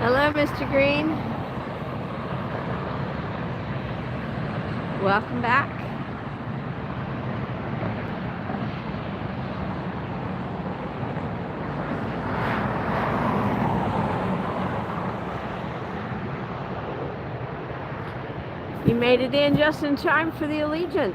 Hello, Mr. Green. Welcome back. You made it in just in time for the Allegiant.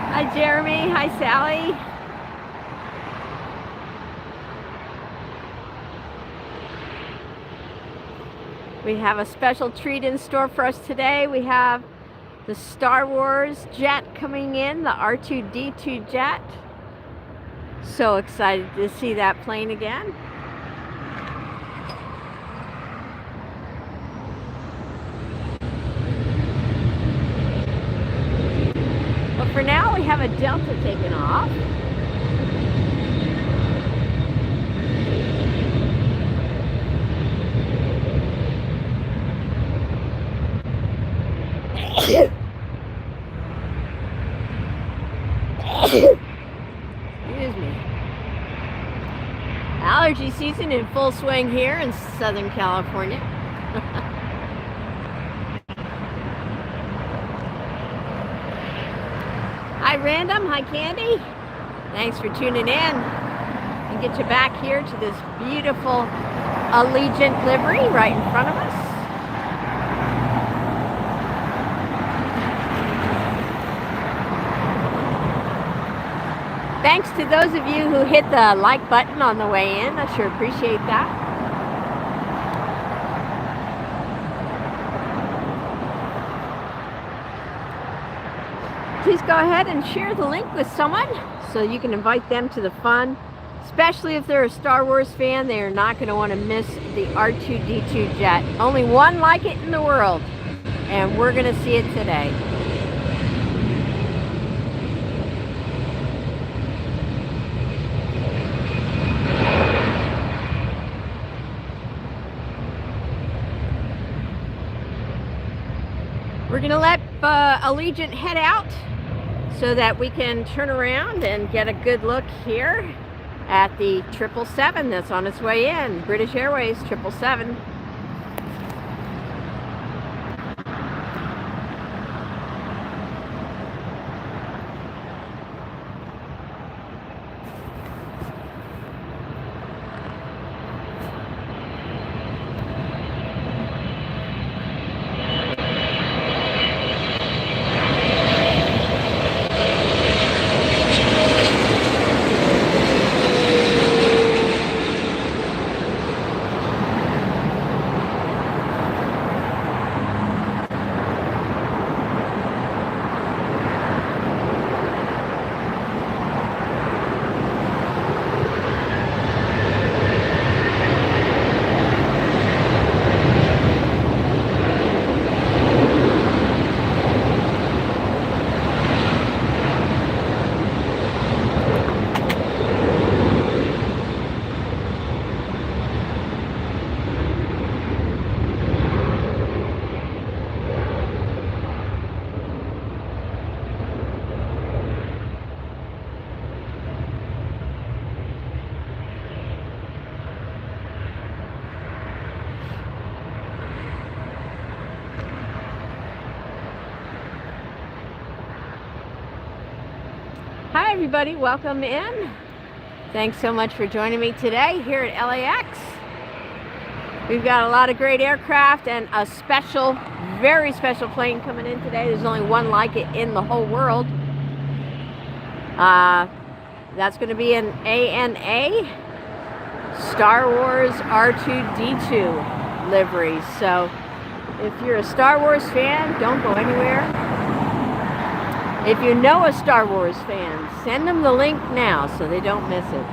Hi, Jeremy. Hi, Sally. We have a special treat in store for us today. We have the Star Wars jet coming in, the R2-D2 jet. So excited to see that plane again. But for now, we have a Delta taking off. Excuse me. Allergy season in full swing here in Southern California. Hi, Random. Hi, Candy. Thanks for tuning in. And get you back here to this beautiful Allegiant livery right in front of us. Thanks to those of you who hit the like button on the way in. I sure appreciate that. Please go ahead and share the link with someone so you can invite them to the fun. Especially if they're a Star Wars fan, they are not going to want to miss the R2-D2 jet. Only one like it in the world, and we're going to see it today. We're going to let Allegiant head out so that we can turn around and get a good look here at the 777 that's on its way in. British Airways 777. Hi everybody, welcome in. Thanks so much for joining me today here at LAX. We've got a lot of great aircraft and a special, very special plane coming in today. There's only one like it in the whole world. That's going to be an ANA Star Wars R2-D2 livery. So if you're a Star Wars fan, don't go anywhere. If you know a Star Wars fan, send them the link now so they don't miss it.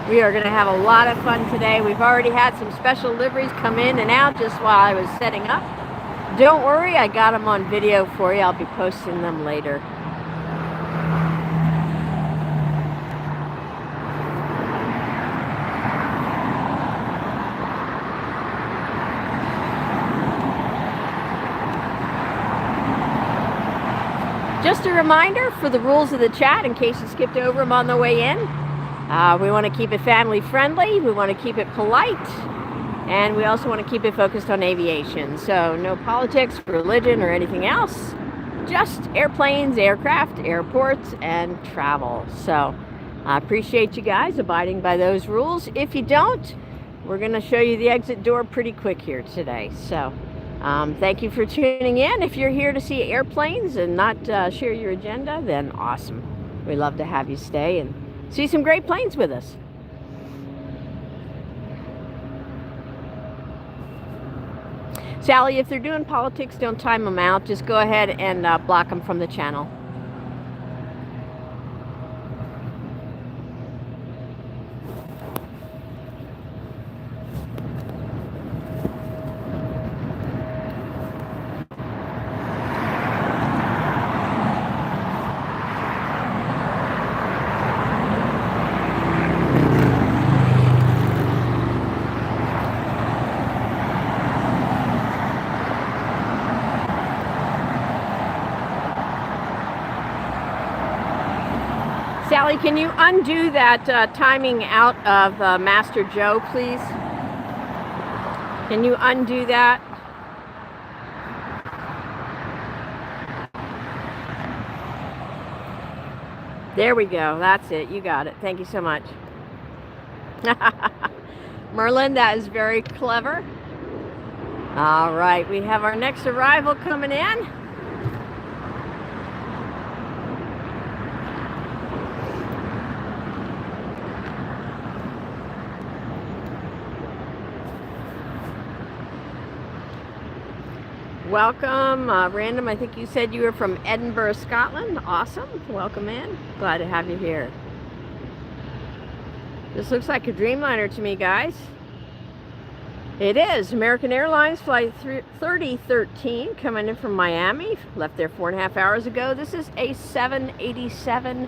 We are going to have a lot of fun today. We've already had some special liveries come in and out just while I was setting up. Don't worry, I got them on video for you. I'll be posting them later. Just a reminder for the rules of the chat in case you skipped over them on the way in. We want to keep it family friendly, we want to keep it polite, and we also want to keep it focused on aviation. So no politics, religion, or anything else. Just airplanes, aircraft, airports, and travel. So I appreciate you guys abiding by those rules. If you don't, we're going to show you the exit door pretty quick here today. So thank you for tuning in. If you're here to see airplanes and not share your agenda, then awesome. We'd love to have you stay and see some great planes with us. Sally, if they're doing politics, don't time them out. Just go ahead and block them from the channel. Sally, can you undo that timing out of Master Joe, please? Can you undo that? There we go. That's it. You got it. Thank you so much. Merlin, that is very clever. All right, we have our next arrival coming in. Welcome, Random. I think you said you were from Edinburgh, Scotland. Awesome. Welcome in. Glad to have you here. This looks like a Dreamliner to me, guys. It is. American Airlines Flight 3013 coming in from Miami. Left there 4.5 hours ago. This is a 787-8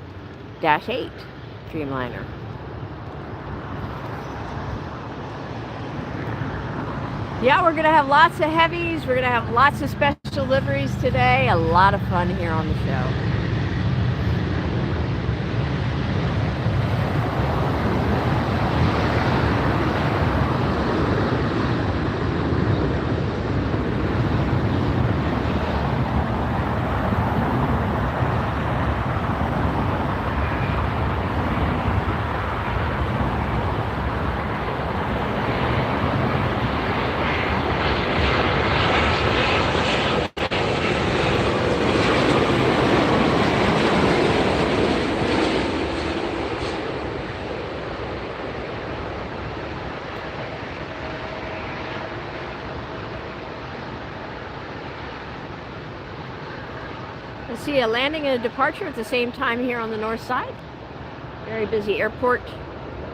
Dreamliner. Yeah, we're going to have lots of heavies. We're going to have lots of special liveries today. A lot of fun here on the show. I see a landing and a departure at the same time here on the north side. Very busy airport.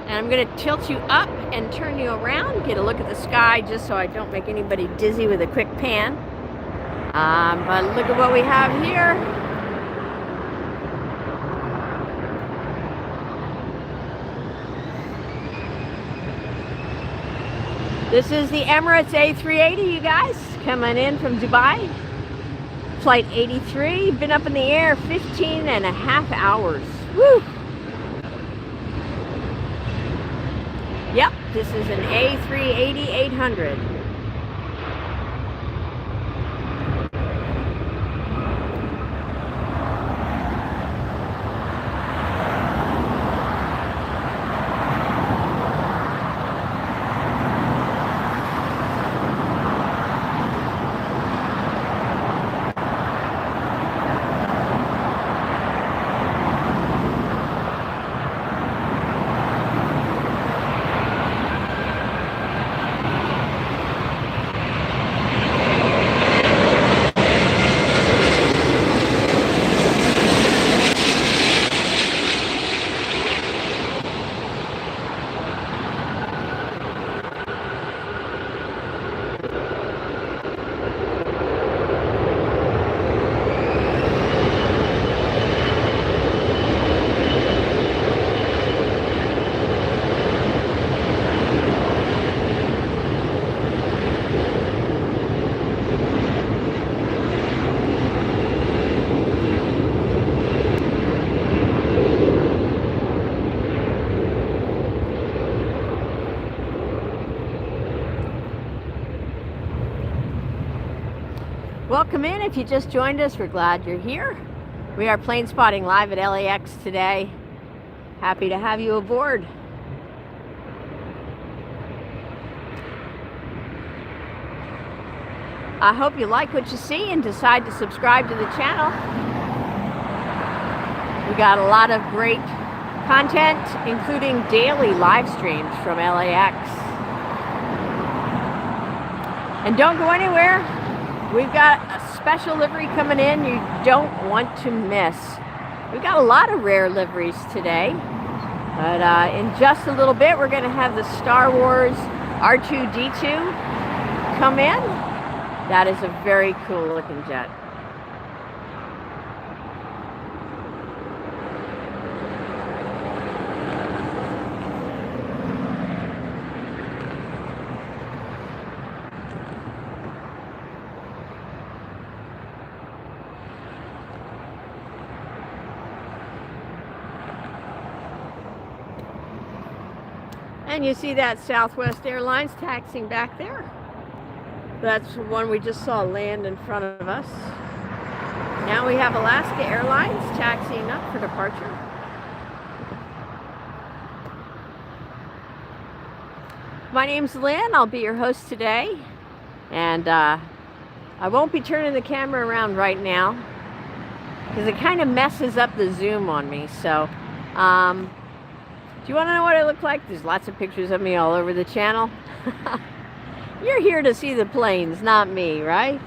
And I'm going to tilt you up and turn you around, get a look at the sky just so I don't make anybody dizzy with a quick pan. But look at what we have here. This is the Emirates A380, you guys, coming in from Dubai. Flight 83, been up in the air 15.5 hours. Woo! Yep, this is an A380-800. Welcome in. If you just joined us, we're glad you're here. We are Planespotting live at LAX today. Happy to have you aboard. I hope you like what you see and decide to subscribe to the channel. We got a lot of great content, including daily live streams from LAX. And don't go anywhere. We've got a special livery coming in you don't want to miss. We've got a lot of rare liveries today. But in just a little bit, we're going to have the Star Wars R2-D2 come in. That is a very cool looking jet. And you see that Southwest Airlines taxiing back there. That's the one we just saw land in front of us. Now we have Alaska Airlines taxiing up for departure. My name's Lynn. I'll be your host today. And I won't be turning the camera around right now because it kind of messes up the zoom on me. So, do you want to know what I look like? There's lots of pictures of me all over the channel. You're here to see the planes, not me, right?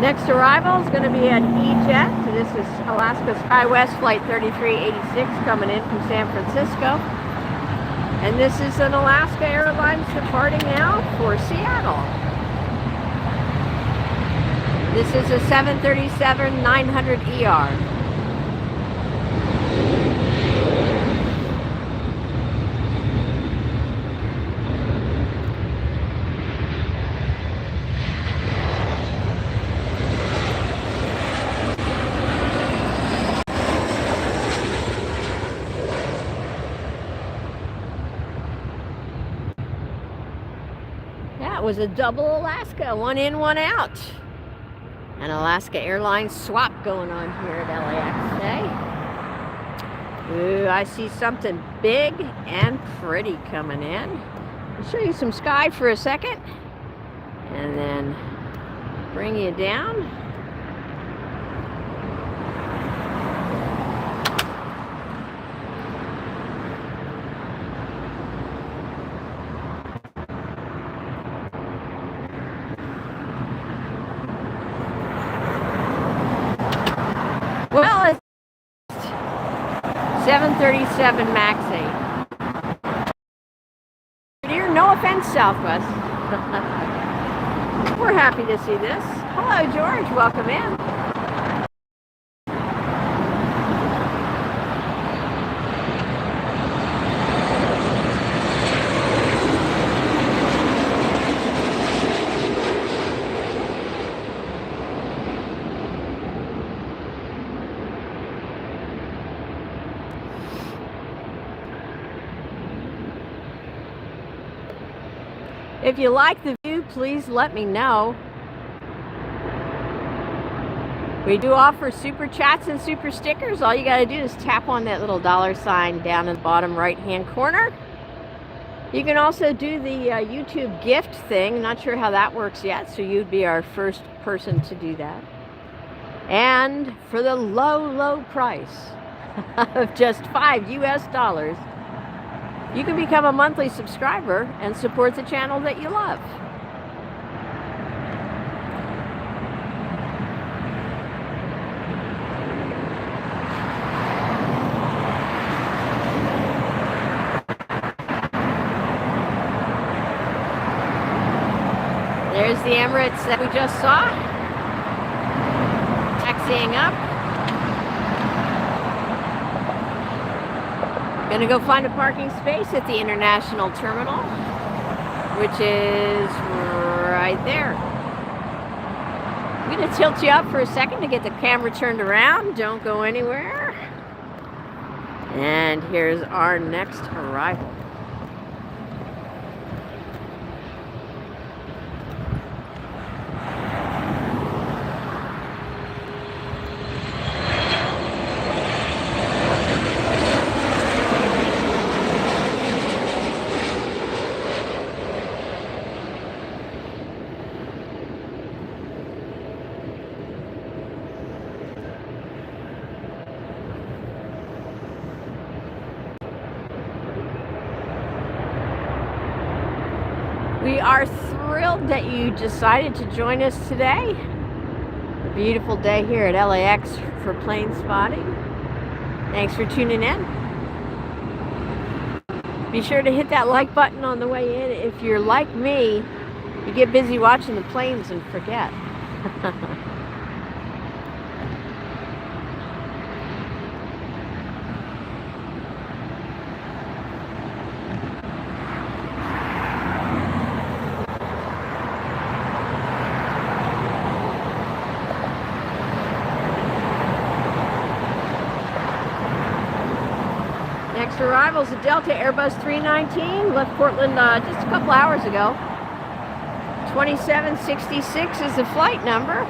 Next arrival is going to be at E-Jet. This is Alaska SkyWest Flight 3386 coming in from San Francisco. And this is an Alaska Airlines departing now for Seattle. This is a 737-900ER. That was a double Alaska, one in, one out. An Alaska Airlines swap going on here at LAX today. Ooh, I see something big and pretty coming in. I'll show you some sky for a second and then bring you down. Well, it's 737 MAX 8. Dear, no offense, Southwest. We're happy to see this. Hello, George. Welcome in. If you like the view, please let me know. We do offer super chats and super stickers. All you got to do is tap on that little $ down in the bottom right-hand corner. You can also do the YouTube gift thing. Not sure how that works yet, so you'd be our first person to do that. And for the low, low price of just $5 US, you can become a monthly subscriber and support the channel that you love. There's the Emirates that we just saw, taxiing up. Gonna go find a parking space at the international terminal. which is right there. I'm going to tilt you up for a second to get the camera turned around. Don't go anywhere. And here's our next arrival. We are thrilled that you decided to join us today. A beautiful day here at LAX for Planespotting. Thanks for tuning in. Be sure to hit that like button on the way in. If you're like me, you get busy watching the planes and forget. Next arrival is a Delta Airbus 319, left Portland just a couple hours ago. 2766 is the flight number.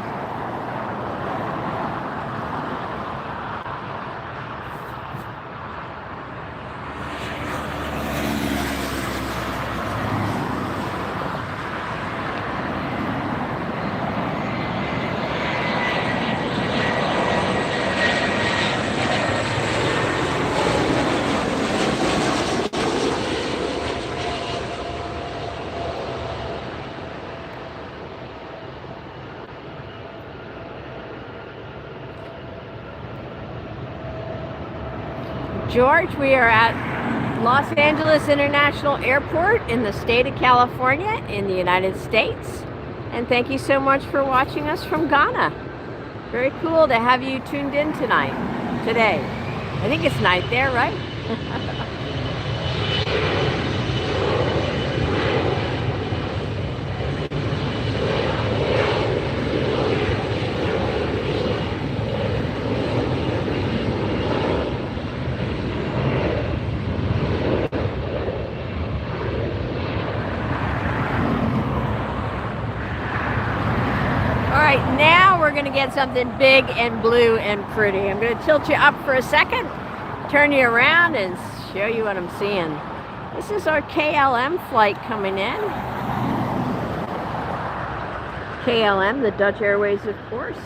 George, we are at Los Angeles International Airport in the state of California in the United States. And thank you so much for watching us from Ghana. Very cool to have you tuned in today. I think it's night there, right? Now we're going to get something big and blue and pretty. I'm going to tilt you up for a second, turn you around, and show you what I'm seeing. This is our KLM flight coming in. KLM, the Dutch Airways, of course.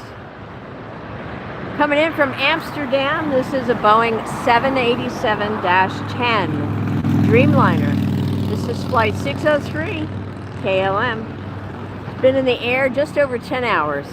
Coming in from Amsterdam, this is a Boeing 787-10 Dreamliner. This is flight 603, KLM. Been in the air just over 10 hours.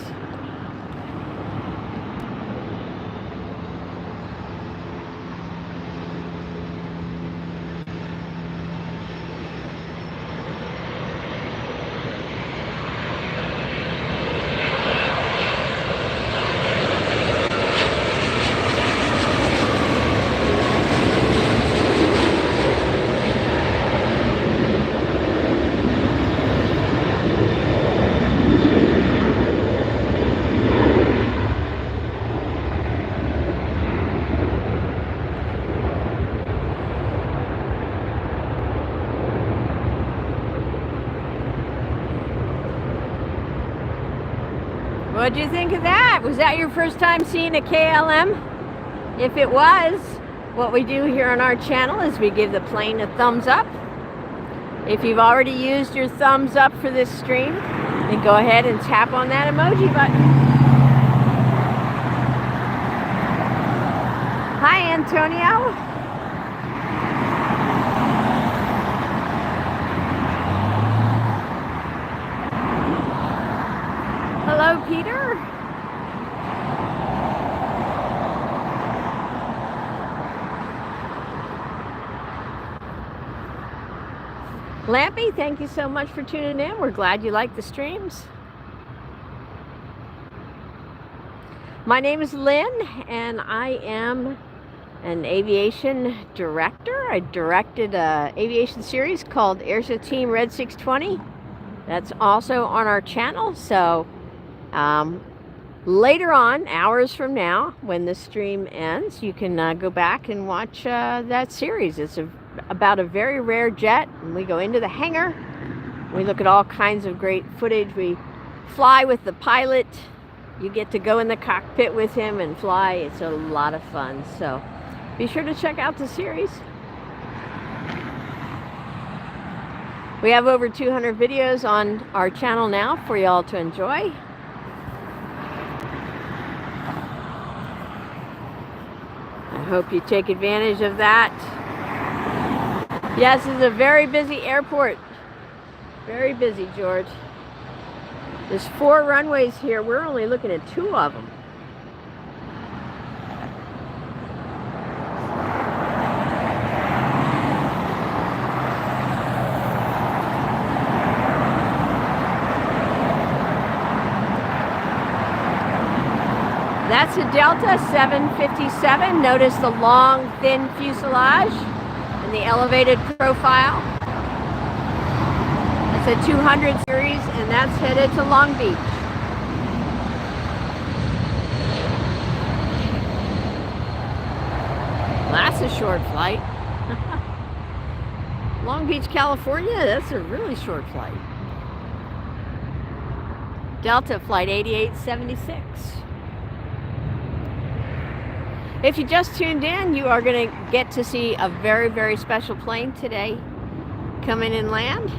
What'd you think of that? Was that your first time seeing a KLM? If it was, what we do here on our channel is we give the plane a thumbs up. If you've already used your thumbs up for this stream, then go ahead and tap on that emoji button. Hi, Antonio. Hello, Peter. Lampy, thank you so much for tuning in. We're glad you like the streams. My name is Lynn, and I am an aviation director. I directed an aviation series called AirshowTeam Red 620. That's also on our channel. So later on, hours from now, when the stream ends, you can go back and watch that series. It's about a very rare jet, and we go into the hangar. We look at all kinds of great footage. We fly with the pilot. You get to go in the cockpit with him and fly. It's a lot of fun. So be sure to check out the series. We have over 200 videos on our channel now for y'all to enjoy. I hope you take advantage of that. Yes, it's a very busy airport. Very busy, George. There's 4 runways here. We're only looking at 2 of them. That's a Delta 757. Notice the long, thin fuselage and the elevated profile. It's a 200 series, and that's headed to Long Beach. Well, that's a short flight. Long Beach, California, that's a really short flight. Delta Flight 8876. If you just tuned in, you are going to get to see a very, very special plane today come in and land.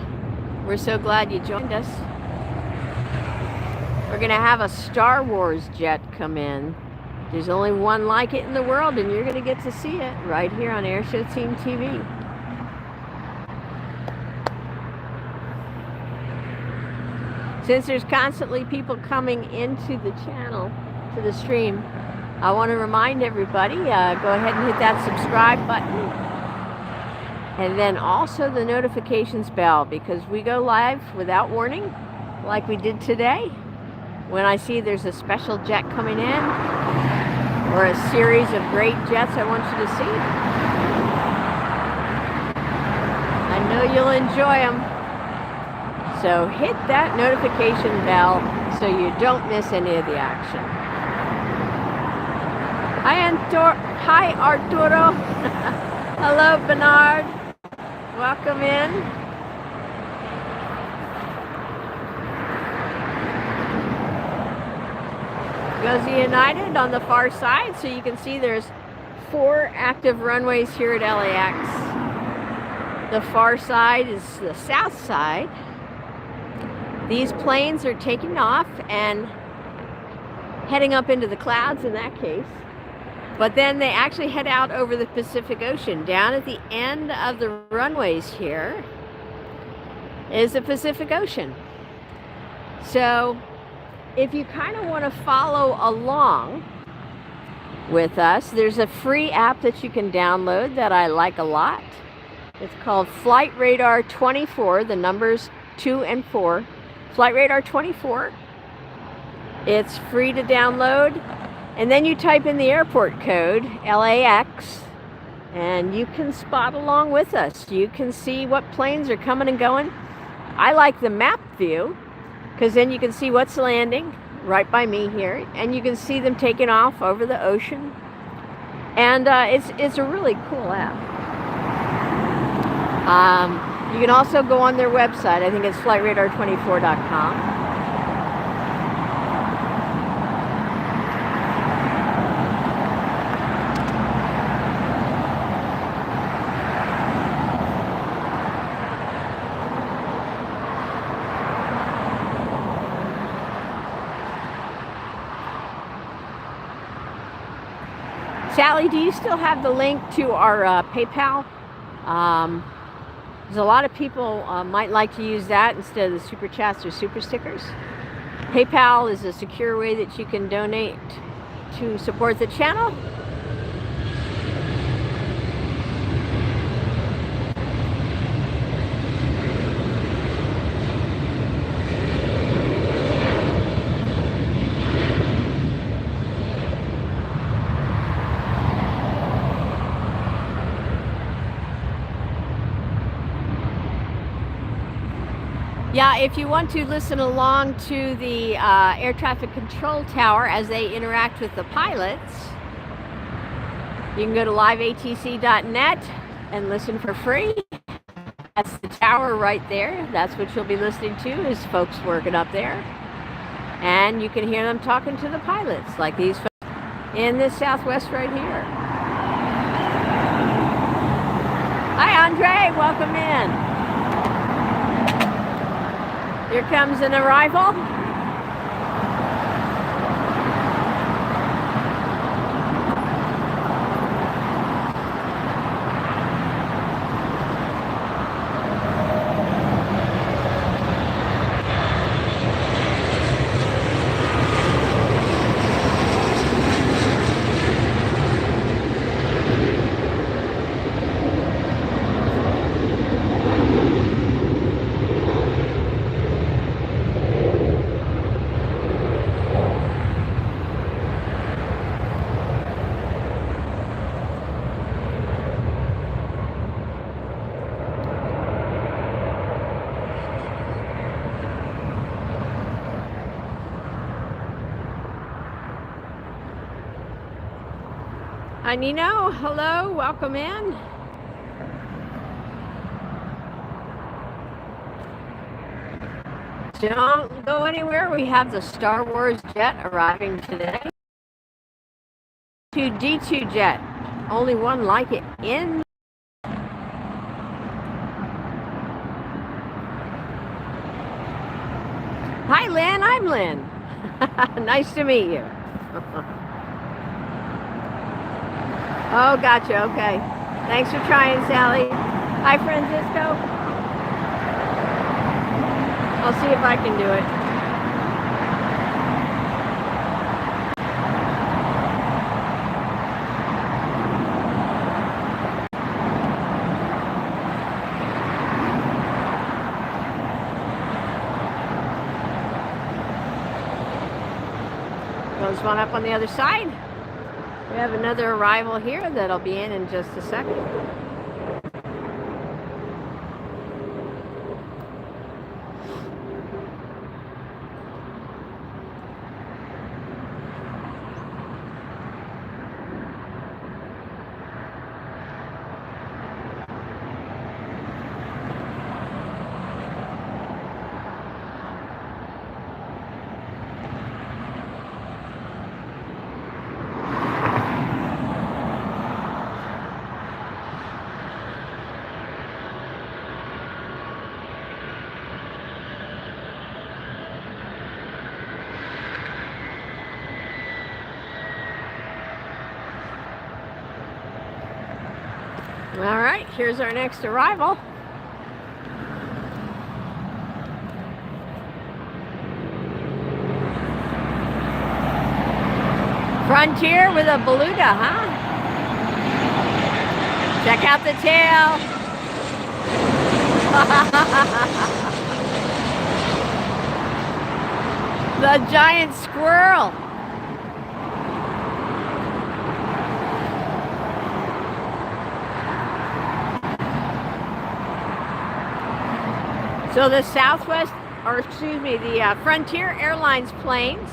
We're so glad you joined us. We're going to have a Star Wars jet come in. There's only one like it in the world, and you're going to get to see it right here on AirshowTeamTV. Since there's constantly people coming into the channel, to the stream, I want to remind everybody, go ahead and hit that subscribe button. And then also the notifications bell, because we go live without warning, like we did today. When I see there's a special jet coming in, or a series of great jets I want you to see, I know you'll enjoy them. So hit that notification bell so you don't miss any of the action. Hi Arturo. Hello Bernard. Welcome in. Goes the United on the far side, so you can see there's 4 active runways here at LAX. The far side is the south side. These planes are taking off and heading up into the clouds in that case. But then they actually head out over the Pacific Ocean. Down at the end of the runways here is the Pacific Ocean. So if you kind of want to follow along with us, there's a free app that you can download that I like a lot. It's called Flight Radar 24, the numbers 2 and 4. Flight Radar 24. It's free to download. And then you type in the airport code, LAX, and you can spot along with us. You can see what planes are coming and going. I like the map view, because then you can see what's landing right by me here, and you can see them taking off over the ocean. And it's a really cool app. You can also go on their website. I think it's flightradar24.com. Sally, do you still have the link to our PayPal? There's a lot of people might like to use that instead of the super chats or super stickers. PayPal is a secure way that you can donate to support the channel. Yeah, if you want to listen along to the air traffic control tower as they interact with the pilots, you can go to liveatc.net and listen for free. That's the tower right there. That's what you'll be listening to, is folks working up there. And you can hear them talking to the pilots, like these folks in this Southwest right here. Hi, Andre. Welcome in. Here comes an arrival. Hi, Nino. Hello. Welcome in. Don't go anywhere. We have the Star Wars jet arriving today. D2 jet. Only one like it in. Hi, Lynn. I'm Lynn. Nice to meet you. Oh, gotcha. Okay. Thanks for trying, Sally. Hi, Francisco. I'll see if I can do it. Goes one up on the other side. We have another arrival here that'll be in just a second. All right, here's our next arrival. Frontier with a beluga, huh? Check out the tail. The giant squirrel. So the Southwest, or excuse me, the Frontier Airlines planes,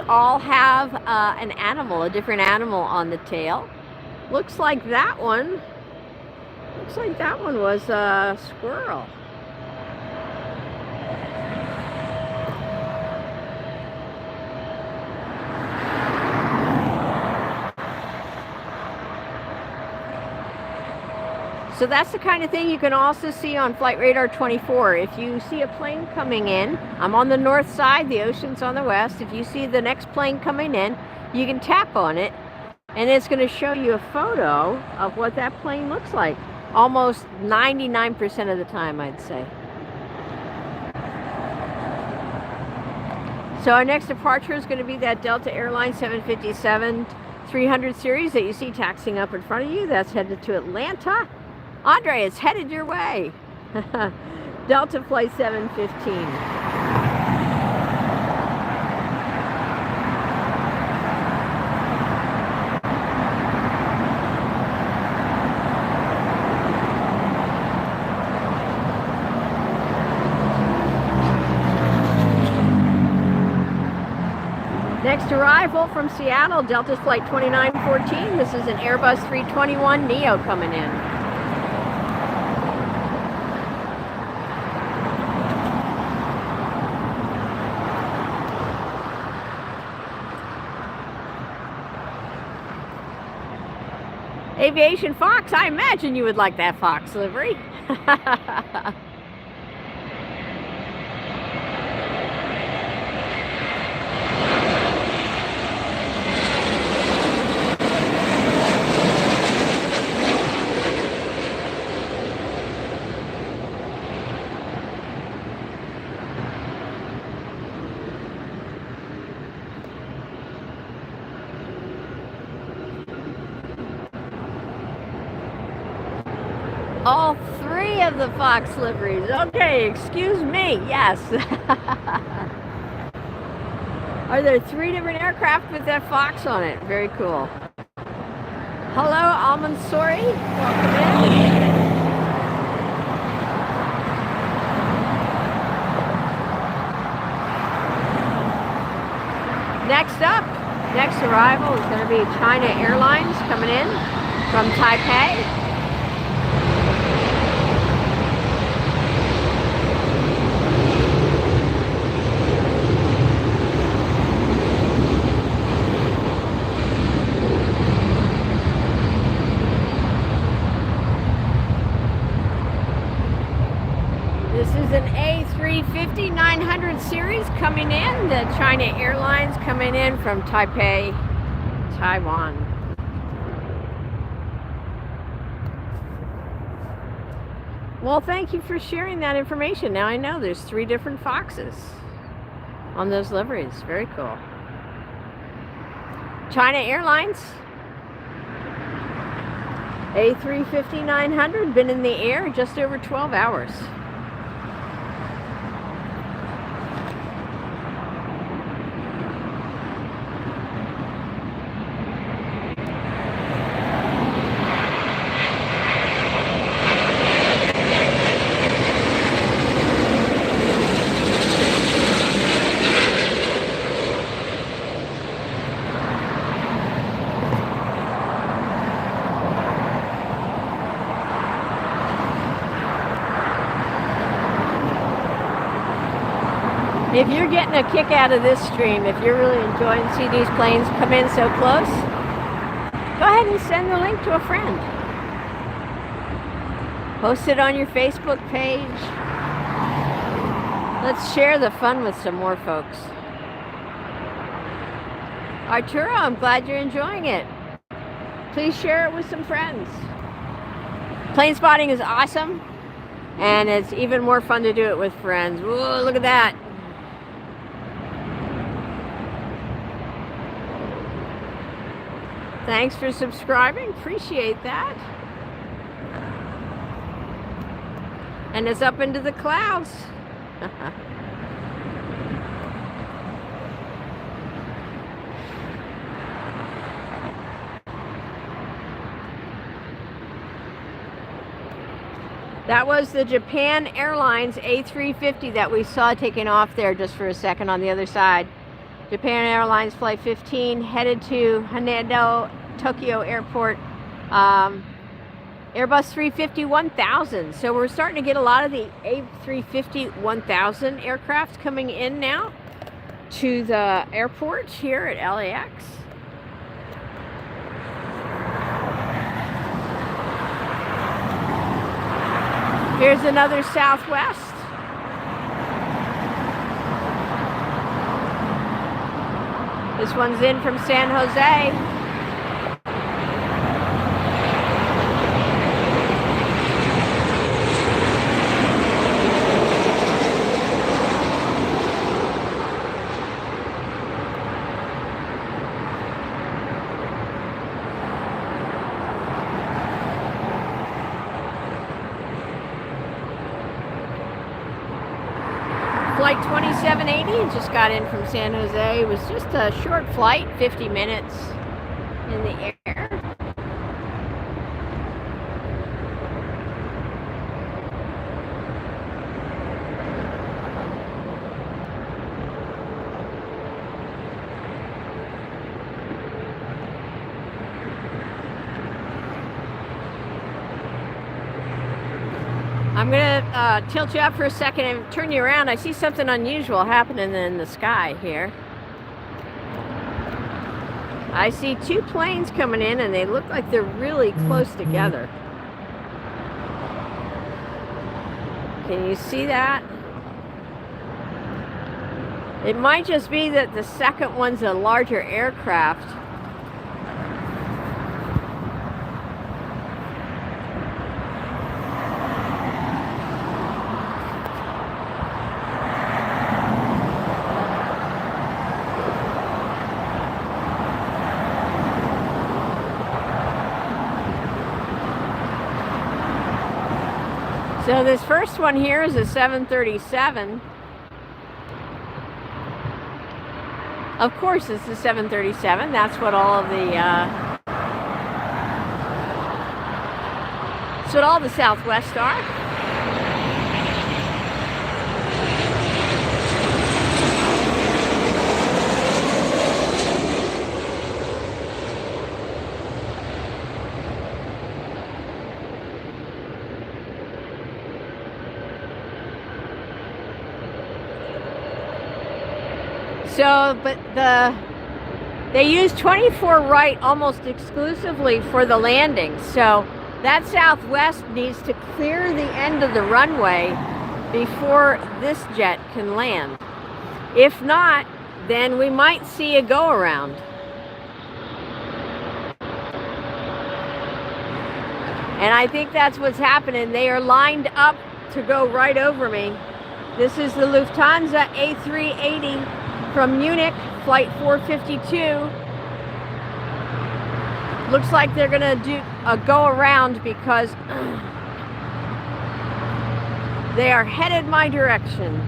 all have an animal, a different animal on the tail. Looks like that one was a squirrel. So that's the kind of thing you can also see on Flight Radar 24. If you see a plane coming in, I'm on the north side, the ocean's on the west. If you see the next plane coming in, you can tap on it, and it's going to show you a photo of what that plane looks like. Almost 99% of the time, I'd say. So our next departure is going to be that Delta Airlines 757-300 series that you see taxiing up in front of you. That's headed to Atlanta. Andre, it's headed your way. Delta Flight 715. arrival from Seattle, Delta's flight 2914. This is an Airbus 321 Neo coming in. Aviation Fox, I imagine you would like that Fox livery. All three of the Fox liveries. Okay, excuse me. Yes. Are there 3 different aircraft with that Fox on it? Very cool. Hello, Al-Mansouri. Welcome in. Next arrival is going to be China Airlines coming in from Taipei. This is an A350-900 series coming in. The China Airlines coming in from Taipei, Taiwan. Well, thank you for sharing that information. Now I know there's 3 different Foxes on those liveries. Very cool. China Airlines, A350-900, been in the air just over 12 hours. If you're getting a kick out of this stream, if you're really enjoying to see these planes come in so close, go ahead and send the link to a friend. Post it on your Facebook page. Let's share the fun with some more folks. Arturo, I'm glad you're enjoying it. Please share it with some friends. Planespotting is awesome, and it's even more fun to do it with friends. Whoa, look at that. Thanks for subscribing, appreciate that. And it's up into the clouds. That was the Japan Airlines A350 that we saw taking off there just for a second on the other side. Japan Airlines Flight 15 headed to Haneda, Tokyo Airport. Airbus 350-1000. So we're starting to get a lot of the A350-1000 aircraft coming in now to the airport here at LAX. Here's another Southwest. This one's in from San Jose. Flight 2780 just got in from San Jose. It was just a short flight, 50 minutes in the air. I'm gonna tilt you up for a second and turn you around. I see something unusual happening in the sky here. I see two planes coming in and they look like they're really close together. Can you see that? It might just be that the second one's a larger aircraft. So this first one here is a 737. Of course it's a 737. That's what all of the Southwest are. So, but they use 24 right almost exclusively for the landing. So that Southwest needs to clear the end of the runway before this jet can land. If not, then we might see a go around. And I think that's what's happening. They are lined up to go right over me. This is the Lufthansa A380 from Munich, flight 452. Looks like they're gonna do a go around because they are headed my direction.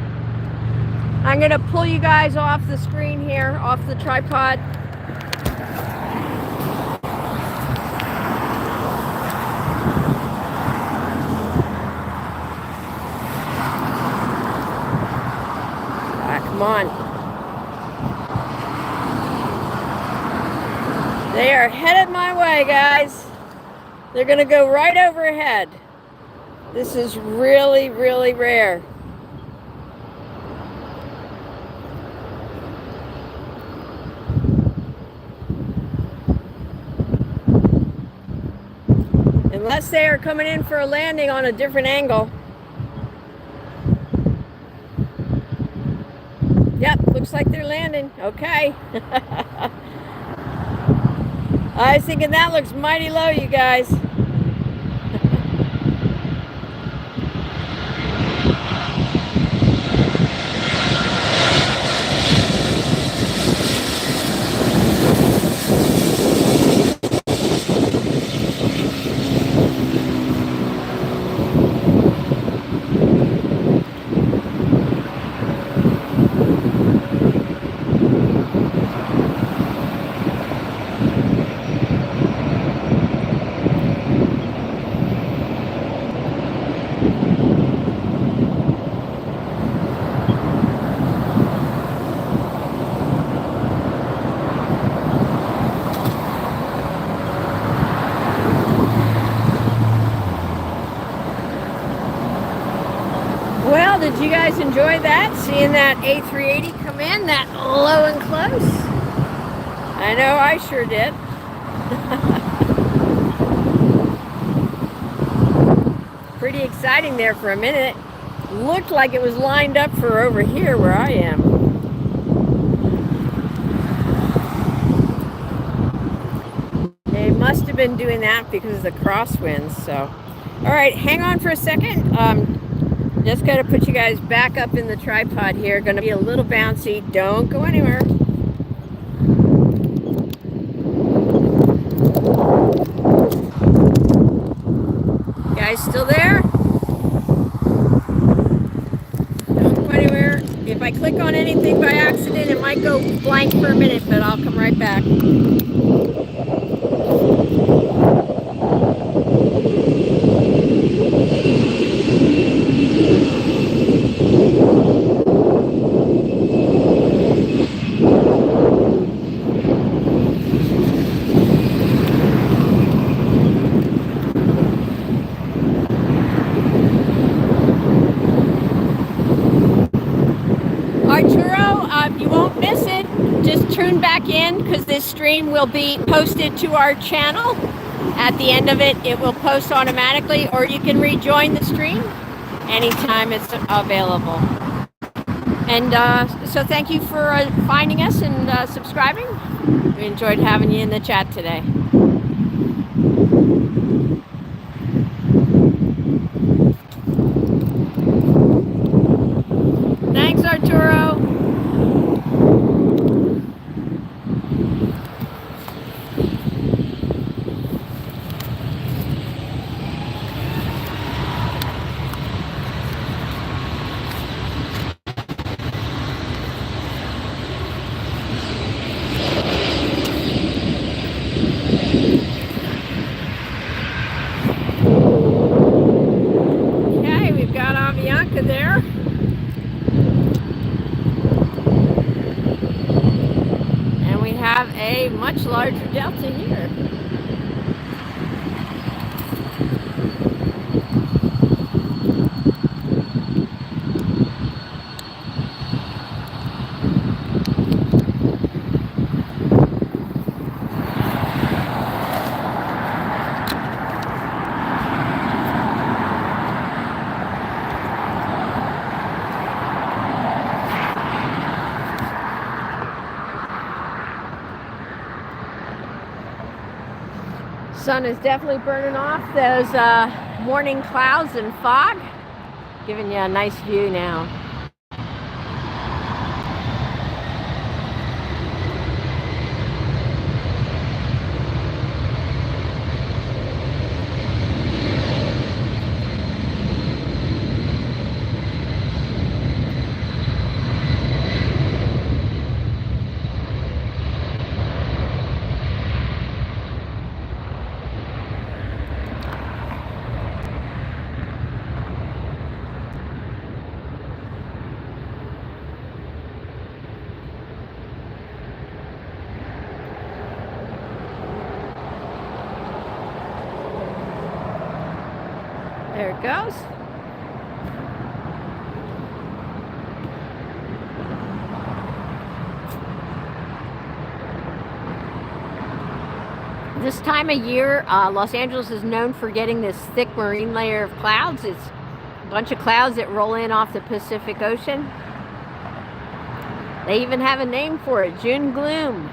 I'm gonna pull you guys off the screen here, off the tripod. Come on. They are headed my way, guys. They're gonna go right overhead. This is really, really rare. Unless they are coming in for a landing on a different angle. Yep, looks like they're landing. Okay. I was thinking that looks mighty low, you guys. Did you guys enjoy that? Seeing that A380 come in that low and close? I know I sure did. Pretty exciting there for a minute. Looked like it was lined up for over here where I am. They must have been doing that because of the crosswinds. So, all right, hang on for a second. Just got to put you guys back up in the tripod here. Going to be a little bouncy. Don't go anywhere. You guys still there? Don't go anywhere. If I click on anything by accident, it might go blank for a minute, but I'll come right back. back in because this stream will be posted to our channel. At the end of it, it will post automatically, or you can rejoin the stream anytime it's available. And so thank you for finding us and subscribing. We enjoyed having you in the chat today. Thanks, Arturo. Okay, we've got Avianca there. And we have a much larger Delta here. Sun is definitely burning off those morning clouds and fog, giving you a nice view now. There it goes. This time of year, Los Angeles is known for getting this thick marine layer of clouds. It's a bunch of clouds that roll in off the Pacific Ocean. They even have a name for it, June gloom.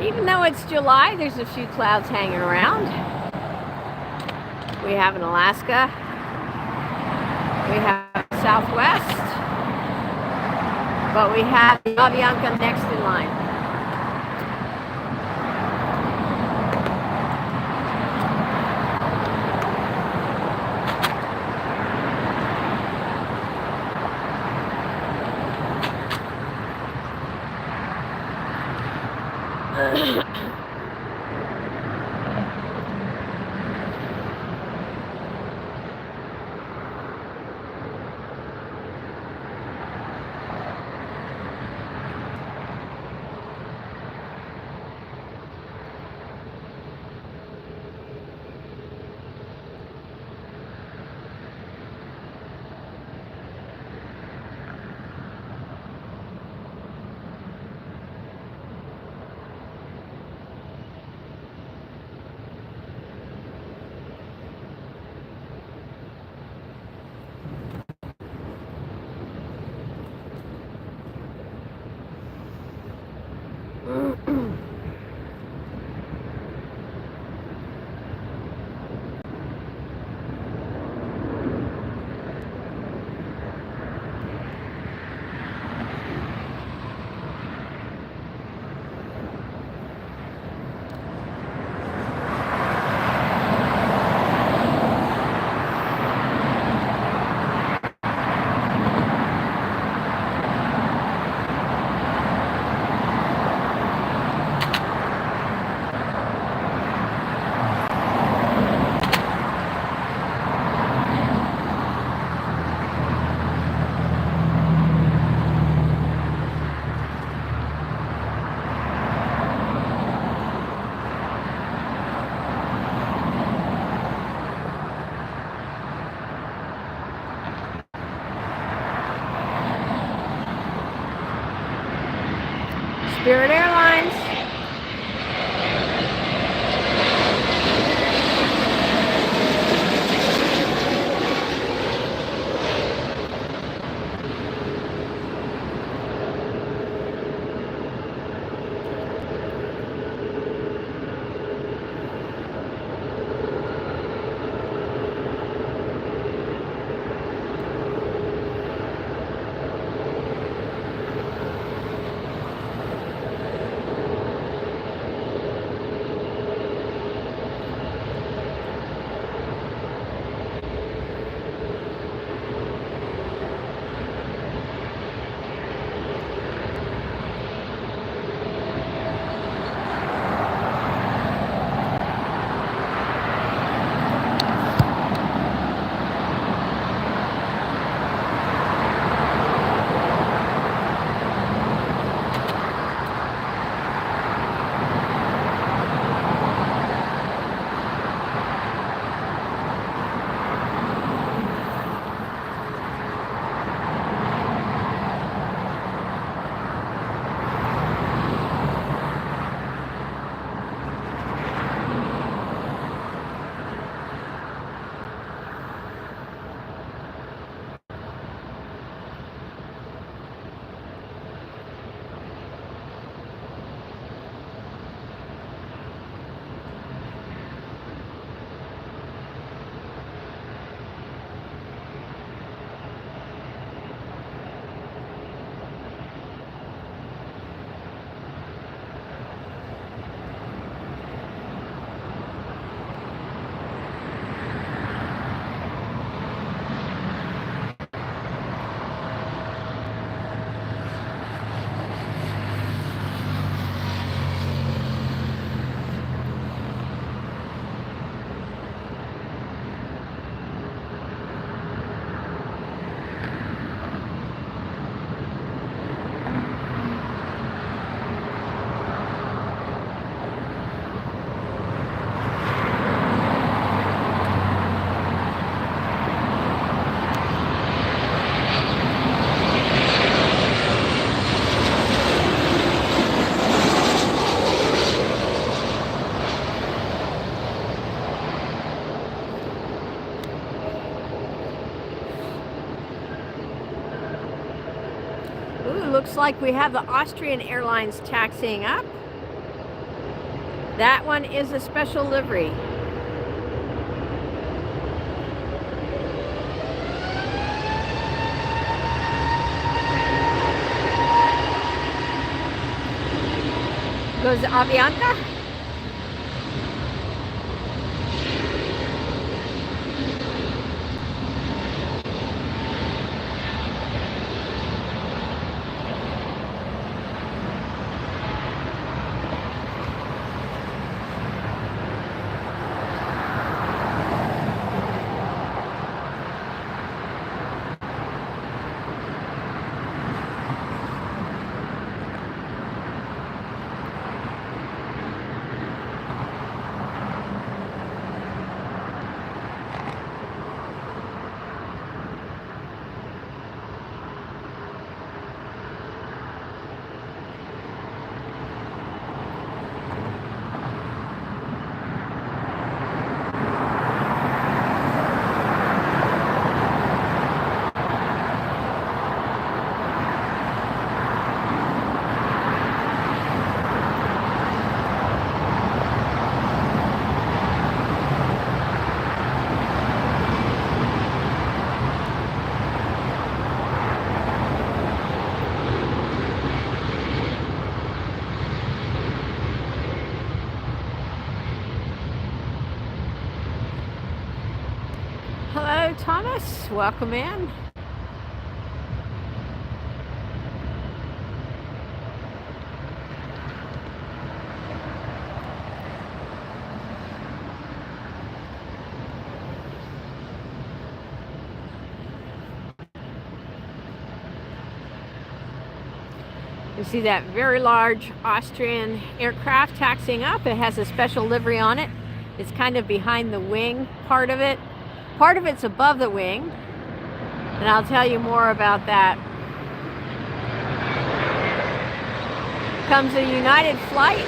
Even though it's July, there's a few clouds hanging around. We have an Alaska. We have Southwest. But we have the Avianca next in line. Spirit Airlines. Looks like we have the Austrian Airlines taxiing up. That one is a special livery. Goes Aviation. Hello, Thomas. Welcome in. You see that very large Austrian aircraft taxiing up. It has a special livery on it. It's kind of behind the wing part of it. Part of it's above the wing, and I'll tell you more about that. comes a United flight.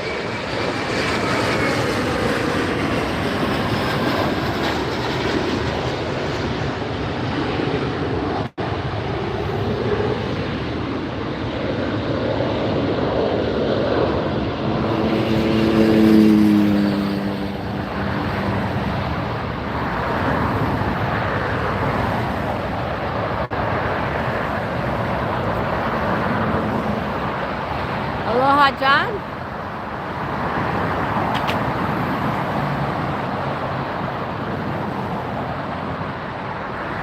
Aloha, John.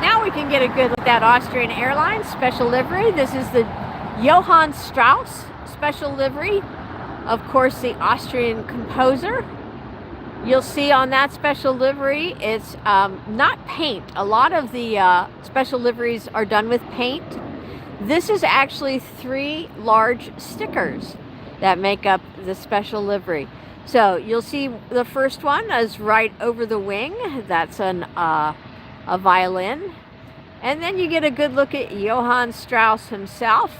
Now we can get a good look at that Austrian Airlines special livery. This is the Johann Strauss special livery. Of course, the Austrian composer. You'll see on that special livery, it's not paint. A lot of the special liveries are done with paint. This is actually 3 large stickers that make up the special livery. So you'll see the first one is right over the wing. That's a violin. And then you get a good look at Johann Strauss himself.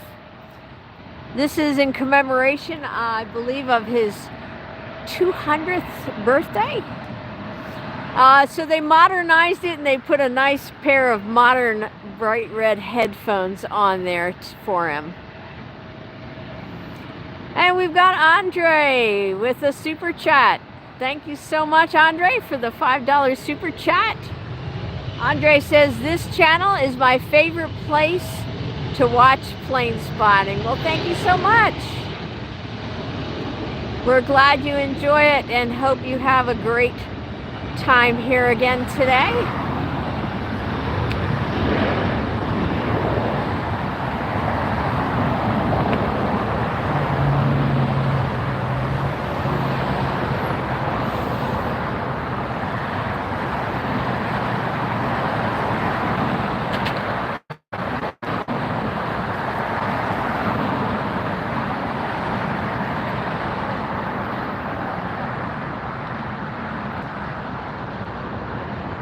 This is in commemoration, I believe, of his 200th birthday. So they modernized it and they put a nice pair of modern bright red headphones on there for him. And we've got Andre with a super chat. Thank you so much, Andre, for the $5 super chat. Andre says, this channel is my favorite place to watch plane spotting. Well, thank you so much. We're glad you enjoy it and hope you have a great time here again today.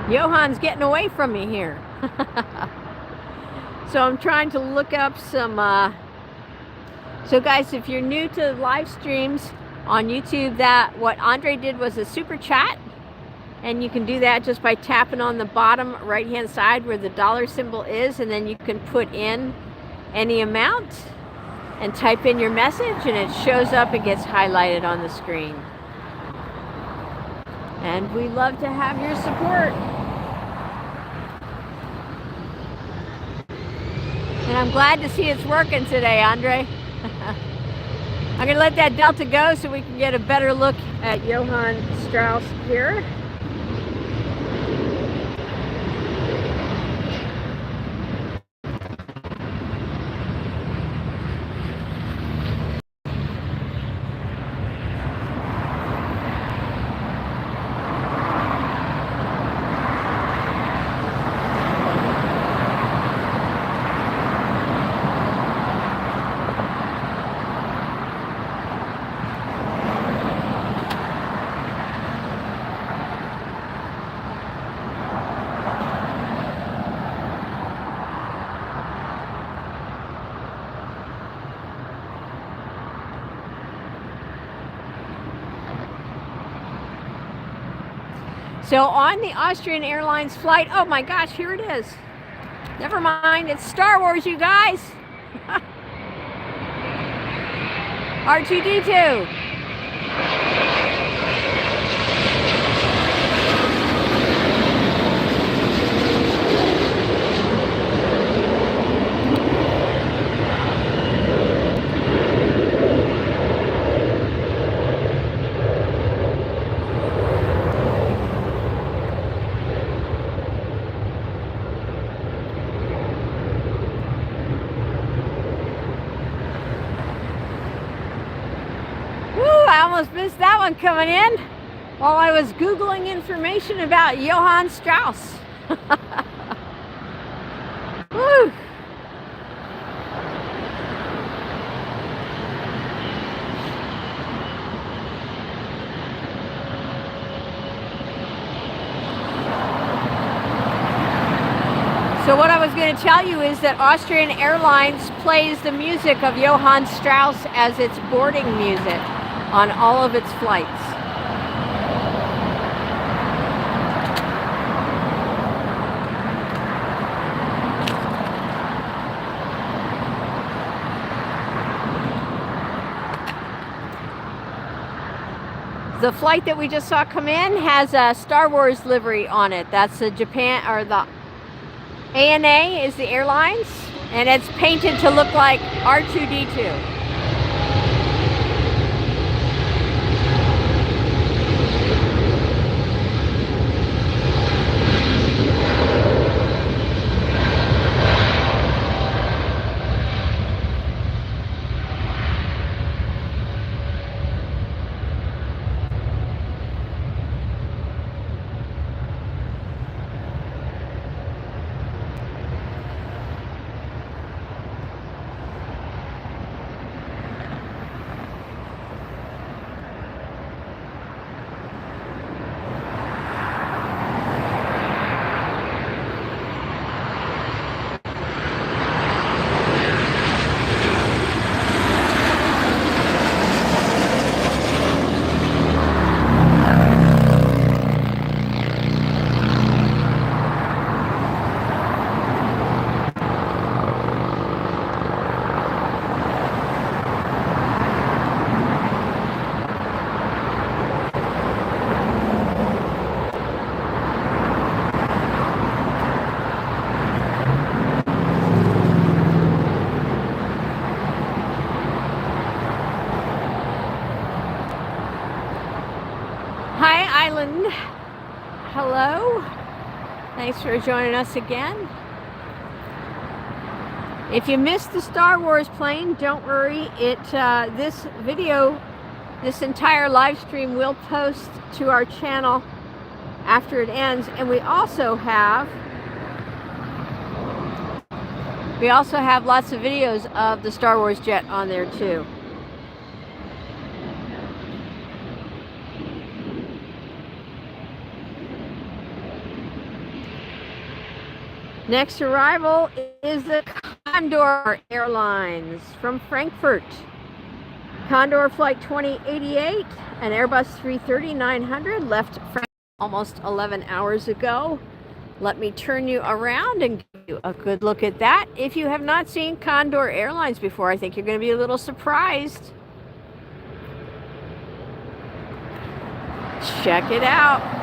Johann's getting away from me here. So I'm trying to look up some so guys, if you're new to live streams on YouTube, that what Andre did was a super chat, and you can do that just by tapping on the bottom right hand side where the dollar symbol is, and then you can put in any amount and type in your message and it shows up and gets highlighted on the screen. And we love to have your support. And I'm glad to see it's working today, Andre. I'm going to let that Delta go so we can get a better look at Johann Strauss here. So on the Austrian Airlines flight, oh my gosh, here it is. Never mind, it's Star Wars, you guys. R2-D2. I almost missed that one coming in while I was Googling information about Johann Strauss. Woo. So what I was going to tell you is that Austrian Airlines plays the music of Johann Strauss as its boarding music on all of its flights. The flight that we just saw come in has a Star Wars livery on it. That's the Japan, or the ANA is the airlines, and it's painted to look like R2-D2. Hi, Island. Hello. Thanks for joining us again. If you missed the Star Wars plane, don't worry. This video, this entire live stream will post to our channel after it ends, and we also have lots of videos of the Star Wars jet on there too. Next arrival is the Condor Airlines from Frankfurt. Condor Flight 2088, an Airbus 330-900, left Frankfurt almost 11 hours ago. Let me turn you around and give you a good look at that. If you have not seen Condor Airlines before, I think you're going to be a little surprised. Check it out.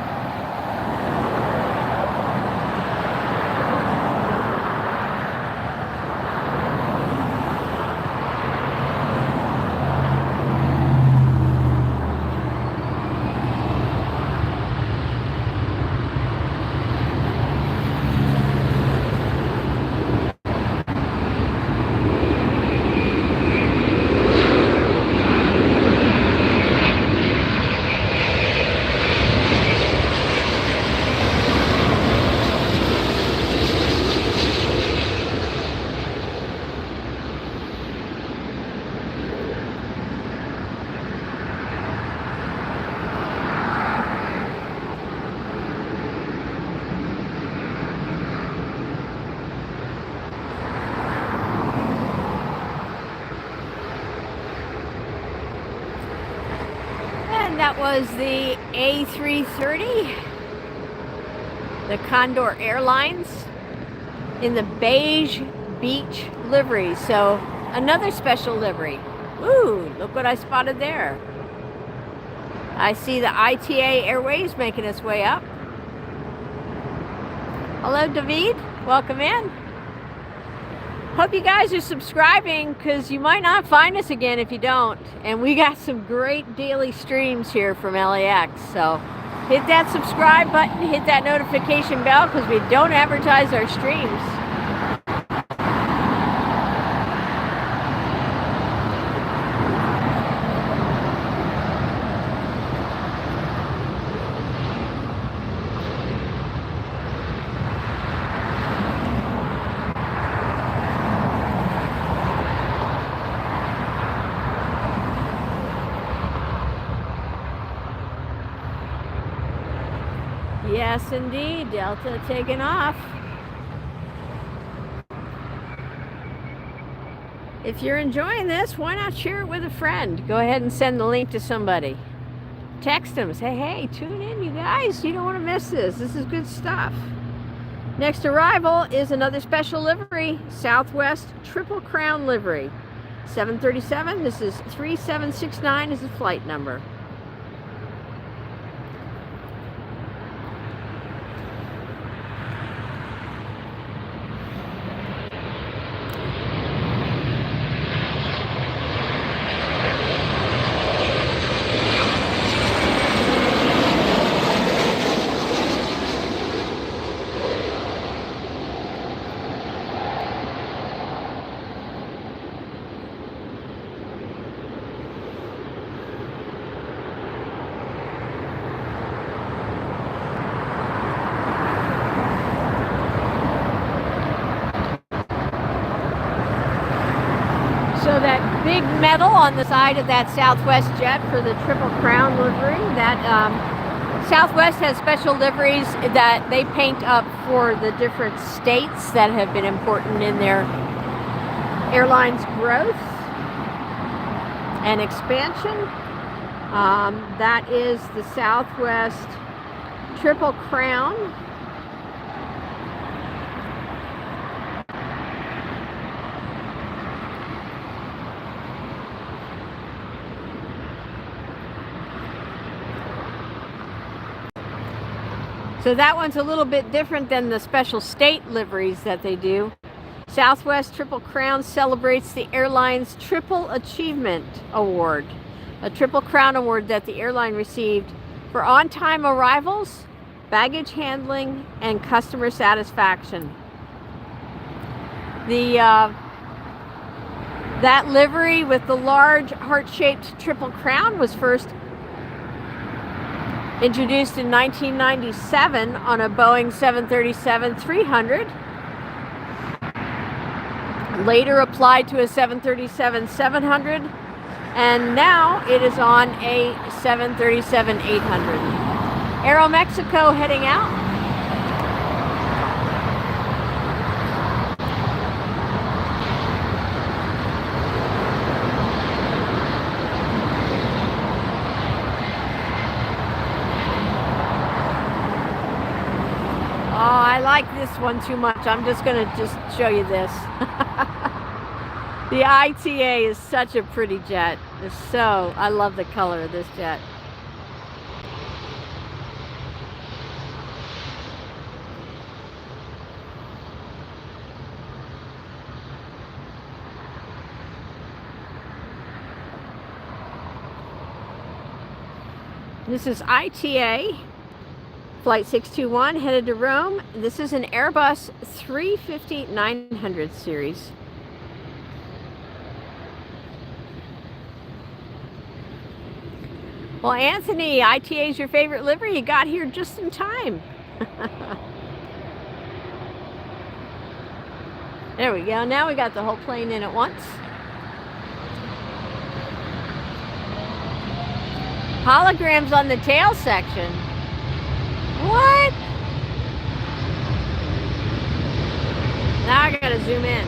That was the A330, the Condor Airlines in the beige beach livery. So another special livery. Ooh, look what I spotted there. I see the ITA Airways making its way up. Hello, David. Welcome in. Hope you guys are subscribing, because you might not find us again if you don't. And we got some great daily streams here from LAX. So hit that subscribe button, hit that notification bell, because we don't advertise our streams. Yes, indeed. Delta taking off. If you're enjoying this, why not share it with a friend? Go ahead and send the link to somebody. Text them, say, hey, tune in, you guys. You don't want to miss this. This is good stuff. Next arrival is another special livery, Southwest Triple Crown livery. 737, this is 3769 is the flight number. So that big medal on the side of that Southwest jet for the Triple Crown livery, that Southwest has special liveries that they paint up for the different states that have been important in their airline's growth and expansion. That is the Southwest Triple Crown. So that one's a little bit different than the special state liveries that they do. Southwest Triple Crown celebrates the airline's Triple Achievement Award, a Triple Crown award that the airline received for on-time arrivals, baggage handling, and customer satisfaction. That livery with the large heart-shaped Triple Crown was first introduced in 1997 on a Boeing 737-300, later applied to a 737-700, and now it is on a 737-800. Aero Mexico heading out. Oh, I like this one too much. I'm just going to show you this. The ITA is such a pretty jet. I love the color of this jet. This is ITA. Flight 621 headed to Rome. This is an Airbus 350-900 series. Well, Anthony, ITA is your favorite livery. You got here just in time. There we go. Now we got the whole plane in at once. Holograms on the tail section. What? Now I gotta zoom in.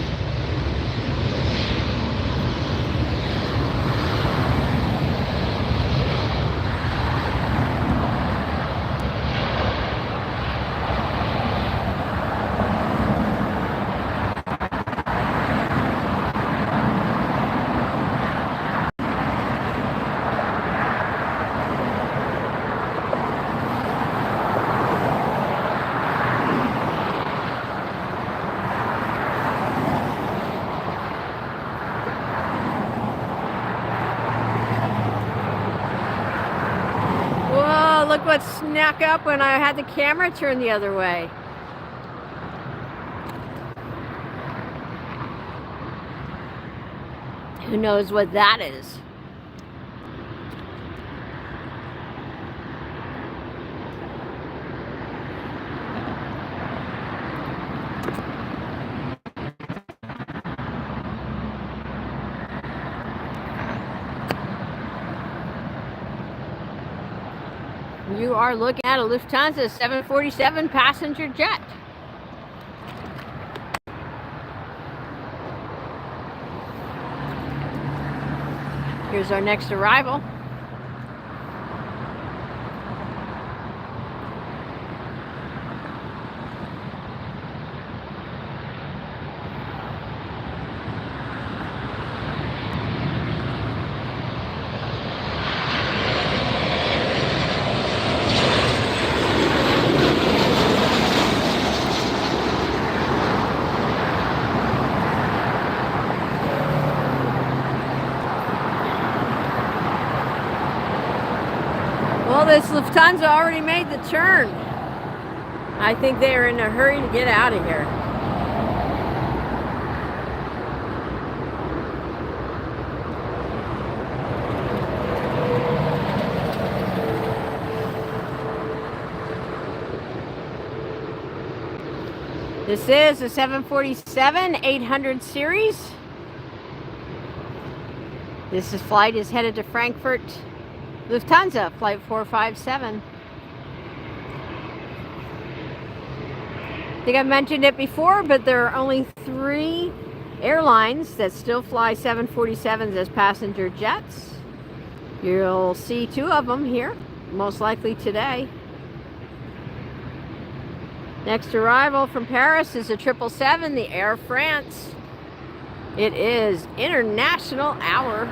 Look what snuck up when I had the camera turned the other way. Who knows what that is? You are looking at a Lufthansa 747 passenger jet. Here's our next arrival. Well, this Lufthansa already made the turn. I think they are in a hurry to get out of here. This is a 747-800 series. This flight is headed to Frankfurt, Lufthansa, flight 457. I think I mentioned it before, but there are only 3 airlines that still fly 747s as passenger jets. You'll see 2 of them here, most likely today. Next arrival from Paris is a 777, the Air France. It is International Hour.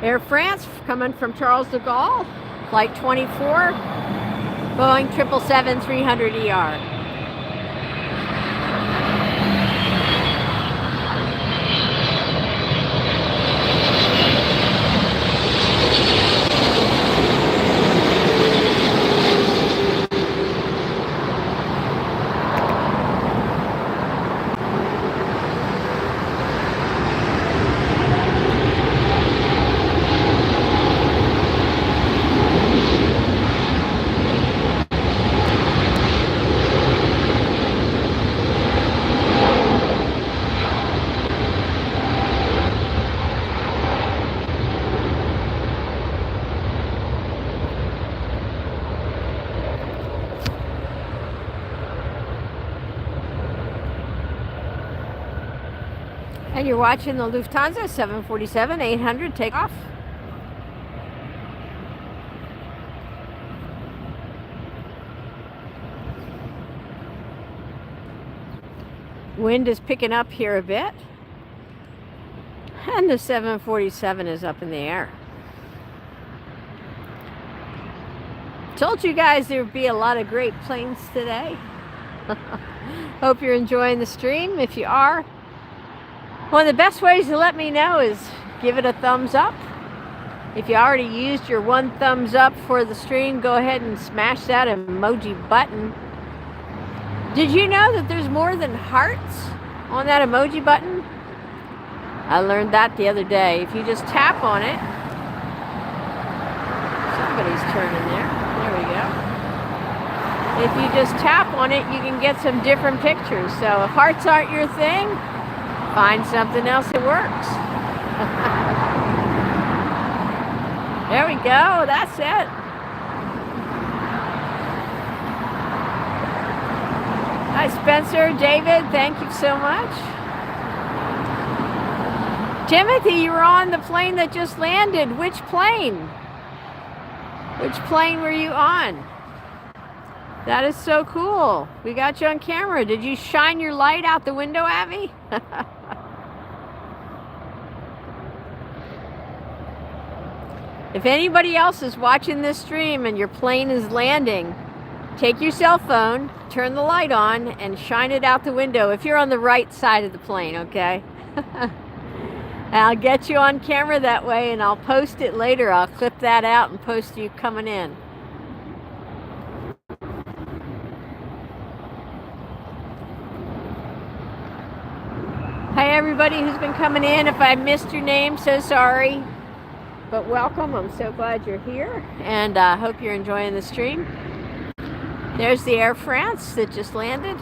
Air France coming from Charles de Gaulle, flight 24, Boeing 777-300ER. And you're watching the Lufthansa 747-800 takeoff. Wind is picking up here a bit. And the 747 is up in the air. Told you guys there would be a lot of great planes today. Hope you're enjoying the stream. If you are, one of the best ways to let me know is give it a thumbs up. If you already used your 1 thumbs up for the stream, go ahead and smash that emoji button. Did you know that there's more than hearts on that emoji button? I learned that the other day. If you just tap on it, somebody's turning there. There we go. If you just tap on it, you can get some different pictures. So if hearts aren't your thing, find something else that works. There we go. That's it. Hi, Spencer, David. Thank you so much. Timothy, you were on the plane that just landed. Which plane? Which plane were you on? That is so cool. We got you on camera. Did you shine your light out the window, Abby? If anybody else is watching this stream and your plane is landing, take your cell phone, turn the light on, and shine it out the window if you're on the right side of the plane, okay? I'll get you on camera that way, and I'll post it later. I'll clip that out and post you coming in. Hi, everybody who's been coming in. If I missed your name, so sorry. But welcome. I'm so glad you're here, and I hope you're enjoying the stream. There's the Air France that just landed.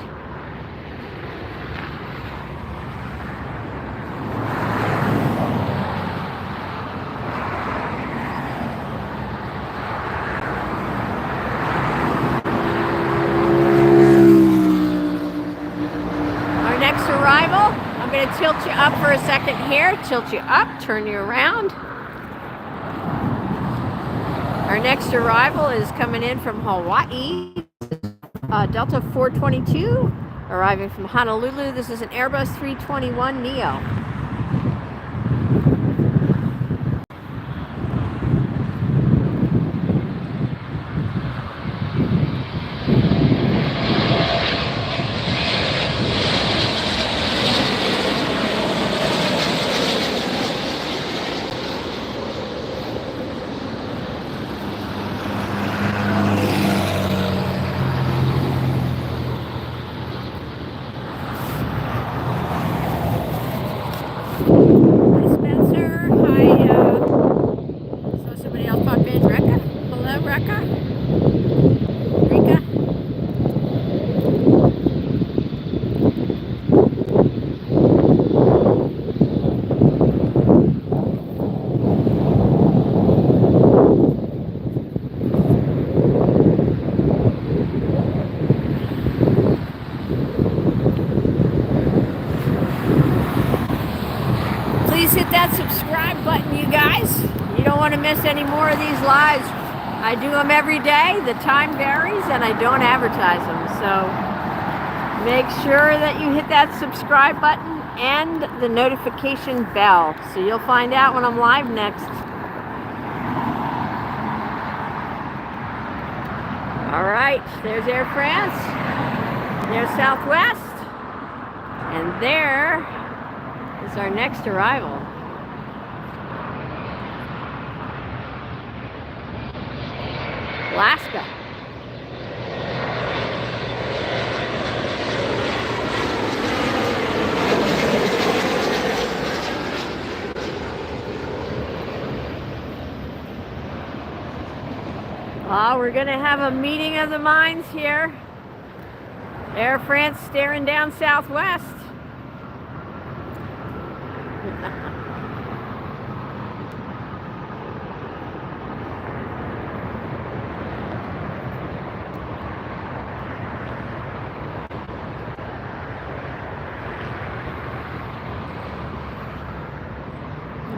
Our next arrival tilt you up for a second here. Tilt you up, turn you around. Our next arrival is coming in from Hawaii. Delta 422, arriving from Honolulu. This is an Airbus 321 Neo. Please hit that subscribe button, you guys. You don't want to miss any more of these lives. I do them every day. The time varies and I don't advertise them. So make sure that you hit that subscribe button and the notification bell so you'll find out when I'm live next. All right, there's Air France. There's Southwest. And there is our next arrival. Alaska. We're going to have a meeting of the minds here. Air France staring down Southwest.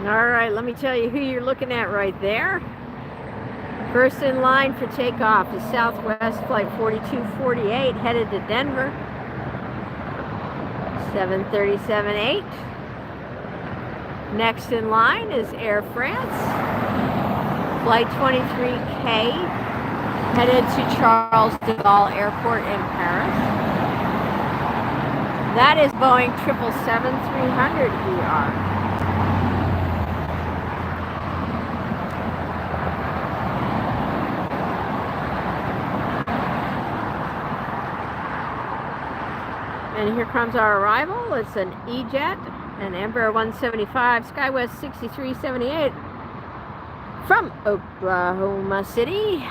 All right, let me tell you who you're looking at right there. First in line for takeoff is Southwest Flight 4248 headed to Denver. 737-8. Next in line is Air France. Flight 23K headed to Charles de Gaulle Airport in Paris. That is Boeing 777-300ER. And here comes our arrival. It's an E-Jet, an Embraer 175, SkyWest 6378 from Oklahoma City.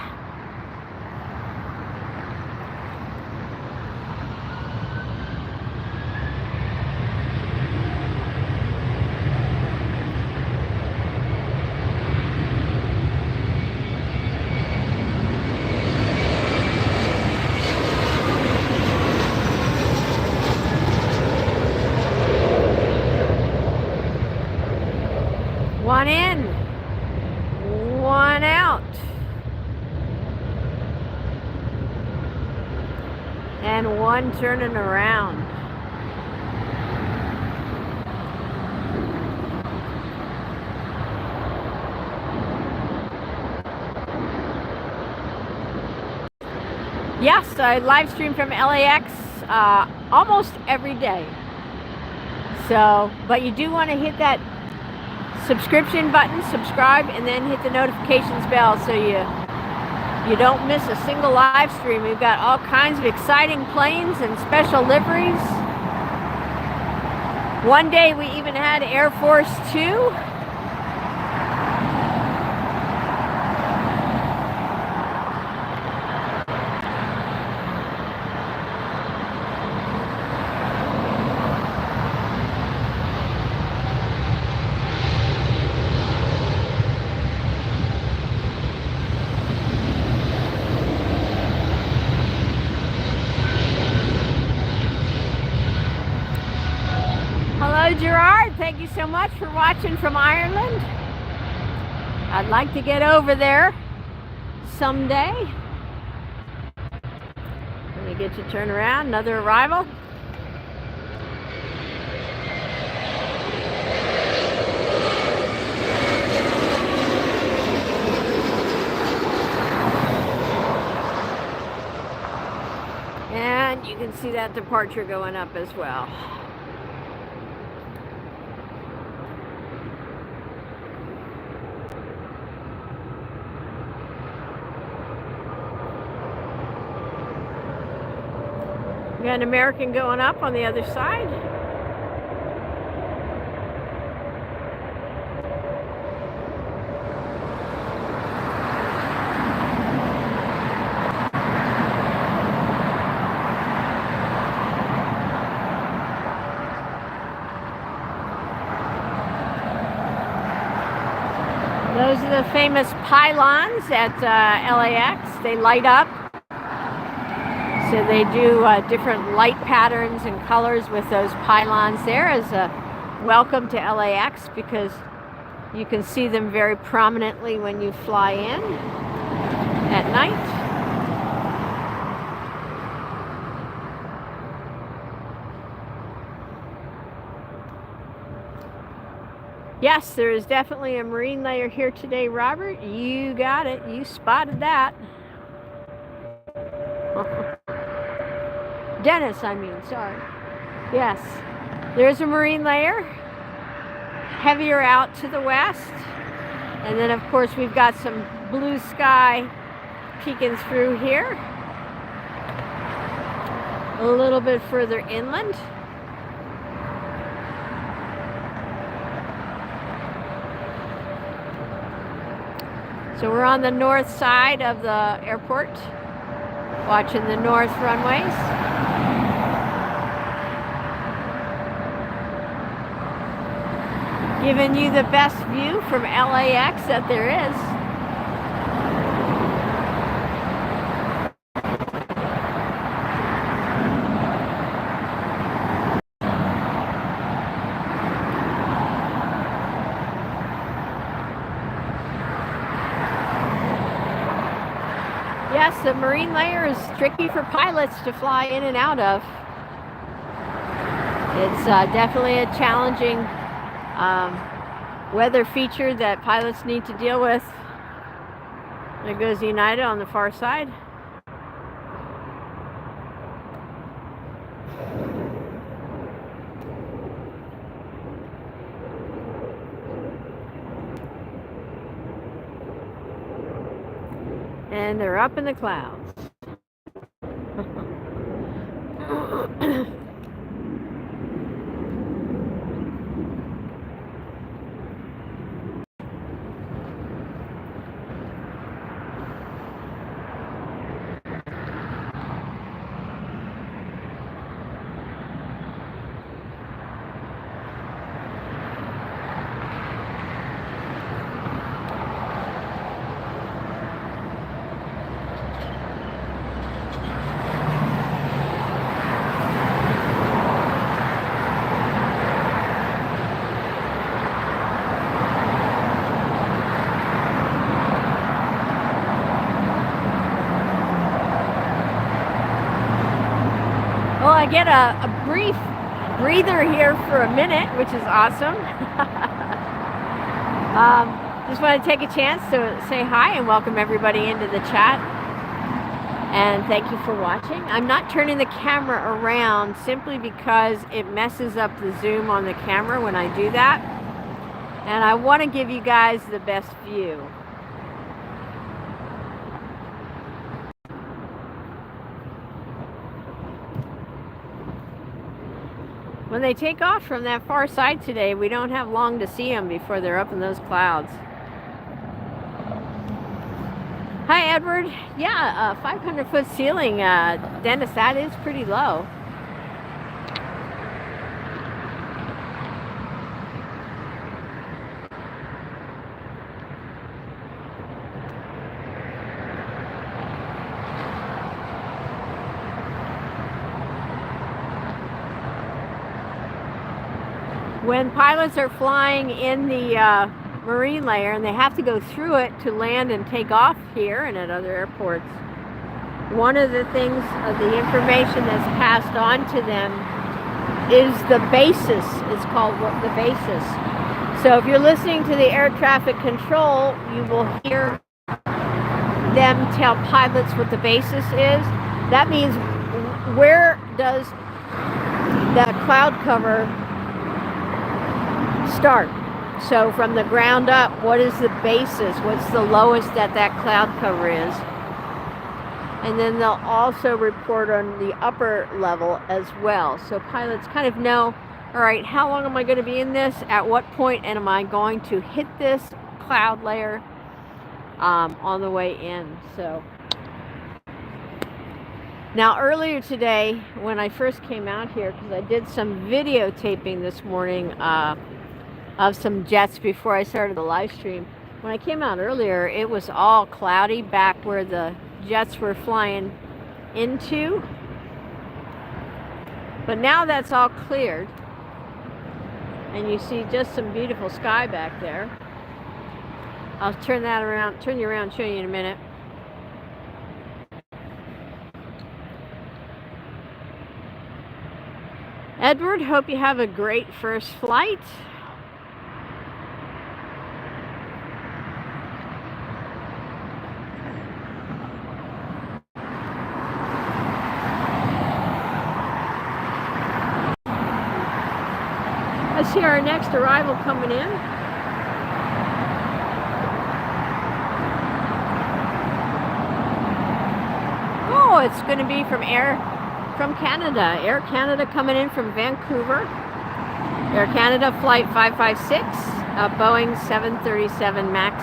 One in, one out, and one turning around. Yes, I live stream from LAX almost every day. So, but you do want to hit that subscription button, subscribe, and then hit the notifications bell so you don't miss a single live stream. We've got all kinds of exciting planes and special liveries. One day we even had Air Force 2. thank you so much for watching from Ireland. I'd like to get over there someday. Let me get you to turn around. Another arrival. And you can see that departure going up as well. We got an American going up on the other side. Those are the famous pylons at LAX. They light up. So they do different light patterns and colors with those pylons there as a welcome to LAX, because you can see them very prominently when you fly in at night. Yes, there is definitely a marine layer here today, Robert. You got it. You spotted that. Dennis, I mean, sorry. Yes, there's a marine layer, heavier out to the west. And then, of course, we've got some blue sky peeking through here. A little bit further inland. So we're on the north side of the airport, watching the north runways. Giving you the best view from LAX that there is. Yes, the marine layer is tricky for pilots to fly in and out of. It's definitely a challenging weather feature that pilots need to deal with. There goes United on the far side. And they're up in the clouds. Well, I get a brief breather here for a minute, which is awesome. Just want to take a chance to say hi and welcome everybody into the chat. And thank you for watching. I'm not turning the camera around simply because it messes up the zoom on the camera when I do that. And I want to give you guys the best view. When they take off from that far side today, we don't have long to see them before they're up in those clouds. Hi, Edward. Yeah, 500-foot ceiling. Dennis, that is pretty low. when pilots are flying in the marine layer and they have to go through it to land and take off here and at other airports, one of the things of the information that's passed on to them is the basis. It's called the basis. So if you're listening to the air traffic control, you will hear them tell pilots what the basis is. That means where does the cloud cover start? So from the ground up, what is the basis? What's the lowest that cloud cover is? And then they'll also report on the upper level as well. So pilots kind of know, all right, how long am I going to be in this? At what point am I going to hit this cloud layer on the way in? So now earlier today, when I first came out here, because I did some videotaping this morning of some jets before I started the live stream. When I came out earlier, it was all cloudy back where the jets were flying into. But now that's all cleared. And you see just some beautiful sky back there. I'll turn that around, turn you around, show you in a minute. Edward, hope you have a great first flight. I see our next arrival coming in. Oh, it's going to be from Canada. Air Canada coming in from Vancouver. Air Canada Flight 556, Boeing 737 MAX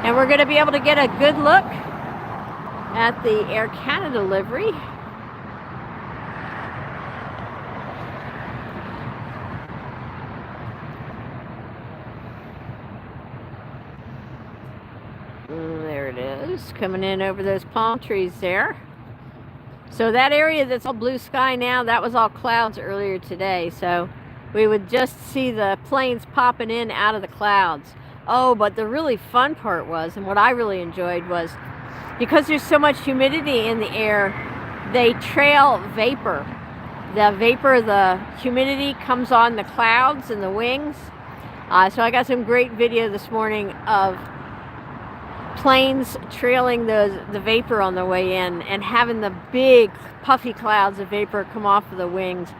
8. And we're going to be able to get a good look at the Air Canada livery. There it is, coming in over those palm trees there. So that area that's all blue sky now, that was all clouds earlier today. So we would just see the planes popping in out of the clouds. Oh, but the really fun part was, and what I really enjoyed was, because there's so much humidity in the air, they trail vapor. The vapor, the humidity comes on the clouds and the wings. So I got some great video this morning of planes trailing the vapor on the way in and having the big puffy clouds of vapor come off of the wings.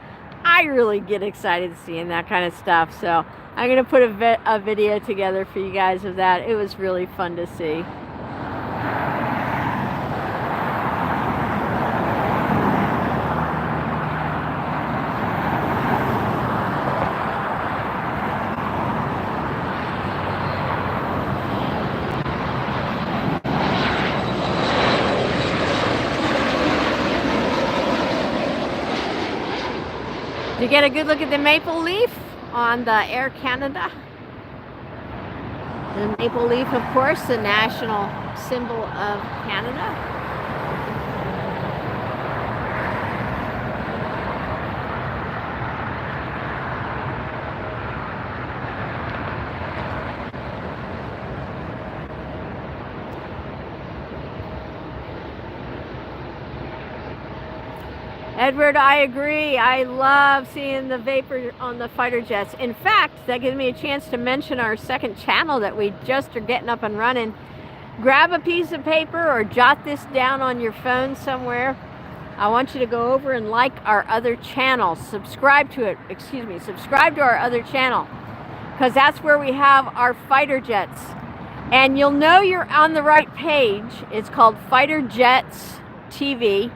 I really get excited seeing that kind of stuff. So I'm going to put a video together for you guys of that. It was really fun to see. You get a good look at the maple leaf on the Air Canada. The maple leaf, of course, the national symbol of Canada. Edward, I agree. I love seeing the vapor on the fighter jets. In fact, that gives me a chance to mention our second channel that we just are getting up and running. Grab a piece of paper or jot this down on your phone somewhere. I want you to go over and like our other channel. Subscribe to it. Subscribe to our other channel, because that's where we have our fighter jets. And you'll know you're on the right page. It's called Fighter Jets TV.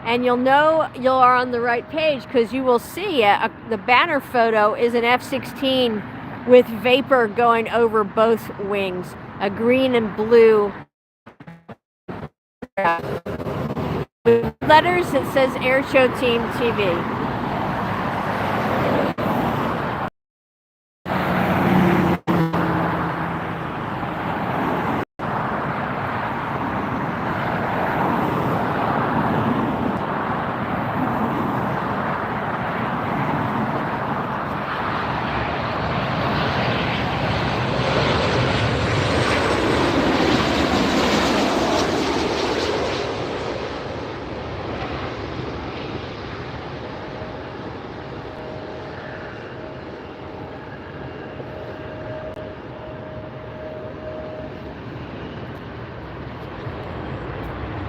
And you'll know you are on the right page because you will see the banner photo is an F-16 with vapor going over both wings, a green and blue. With letters that says AirshowTeamTV.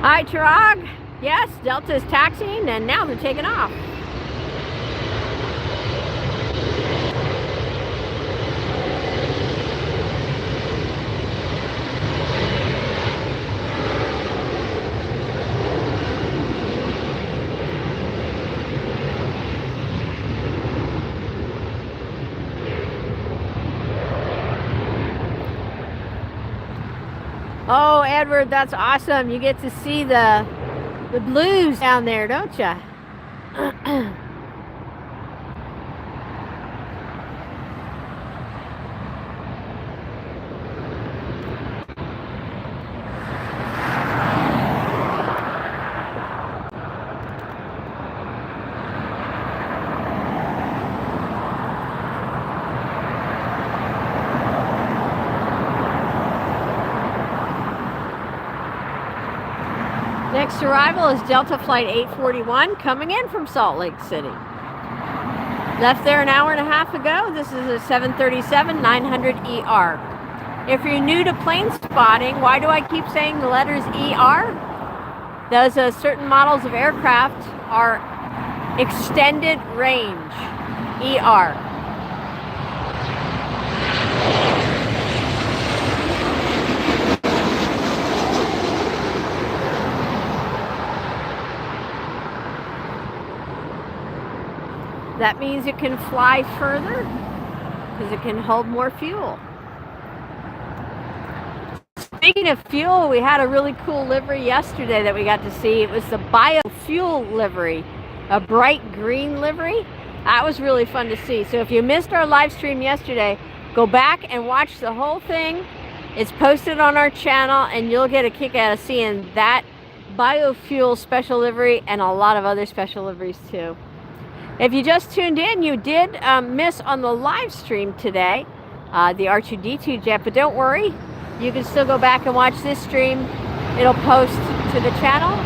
Hi, Chirag. Yes, Delta is taxiing, and now they're taking off. Oh, Edward, that's awesome. You get to see the blues down there, don't you? Next arrival is Delta Flight 841 coming in from Salt Lake City. Left there an hour and a half ago. This is a 737-900ER. If you're new to plane spotting, why do I keep saying the letters ER? Those certain models of aircraft are extended range, ER. That means it can fly further because it can hold more fuel. Speaking of fuel, we had a really cool livery yesterday that we got to see. It was the biofuel livery, a bright green livery. That was really fun to see. So if you missed our live stream yesterday, go back and watch the whole thing. It's posted on our channel, and you'll get a kick out of seeing that biofuel special livery and a lot of other special liveries too. If you just tuned in, you did miss on the live stream today the R2-D2 jet, but don't worry, you can still go back and watch this stream. It'll post to the channel.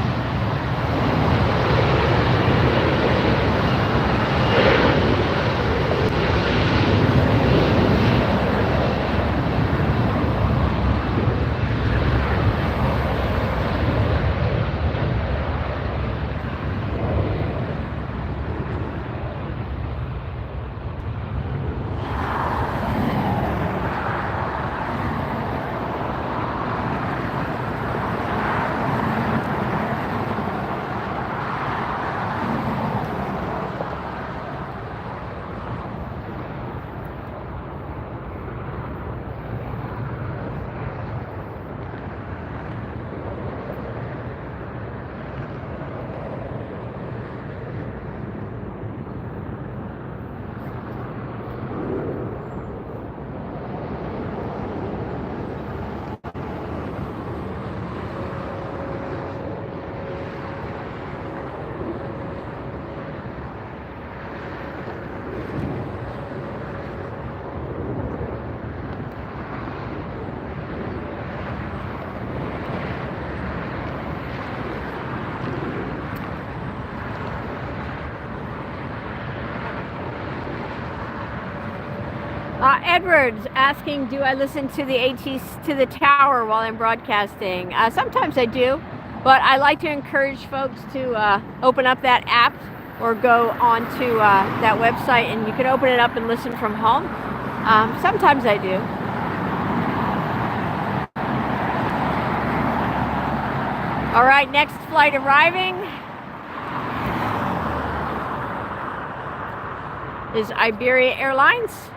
Edward's asking, do I listen to the ATs to the tower while I'm broadcasting? Sometimes I do, but I like to encourage folks to open up that app or go onto that website, and you can open it up and listen from home. Sometimes I do. All right, next flight arriving is Iberia Airlines.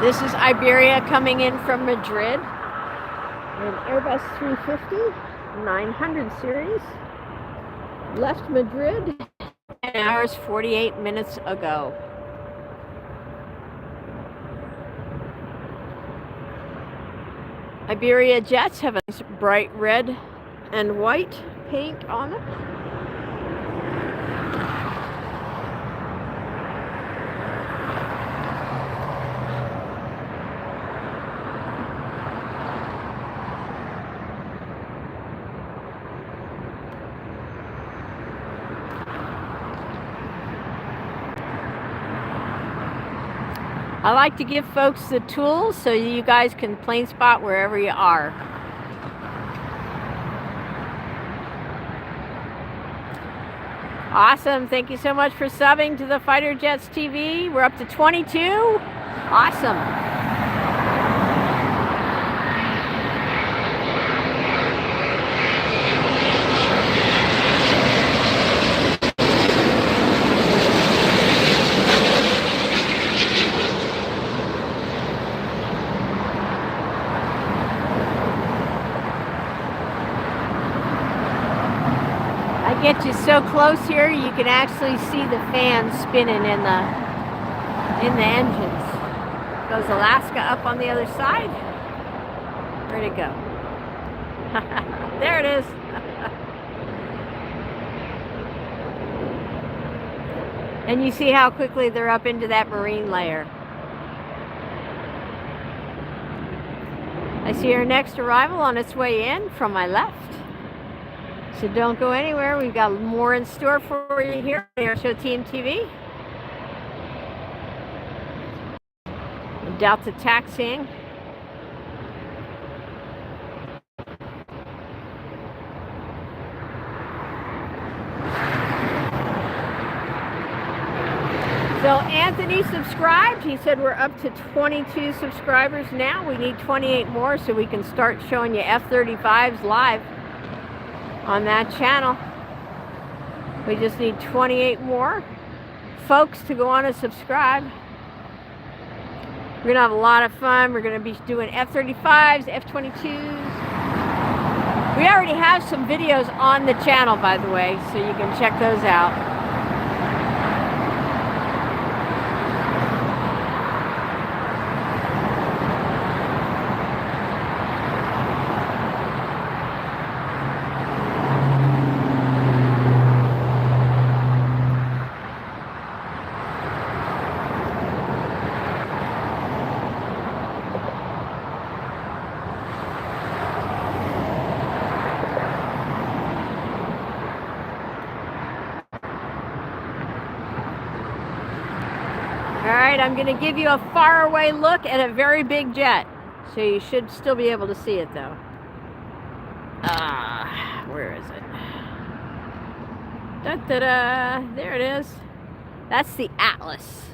This is Iberia coming in from Madrid, an Airbus 350-900 series. Left Madrid 10 hours 48 minutes ago. Iberia jets have a bright red and white paint on them. I like to give folks the tools so you guys can plane spot wherever you are. Awesome. Thank you so much for subbing to the Fighter Jets TV. We're up to 22. Awesome. Get you so close here you can actually see the fans spinning in the engines. Goes Alaska up on the other side. Where'd it go? There it is. And you see how quickly they're up into that marine layer. I see our next arrival on its way in from my left. So don't go anywhere. We've got more in store for you here on AirshowTeamTV. Delta taxiing. So Anthony subscribed. He said we're up to 22 subscribers now. We need 28 more so we can start showing you F-35s live on that channel. We just need 28 more folks to go on and subscribe. We're gonna have a lot of fun. We're gonna be doing F-35s, F-22s. We already have some videos on the channel, by the way, so you can check those out. Alright, I'm going to give you a faraway look at a very big jet. So you should still be able to see it though. Where is it? Da-da-da! There it is. That's the Atlas.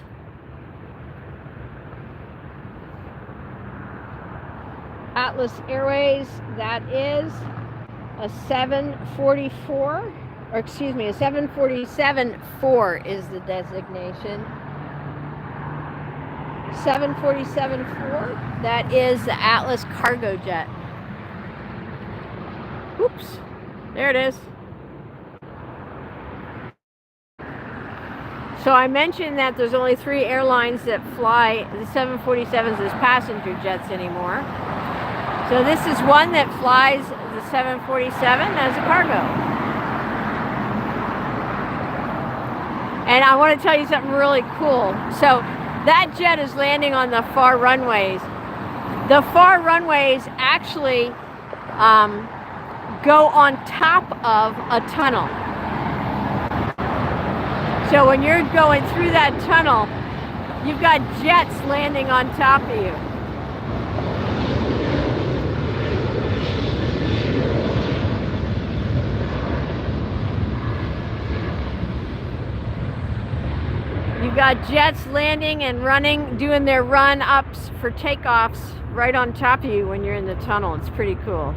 Atlas Airways, that is a 744, or excuse me, a 747-4 is the designation. 747-4, that is the Atlas cargo jet. Oops, there it is. So I mentioned that there's only 3 airlines that fly the 747s as passenger jets anymore. So this is one that flies the 747 as a cargo. And I want to tell you something really cool. So that jet is landing on the far runways. The far runways actually go on top of a tunnel. So when you're going through that tunnel, you've got jets landing on top of you. You've got jets landing and running, doing their run-ups for takeoffs right on top of you when you're in the tunnel. It's pretty cool.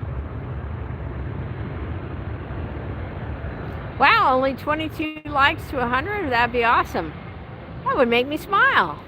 Wow, only 22 likes to 100? That'd be awesome. That would make me smile.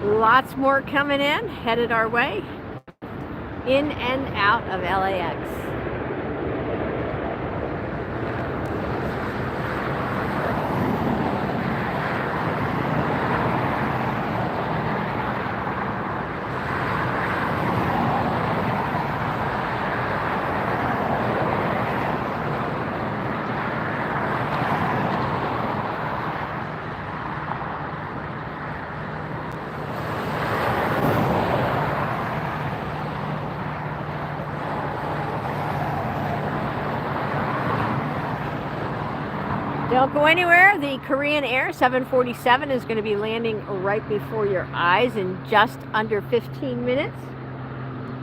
Lots more coming in, headed our way, in and out of LAX. Don't go anywhere. The Korean Air 747 is going to be landing right before your eyes in just under 15 minutes.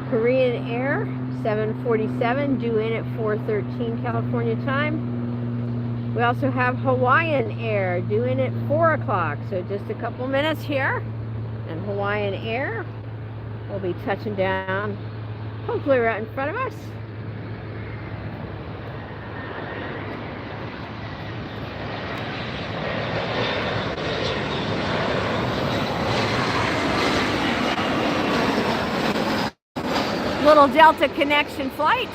Korean Air 747 due in at 4:13 California time. We also have Hawaiian Air due in at 4 o'clock, so just a couple minutes here. And Hawaiian Air will be touching down hopefully right in front of us. Little Delta connection flight.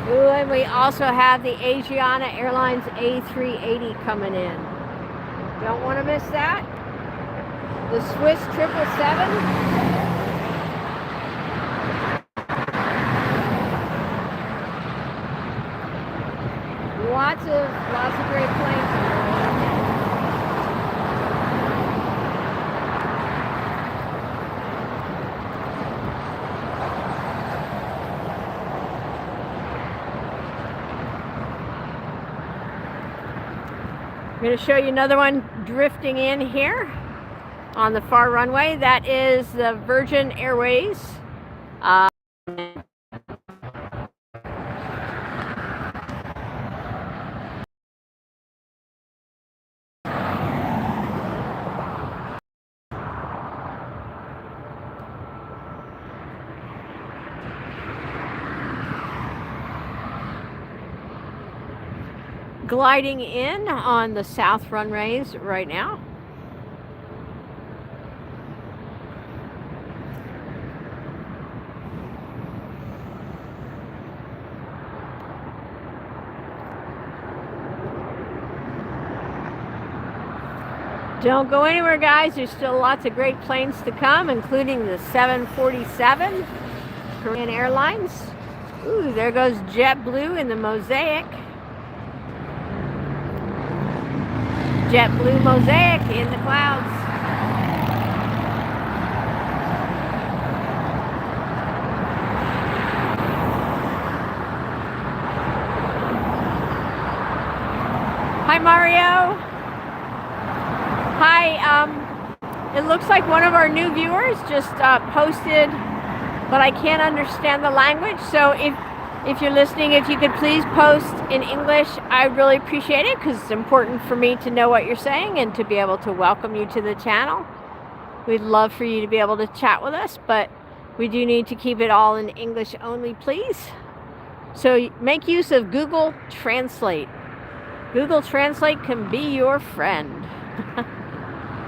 Ooh, and we also have the Asiana Airlines A380 coming in. Don't want to miss that. The Swiss 777. Lots of great planes. I'm going to show you another one drifting in here on the far runway. That is the Virgin Airways. Gliding in on the south runways right now. Don't go anywhere, guys. There's still lots of great planes to come, including the 747 Korean Airlines. Ooh, there goes JetBlue in the Mosaic. JetBlue Mosaic in the clouds. Hi, Mario. Hi, it looks like one of our new viewers just posted, but I can't understand the language. So if you're listening, if you could please post in English, I'd really appreciate it, because it's important for me to know what you're saying and to be able to welcome you to the channel. We'd love for you to be able to chat with us, but we do need to keep it all in English only, please. So make use of Google Translate. Google Translate can be your friend.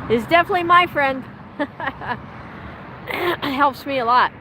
It's definitely my friend. It helps me a lot.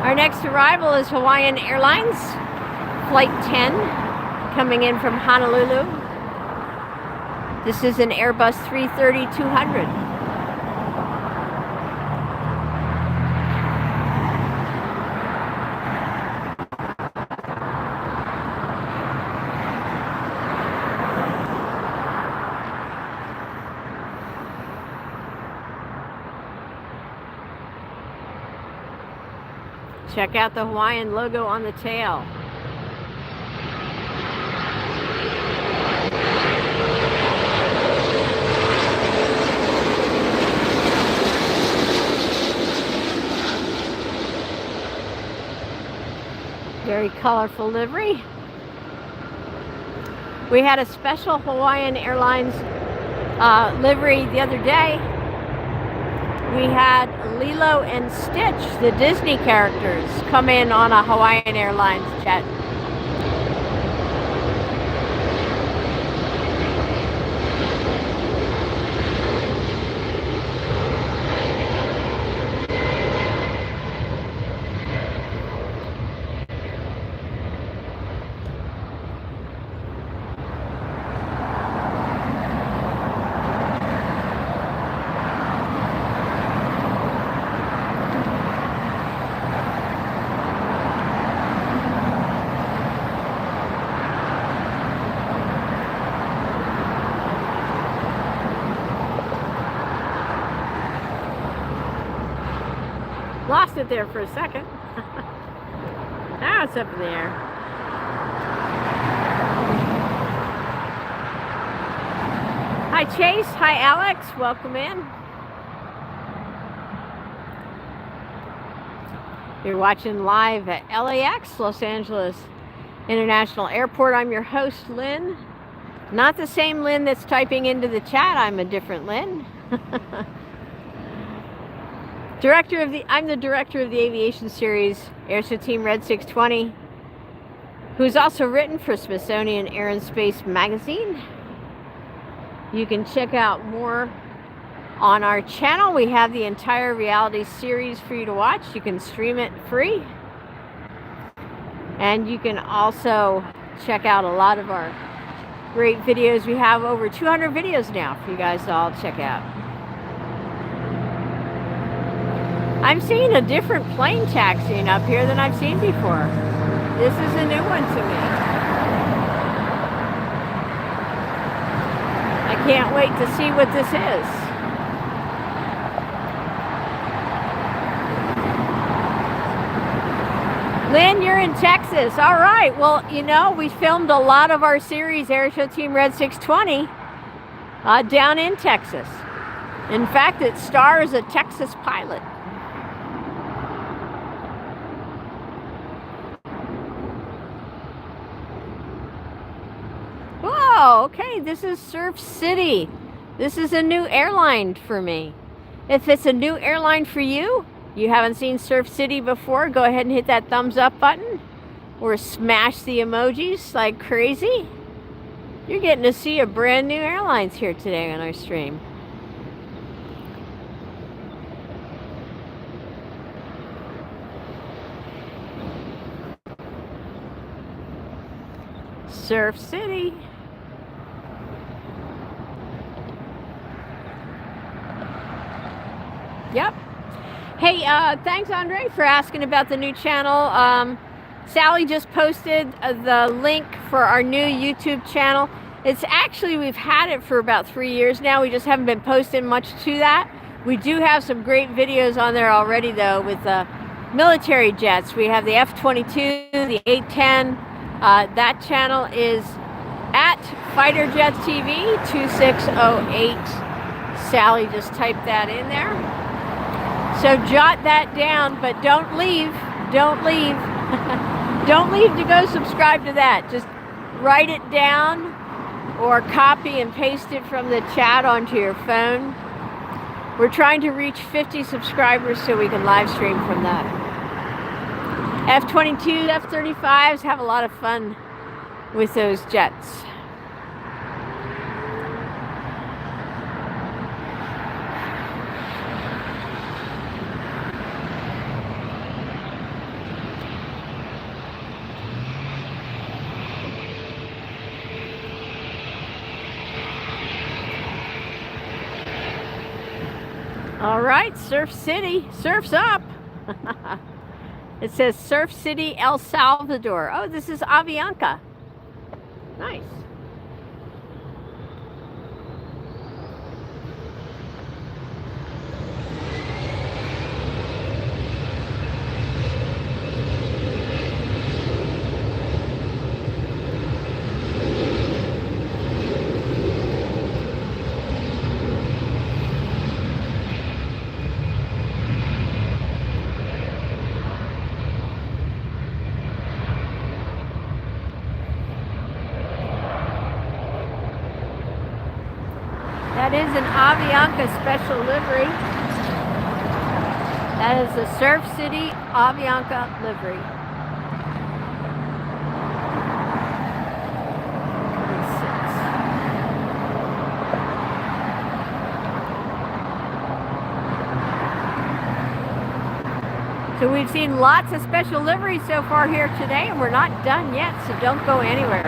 Our next arrival is Hawaiian Airlines, Flight 10, coming in from Honolulu. This is an Airbus 330-200. Check out the Hawaiian logo on the tail. Very colorful livery. We had a special Hawaiian Airlines livery the other day. we had Lilo and Stitch, the Disney characters, come in on a Hawaiian Airlines jet. Lost it there for a second. Now it's up in the air. Hi Chase, hi Alex, welcome in. You're watching live at LAX, Los Angeles International Airport. I'm your host, Lynn. Not the same Lynn that's typing into the chat, I'm a different Lynn. I'm the director of the aviation series, AirshowTeam Red 620, who's also written for Smithsonian Air Space magazine. You can check out more on our channel. We have the entire reality series for you to watch. You can stream it free. And you can also check out a lot of our great videos. We have over 200 videos now for you guys to all check out. I'm seeing a different plane taxiing up here than I've seen before. This is a new one to me. I can't wait to see what this is. Lynn, you're in Texas. All right. Well, you know, we filmed a lot of our series, AirshowTeam Red 620, down in Texas. In fact, it stars a Texas pilot. Oh, okay, this is Surf City. This is a new airline for me. If it's a new airline for you, you haven't seen Surf City before, go ahead and hit that thumbs up button or smash the emojis like crazy. You're getting to see a brand new airlines here today on our stream. Surf City. Yep. Hey, thanks Andre for asking about the new channel. Sally just posted the link for our new YouTube channel. It's actually, we've had it for about 3 years now. We just haven't been posting much to that. We do have some great videos on there already though with military jets. We have the F-22, the A-10. That channel is at Fighter Jets TV 2608. Sally just typed that in there. So jot that down, but don't leave. Don't leave. Don't leave to go subscribe to that. Just write it down or copy and paste it from the chat onto your phone. We're trying to reach 50 subscribers so we can live stream from that. F-22, F-35s, have a lot of fun with those jets. All right, Surf City, surf's up. It says Surf City, El Salvador. Oh, this is Avianca. Nice. That is an Avianca special livery. That is the Surf City Avianca livery. So we've seen lots of special liveries so far here today, and we're not done yet, so don't go anywhere.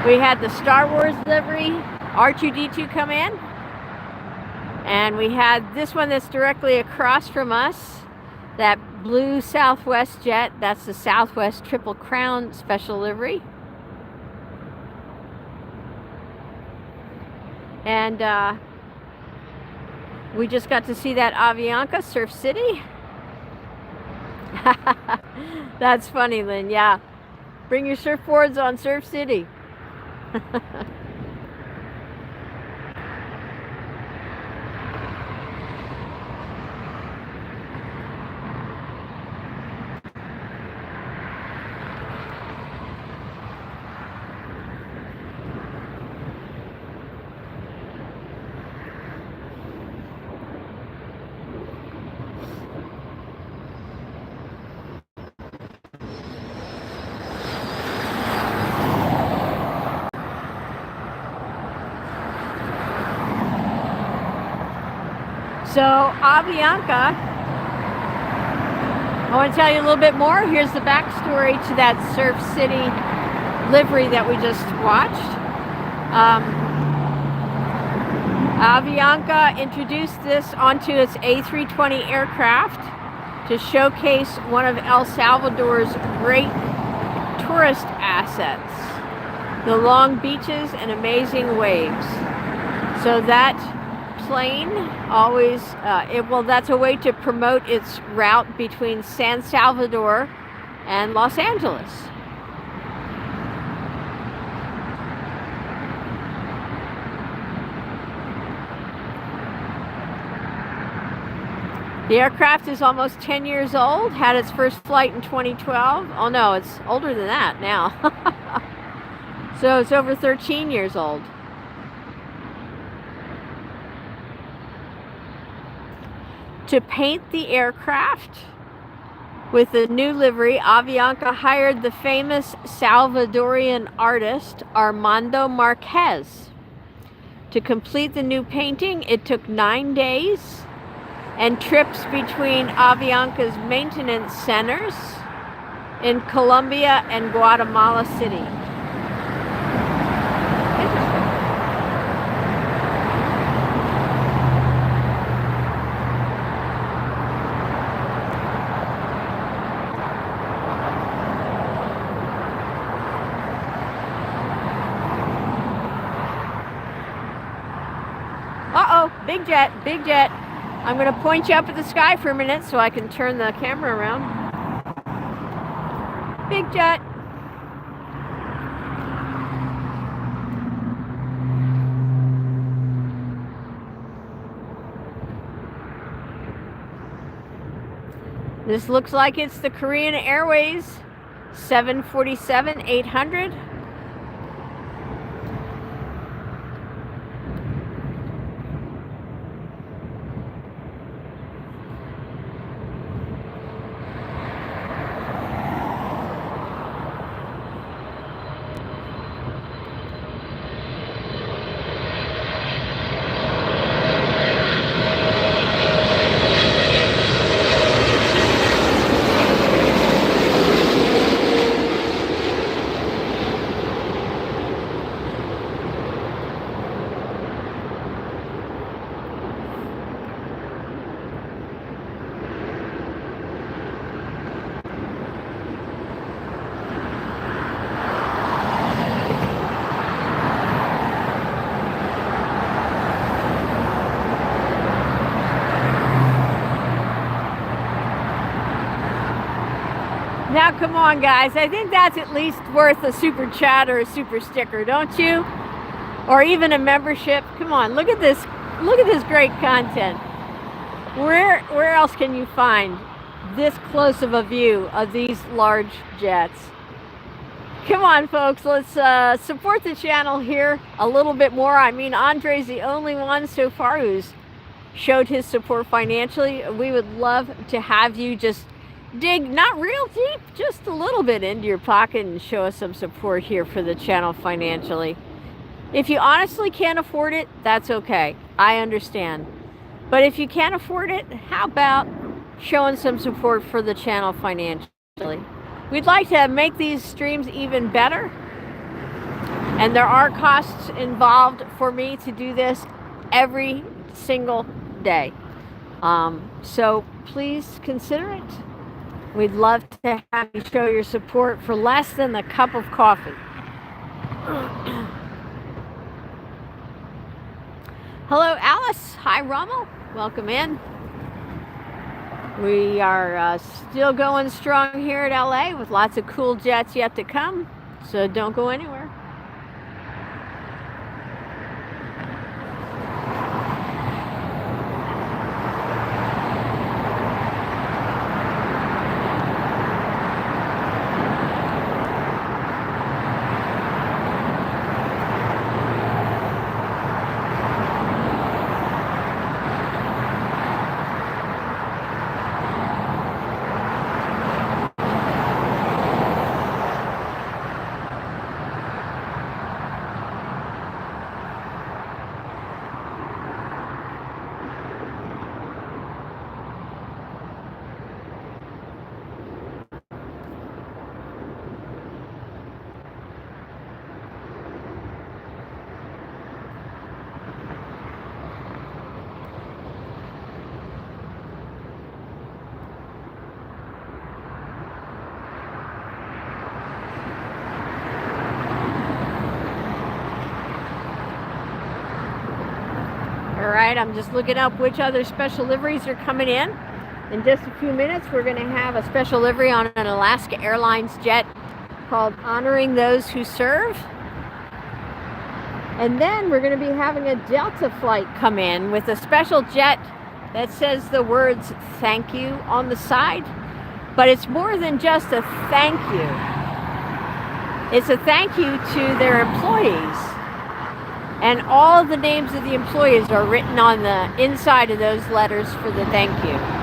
We had the Star Wars livery, R2-D2 come in. And we had this one that's directly across from us, that blue Southwest jet. That's the Southwest Triple Crown special livery. And we just got to see that Avianca, Surf City. That's funny, Lynn. Yeah. Bring your surfboards on Surf City. So Avianca, I want to tell you a little bit more. Here's the backstory to that Surf City livery that we just watched. Avianca introduced this onto its A320 aircraft to showcase one of El Salvador's great tourist assets, the long beaches and amazing waves. So that plane always, well, that's a way to promote its route between San Salvador and Los Angeles. The aircraft is almost 10 years old, had its first flight in 2012. Oh no, it's older than that now. So it's over 13 years old. To paint the aircraft with the new livery, Avianca hired the famous Salvadorian artist Armando Marquez. To complete the new painting, it took 9 days and trips between Avianca's maintenance centers in Colombia and Guatemala City. Uh-oh, big jet, big jet. I'm going to point you up at the sky for a minute so I can turn the camera around. Big jet. This looks like it's the Korean Airways 747-800. Now come on guys, I think that's at least worth a super chat or a super sticker, don't you? Or even a membership. Come on, look at this great content. Where else can you find this close of a view of these large jets? Come on folks, let's support the channel here a little bit more. I mean, Andre's the only one so far who's showed his support financially. We would love to have you just dig, not real deep, just a little bit into your pocket and show us some support here for the channel financially. If you honestly can't afford it, that's okay. I understand. But if you can't afford it, how about showing some support for the channel financially? We'd like to make these streams even better. And there are costs involved for me to do this every single day. So please consider it. We'd love to have you show your support for less than a cup of coffee. Hello, Alice. Hi, Rommel. Welcome in. We are still going strong here at LA with lots of cool jets yet to come. So don't go anywhere. Alright, I'm just looking up which other special liveries are coming in. In just a few minutes, we're going to have a special livery on an Alaska Airlines jet called Honoring Those Who Serve. And then we're going to be having a Delta flight come in with a special jet that says the words thank you on the side. But it's more than just a thank you. It's a thank you to their employees. And all the names of the employees are written on the inside of those letters for the thank you.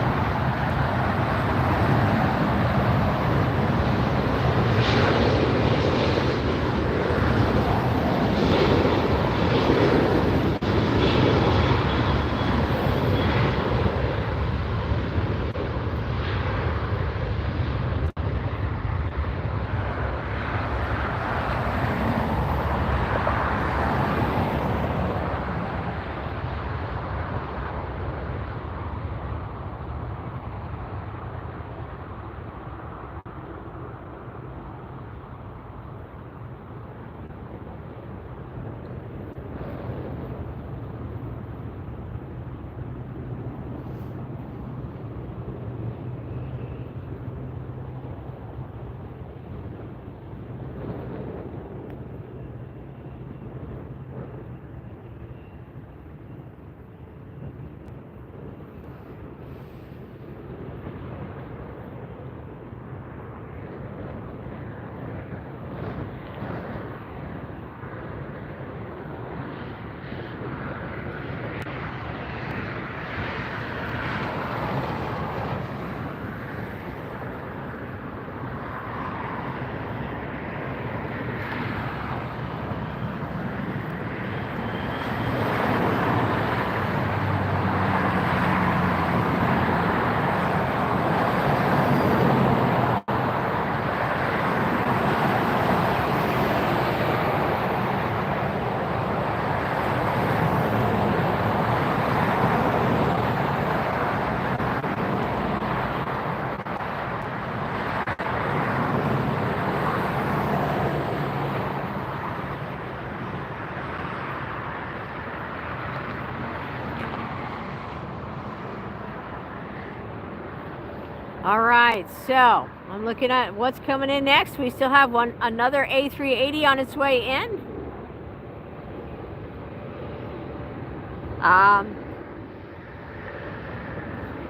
All right, so I'm looking at what's coming in next. We still have another A380 on its way in.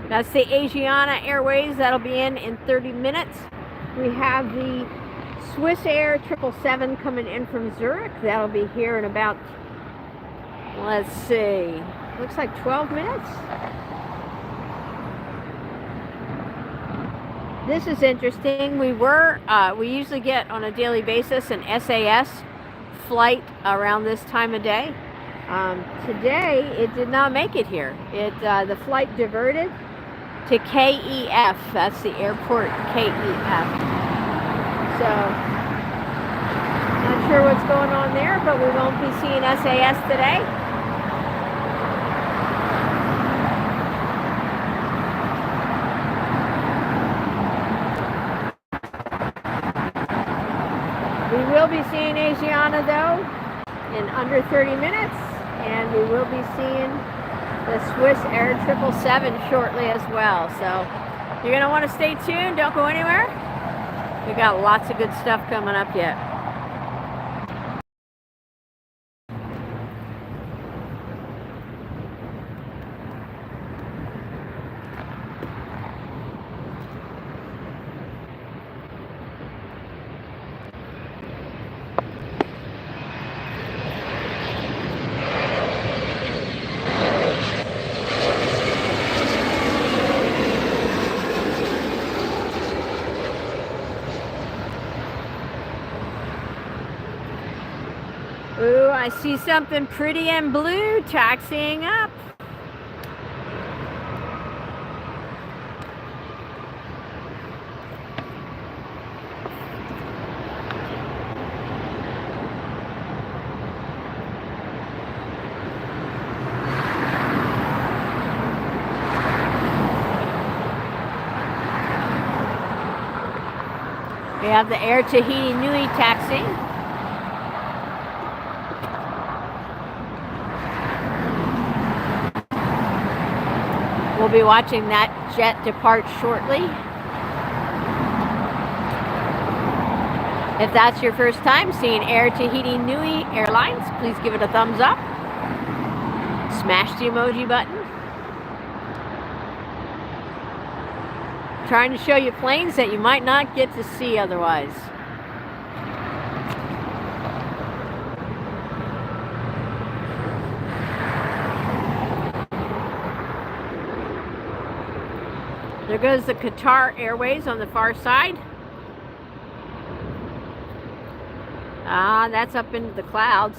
That's the Asiana Airways. That'll be in 30 minutes. We have the Swiss Air 777 coming in from Zurich. That'll be here in about, let's see, Looks like 12 minutes. This is interesting. We usually get on a daily basis an SAS flight around this time of day. Today, it did not make it here. The flight diverted to KEF. That's the airport, KEF. So, not sure what's going on there, but we won't be seeing SAS today. We will be seeing Asiana, though, in under 30 minutes, and we will be seeing the Swiss Air 777 shortly as well. So you're going to want to stay tuned. Don't go anywhere. We got lots of good stuff coming up yet. Ooh, I see something pretty and blue taxiing up. We have the Air Tahiti Nui taxiing. We'll be watching that jet depart shortly. If that's your first time seeing Air Tahiti Nui Airlines, please give it a thumbs up. Smash the emoji button. Trying to show you planes that you might not get to see otherwise. There goes the Qatar Airways on the far side. Ah, that's up into the clouds.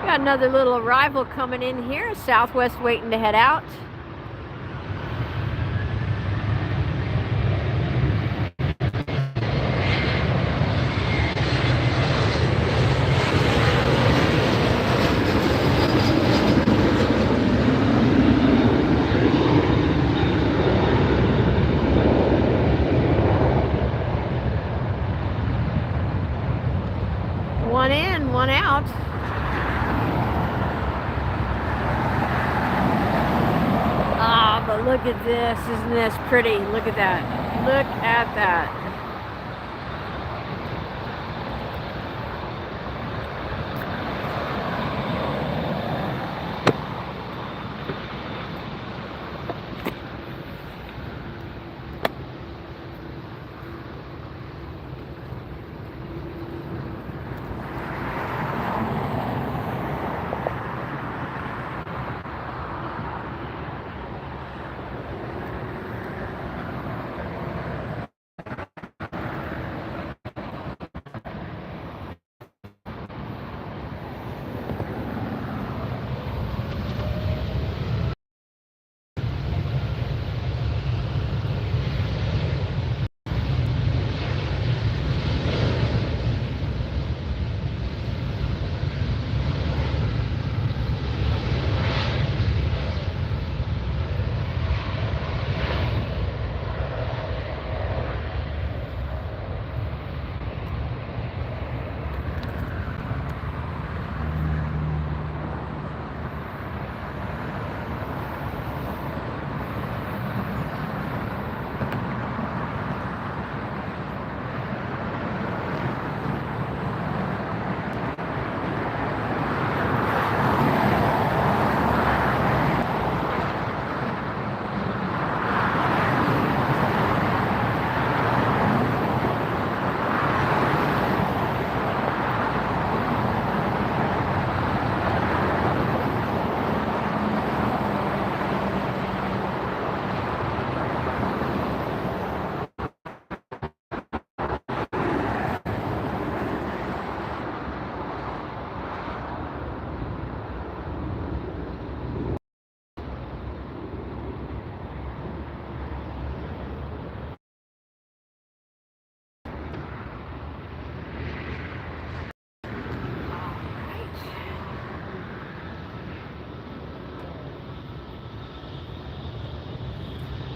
Got another little arrival coming in here. Southwest waiting to head out. One in, one out. Ah, but look at this. Isn't this pretty? Look at that. Look at that.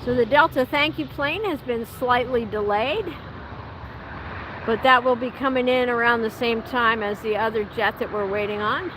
So the Delta thank you plane has been slightly delayed, but that will be coming in around the same time as the other jet that we're waiting on.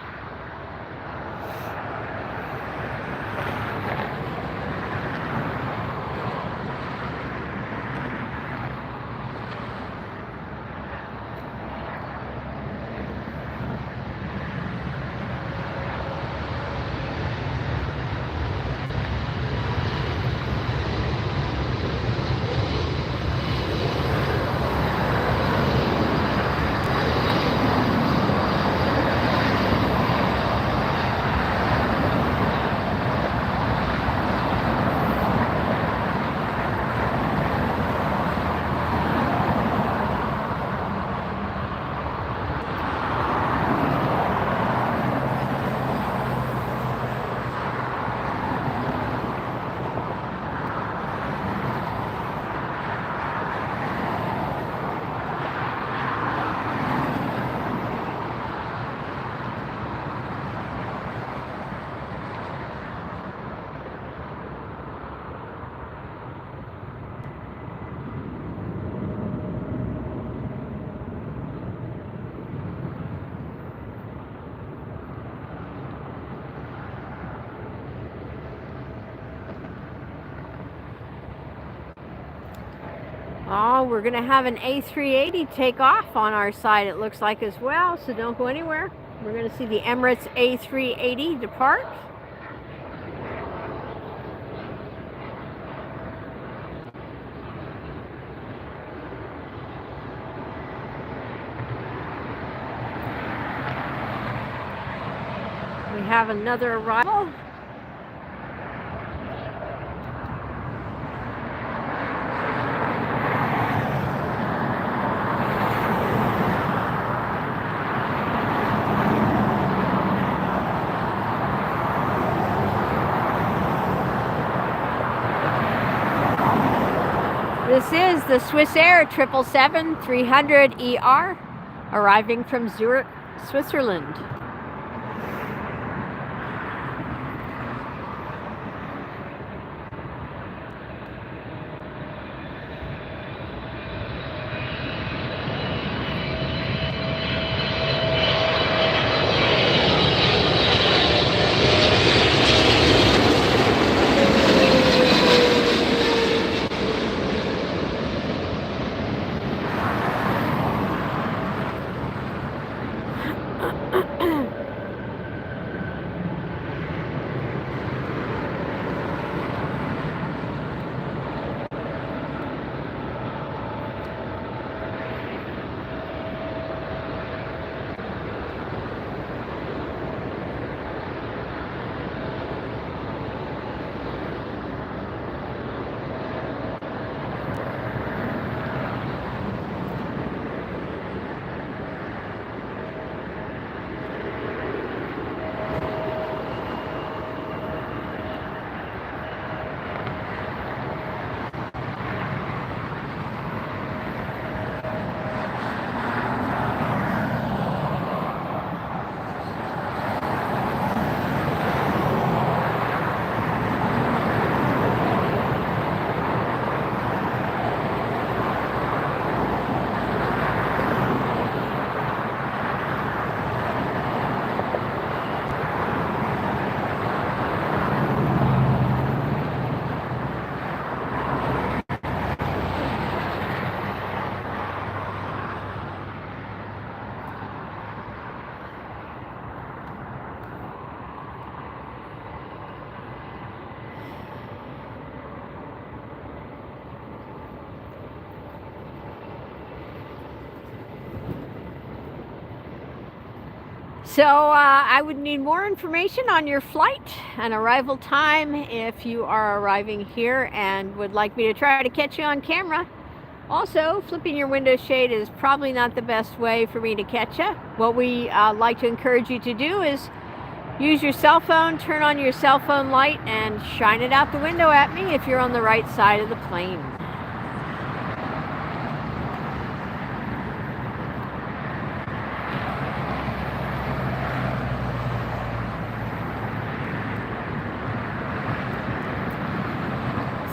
Oh, we're going to have an A380 take off on our side, it looks like, as well, so don't go anywhere. We're going to see the Emirates A380 depart. We have another arrival. This is the Swiss Air 777-300ER arriving from Zurich, Switzerland. So I would need more information on your flight and arrival time if you are arriving here and would like me to try to catch you on camera. Also, flipping your window shade is probably not the best way for me to catch you. What we like to encourage you to do is use your cell phone, turn on your cell phone light, and shine it out the window at me if you're on the right side of the plane.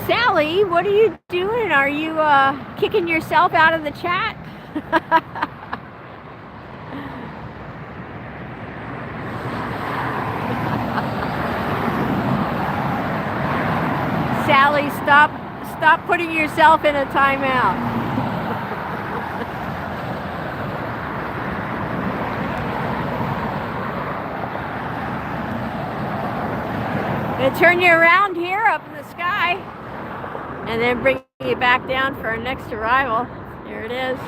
Sally, what are you doing? Are you kicking yourself out of the chat? Sally, stop putting yourself in a timeout. Gonna turn you around here up in the sky and then bring you back down for our next arrival. There it is.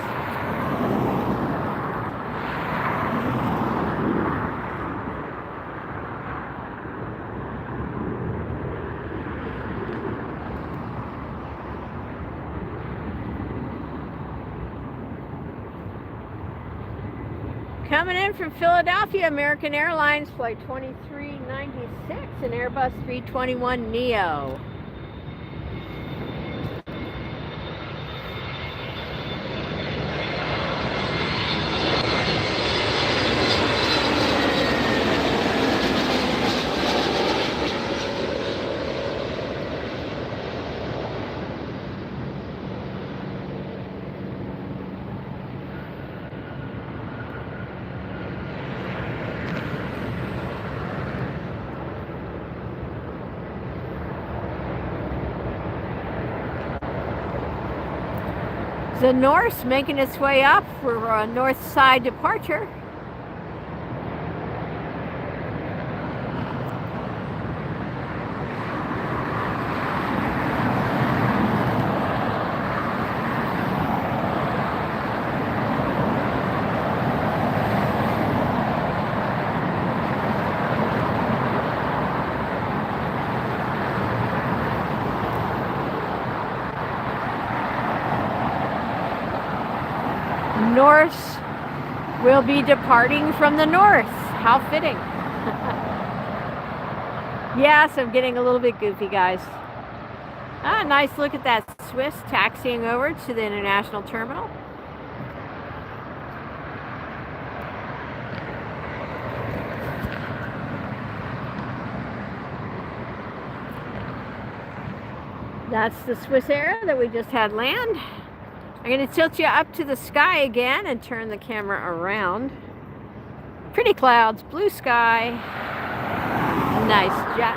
Coming in from Philadelphia, American Airlines Flight 2396, an Airbus 321neo. The Norse making its way up for a north side departure. Norse will be departing from the north. How fitting. Yes, I'm getting a little bit goofy, guys. Ah, nice look at that Swiss taxiing over to the international terminal. That's the Swiss Air that we just had land. I'm going to tilt you up to the sky again and turn the camera around. Pretty clouds, blue sky, nice jet.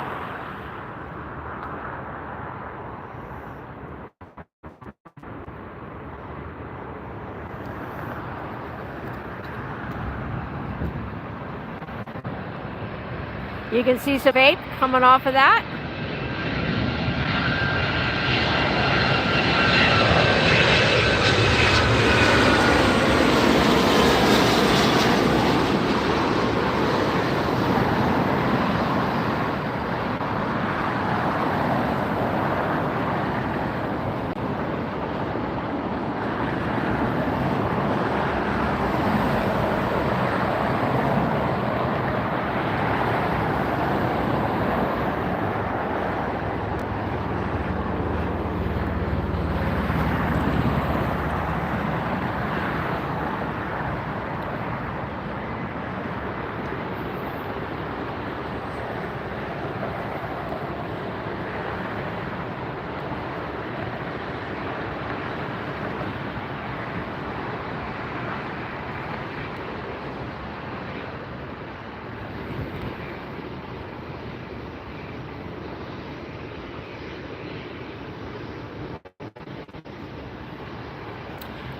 You can see some vape coming off of that.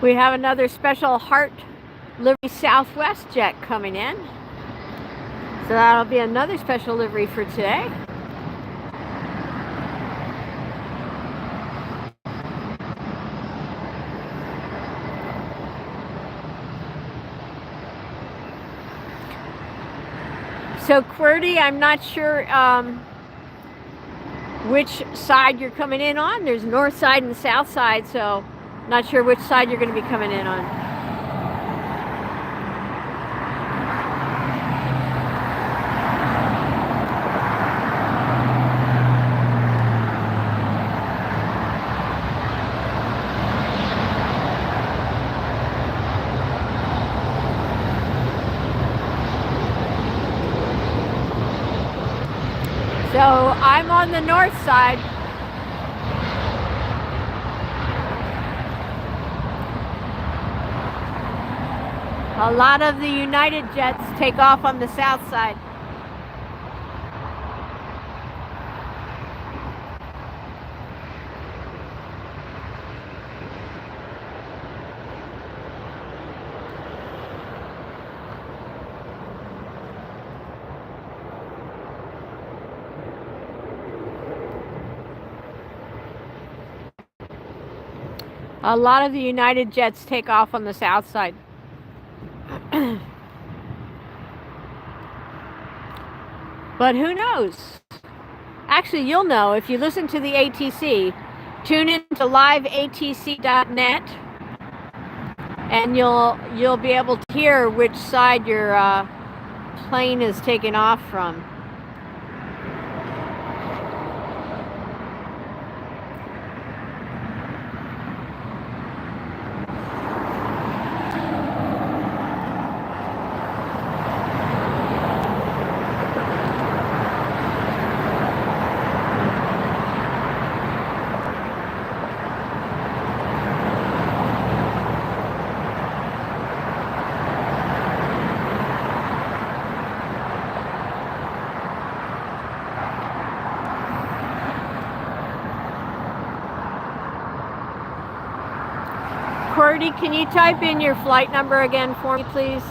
We have another special Heart livery Southwest jet coming in. So that'll be another special livery for today. So QWERTY, I'm not sure which side you're coming in on. There's north side and south side, so not sure which side you're going to be coming in on. So I'm on the north side. A lot of the United jets take off on the south side. A lot of the United jets take off on the south side. But who knows? Actually, you'll know if you listen to the ATC. Tune in to liveatc.net, and you'll be able to hear which side your plane is taking off from. Cordy, can you type in your flight number again for me, please?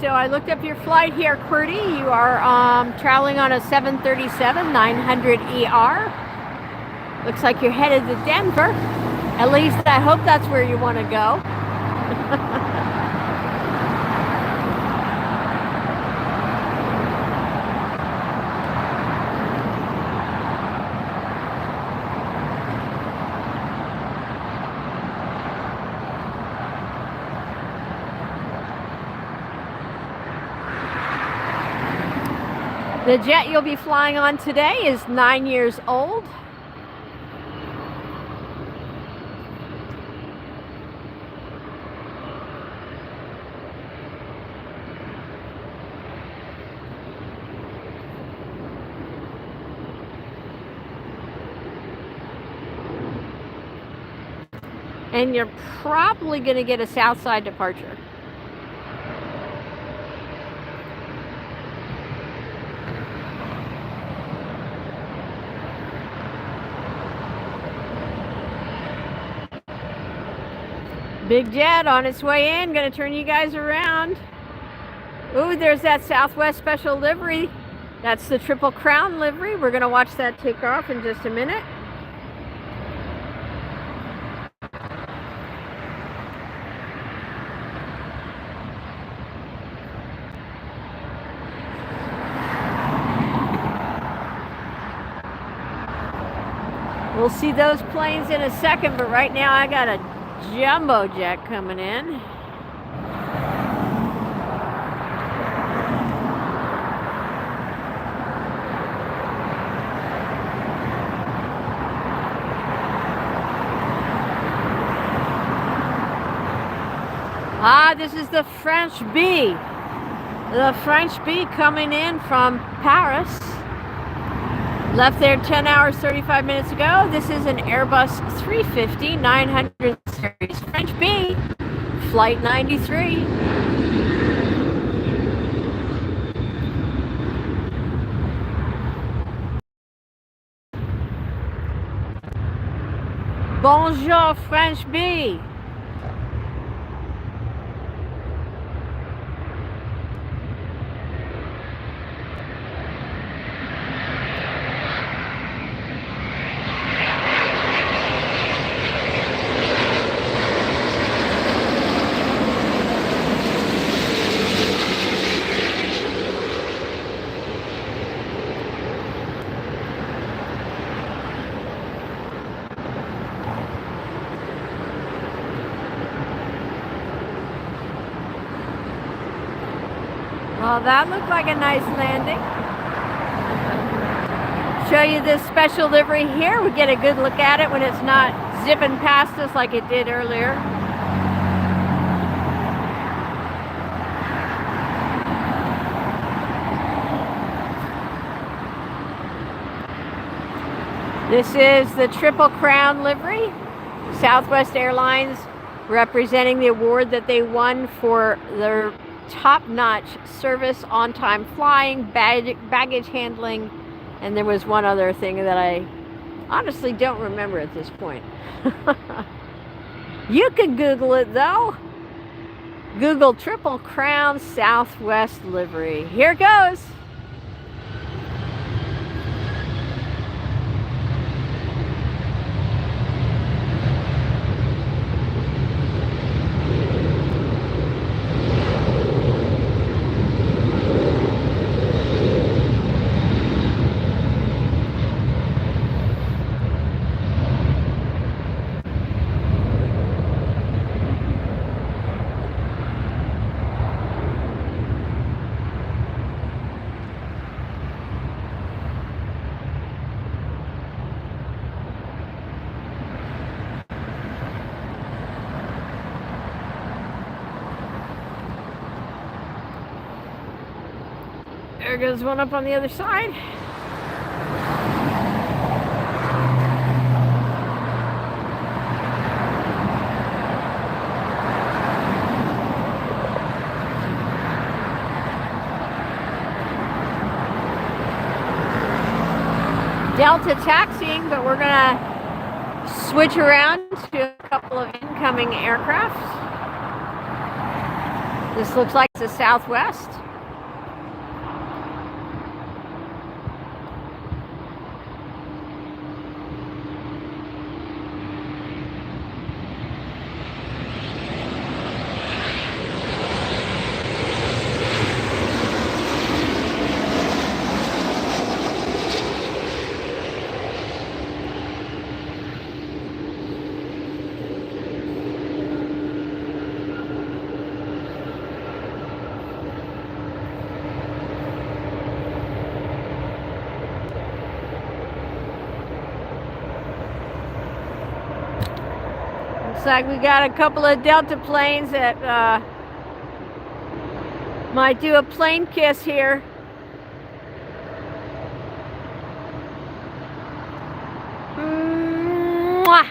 So I looked up your flight here, Qwerty. You are traveling on a 737-900ER. Looks like you're headed to Denver. At least I hope that's where you want to go. The jet you'll be flying on today is 9 years old. And you're probably going to get a south side departure. Big jet on its way in, gonna turn you guys around. Ooh, there's that Southwest Special livery. That's the Triple Crown livery. We're gonna watch that take off in just a minute. We'll see those planes in a second, but right now I got a jumbo jet coming in. This is the French B. The French B coming in from Paris. Left there 10 hours, 35 minutes ago. This is an Airbus 350-900 series French B, flight 93. Bonjour, French B. . . . . . . . . . . . . . . . . . . . . . . . . . . . . . . . . . . . . . . . . . . . . . . . . . . . . . . . . Well, that looked like a nice landing. Show you this special livery here. We get a good look at it when it's not zipping past us like it did earlier. This is the Triple Crown livery. Southwest Airlines representing the award that they won for their top-notch service, on-time flying, baggage handling, and there was one other thing that I honestly don't remember at this point. You can Google it though. Google Triple Crown Southwest livery. Here goes. There goes one up on the other side. Delta taxiing, but we're gonna switch around to a couple of incoming aircraft. This looks like the Southwest. Looks like we got a couple of Delta planes that might do a plane kiss here. Mwah!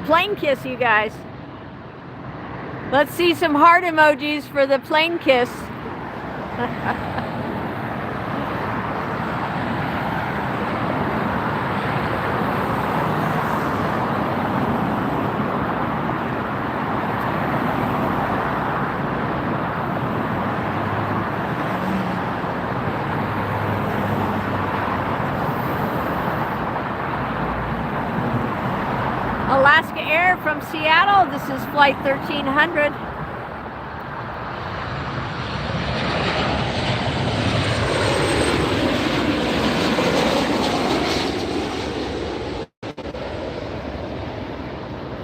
Plane kiss, you guys. Let's see some heart emojis for the plane kiss. Alaska Air from Seattle. This is flight 1300.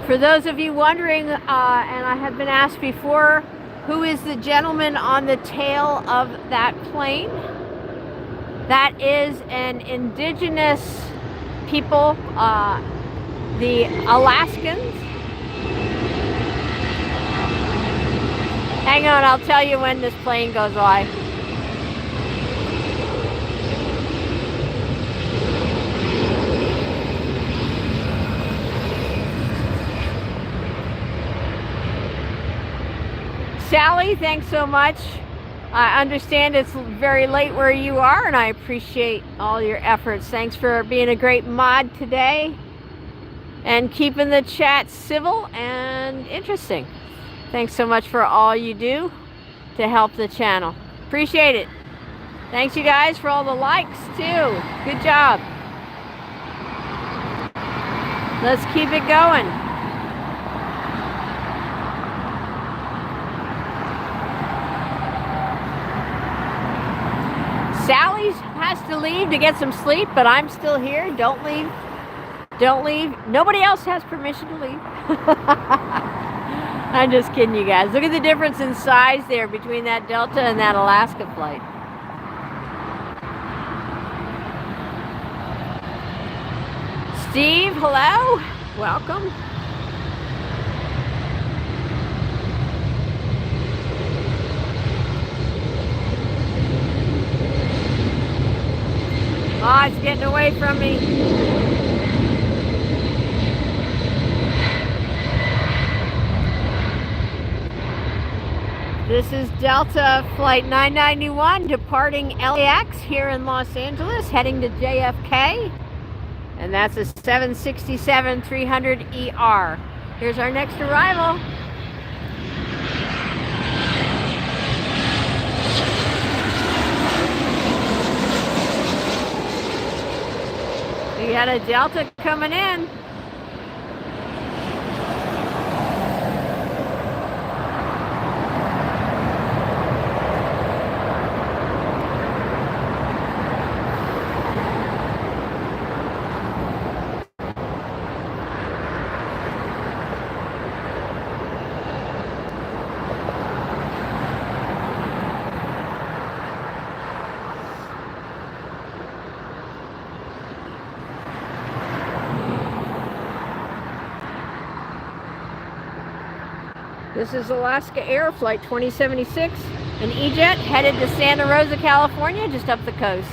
For those of you wondering, and I have been asked before, who is the gentleman on the tail of that plane? That is an indigenous people, the Alaskans. Hang on, I'll tell you when this plane goes by. Sally, thanks so much. I understand it's very late where you are, and I appreciate all your efforts. Thanks for being a great mod today and keeping the chat civil and interesting. Thanks so much for all you do to help the channel. Appreciate it. Thanks you guys for all the likes too. Good job. Let's keep it going. Sally has to leave to get some sleep, but I'm still here. Don't leave. Don't leave. Nobody else has permission to leave. I'm just kidding you guys. Look at the difference in size there between that Delta and that Alaska flight. Steve, hello. Welcome. Oh, it's getting away from me. This is Delta Flight 991 departing LAX here in Los Angeles, heading to JFK. And that's a 767-300ER. Here's our next arrival. We got a Delta coming in. This is Alaska Air Flight 2076, an E-Jet headed to Santa Rosa, California, just up the coast.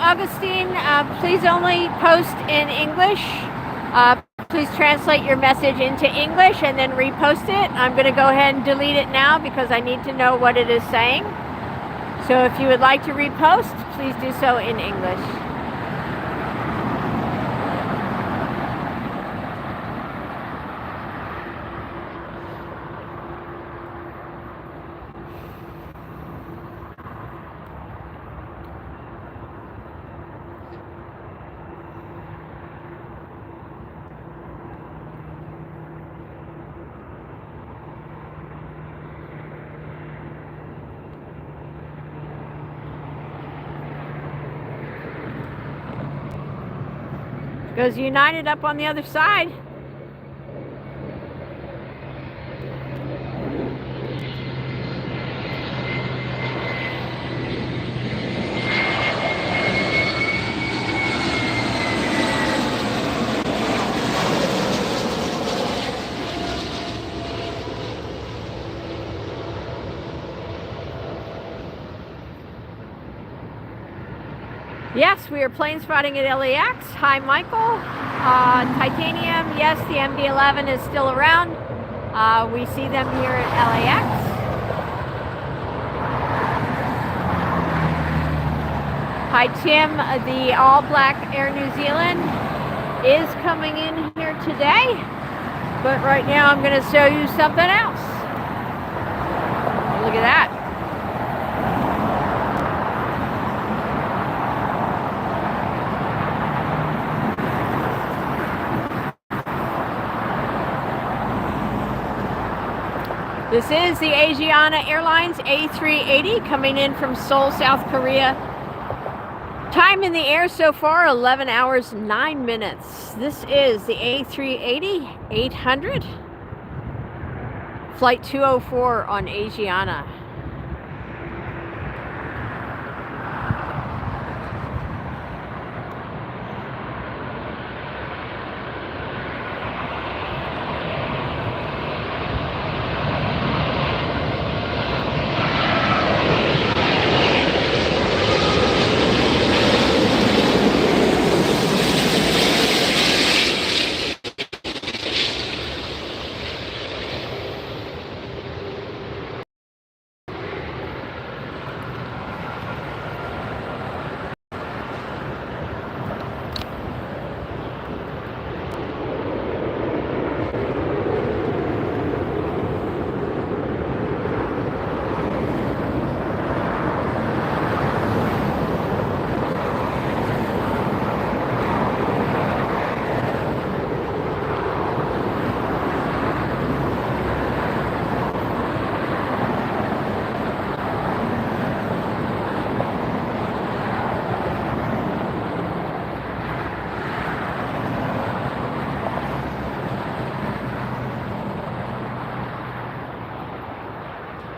Augustine, please only post in English. Please translate your message into English and then repost it. I'm going to go ahead and delete it now because I need to know what it is saying. So if you would like to repost, please do so in English. Goes United up on the other side. Yes, we are plane spotting at LAX. Hi, Michael. Titanium, yes, the MD-11 is still around. We see them here at LAX. Hi, Tim. The all-black Air New Zealand is coming in here today. But right now I'm going to show you something else. Look at that. This is the Asiana Airlines A380 coming in from Seoul, South Korea. Time in the air so far, 11 hours, 9 minutes. This is the A380-800, Flight 204 on Asiana.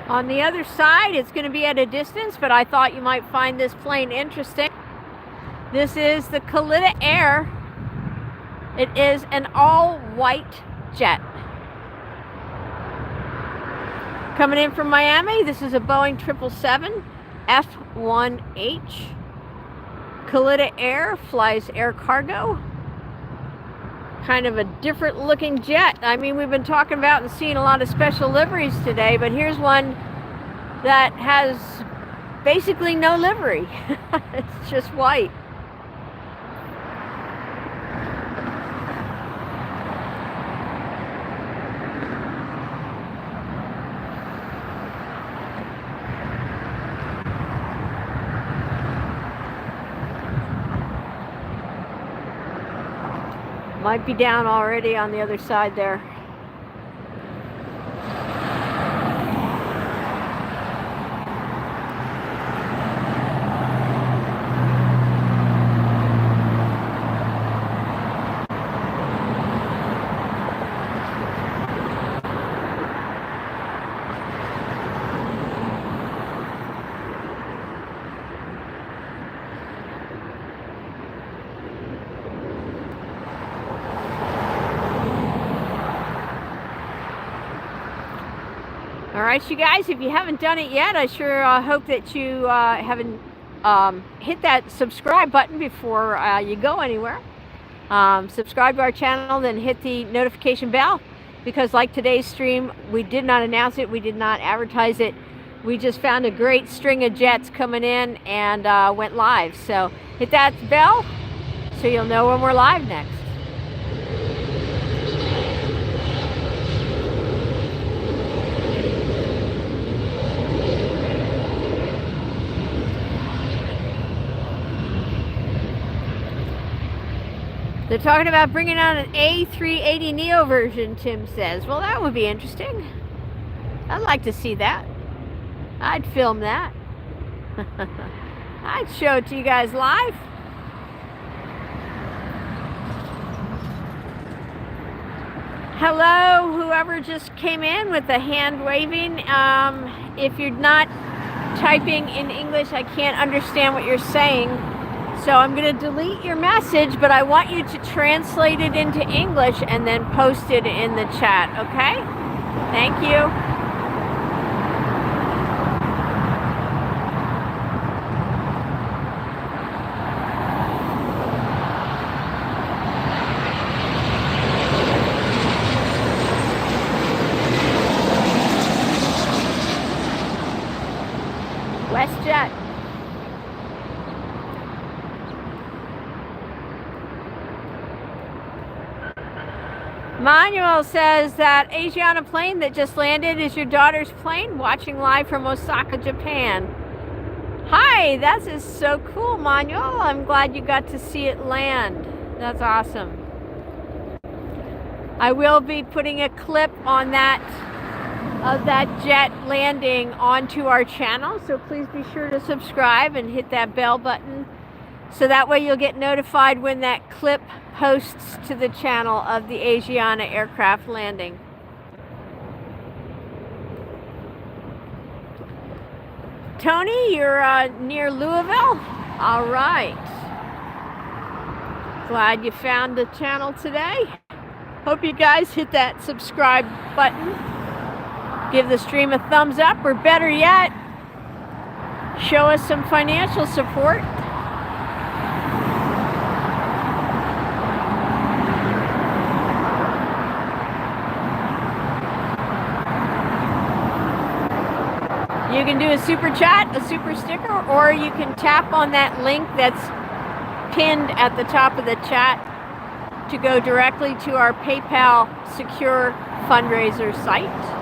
On the other side, it's going to be at a distance, but I thought you might find this plane interesting. This is the Kalitta Air. It is an all-white jet. Coming in from Miami, this is a Boeing 777 F1H. Kalitta Air flies air cargo. Kind of a different looking jet. I mean, we've been talking about and seeing a lot of special liveries today, but here's one that has basically no livery. It's just white. Might be down already on the other side there. Alright, you guys, if you haven't done it yet, I sure hope that you haven't hit that subscribe button before you go anywhere. Subscribe to our channel, then hit the notification bell, because like today's stream, we did not announce it, we did not advertise it. We just found a great string of jets coming in and went live. So hit that bell so you'll know when we're live next. They're talking about bringing out an A380 Neo version, Tim says. Well, that would be interesting. I'd like to see that. I'd film that. I'd show it to you guys live. Hello, whoever just came in with the hand waving. If you're not typing in English, I can't understand what you're saying. So I'm going to delete your message, but I want you to translate it into English and then post it in the chat, okay? Thank you. WestJet. Manuel says that Asiana plane that just landed is your daughter's plane, watching live from Osaka, Japan. Hi, that is so cool, Manuel. I'm glad you got to see it land. That's awesome. I will be putting a clip on that of that jet landing onto our channel, so please be sure to subscribe and hit that bell button, so that way you'll get notified when that clip posts to the channel of the Asiana aircraft landing. Tony, you're near Louisville? All right. Glad you found the channel today. Hope you guys hit that subscribe button. Give the stream a thumbs up, or better yet, show us some financial support. You can do a super chat, a super sticker, or you can tap on that link that's pinned at the top of the chat to go directly to our PayPal secure fundraiser site.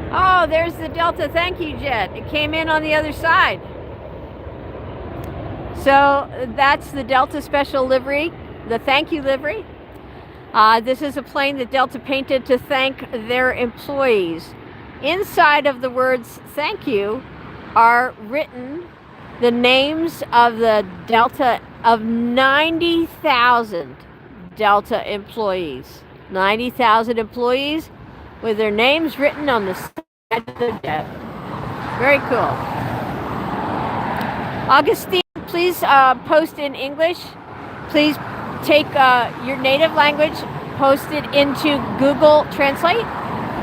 Oh, there's the Delta thank you jet. It came in on the other side. So that's the Delta Special livery, the thank you livery. This is a plane that Delta painted to thank their employees. Inside of the words thank you are written the names of the Delta, of 90,000 Delta employees. 90,000 employees with their names written on the side of the jet. Very cool. Augustine, please post in English. Please take your native language, post it into Google Translate,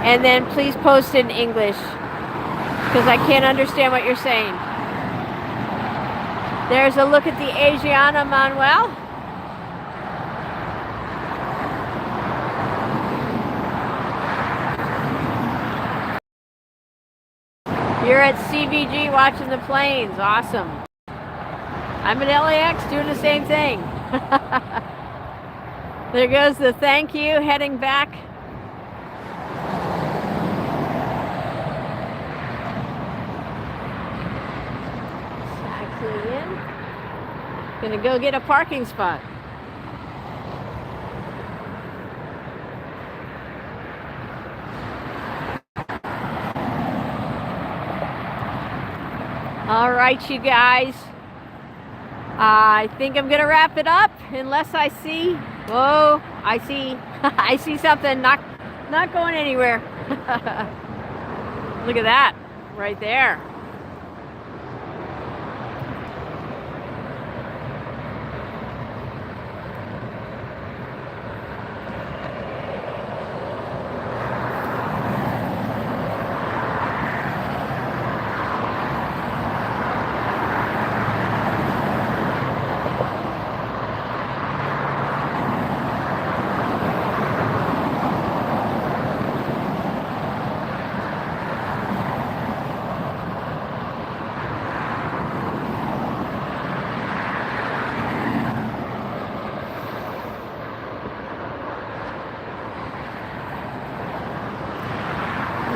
and then please post in English, because I can't understand what you're saying. There's a look at the Asiana Manuel. You're at CVG watching the planes. Awesome. I'm at LAX doing the same thing. There goes the thank you heading back. Taxiing in. Gonna go get a parking spot. All right, you guys. I think I'm gonna wrap it up unless I see, whoa, I see something not going anywhere. Look at that right there.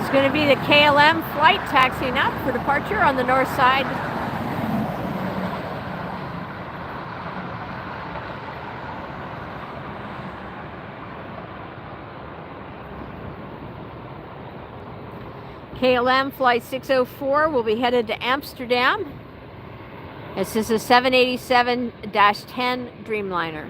It's going to be the KLM flight taxiing up for departure on the north side. KLM flight 604 will be headed to Amsterdam. This is a 787-10 Dreamliner.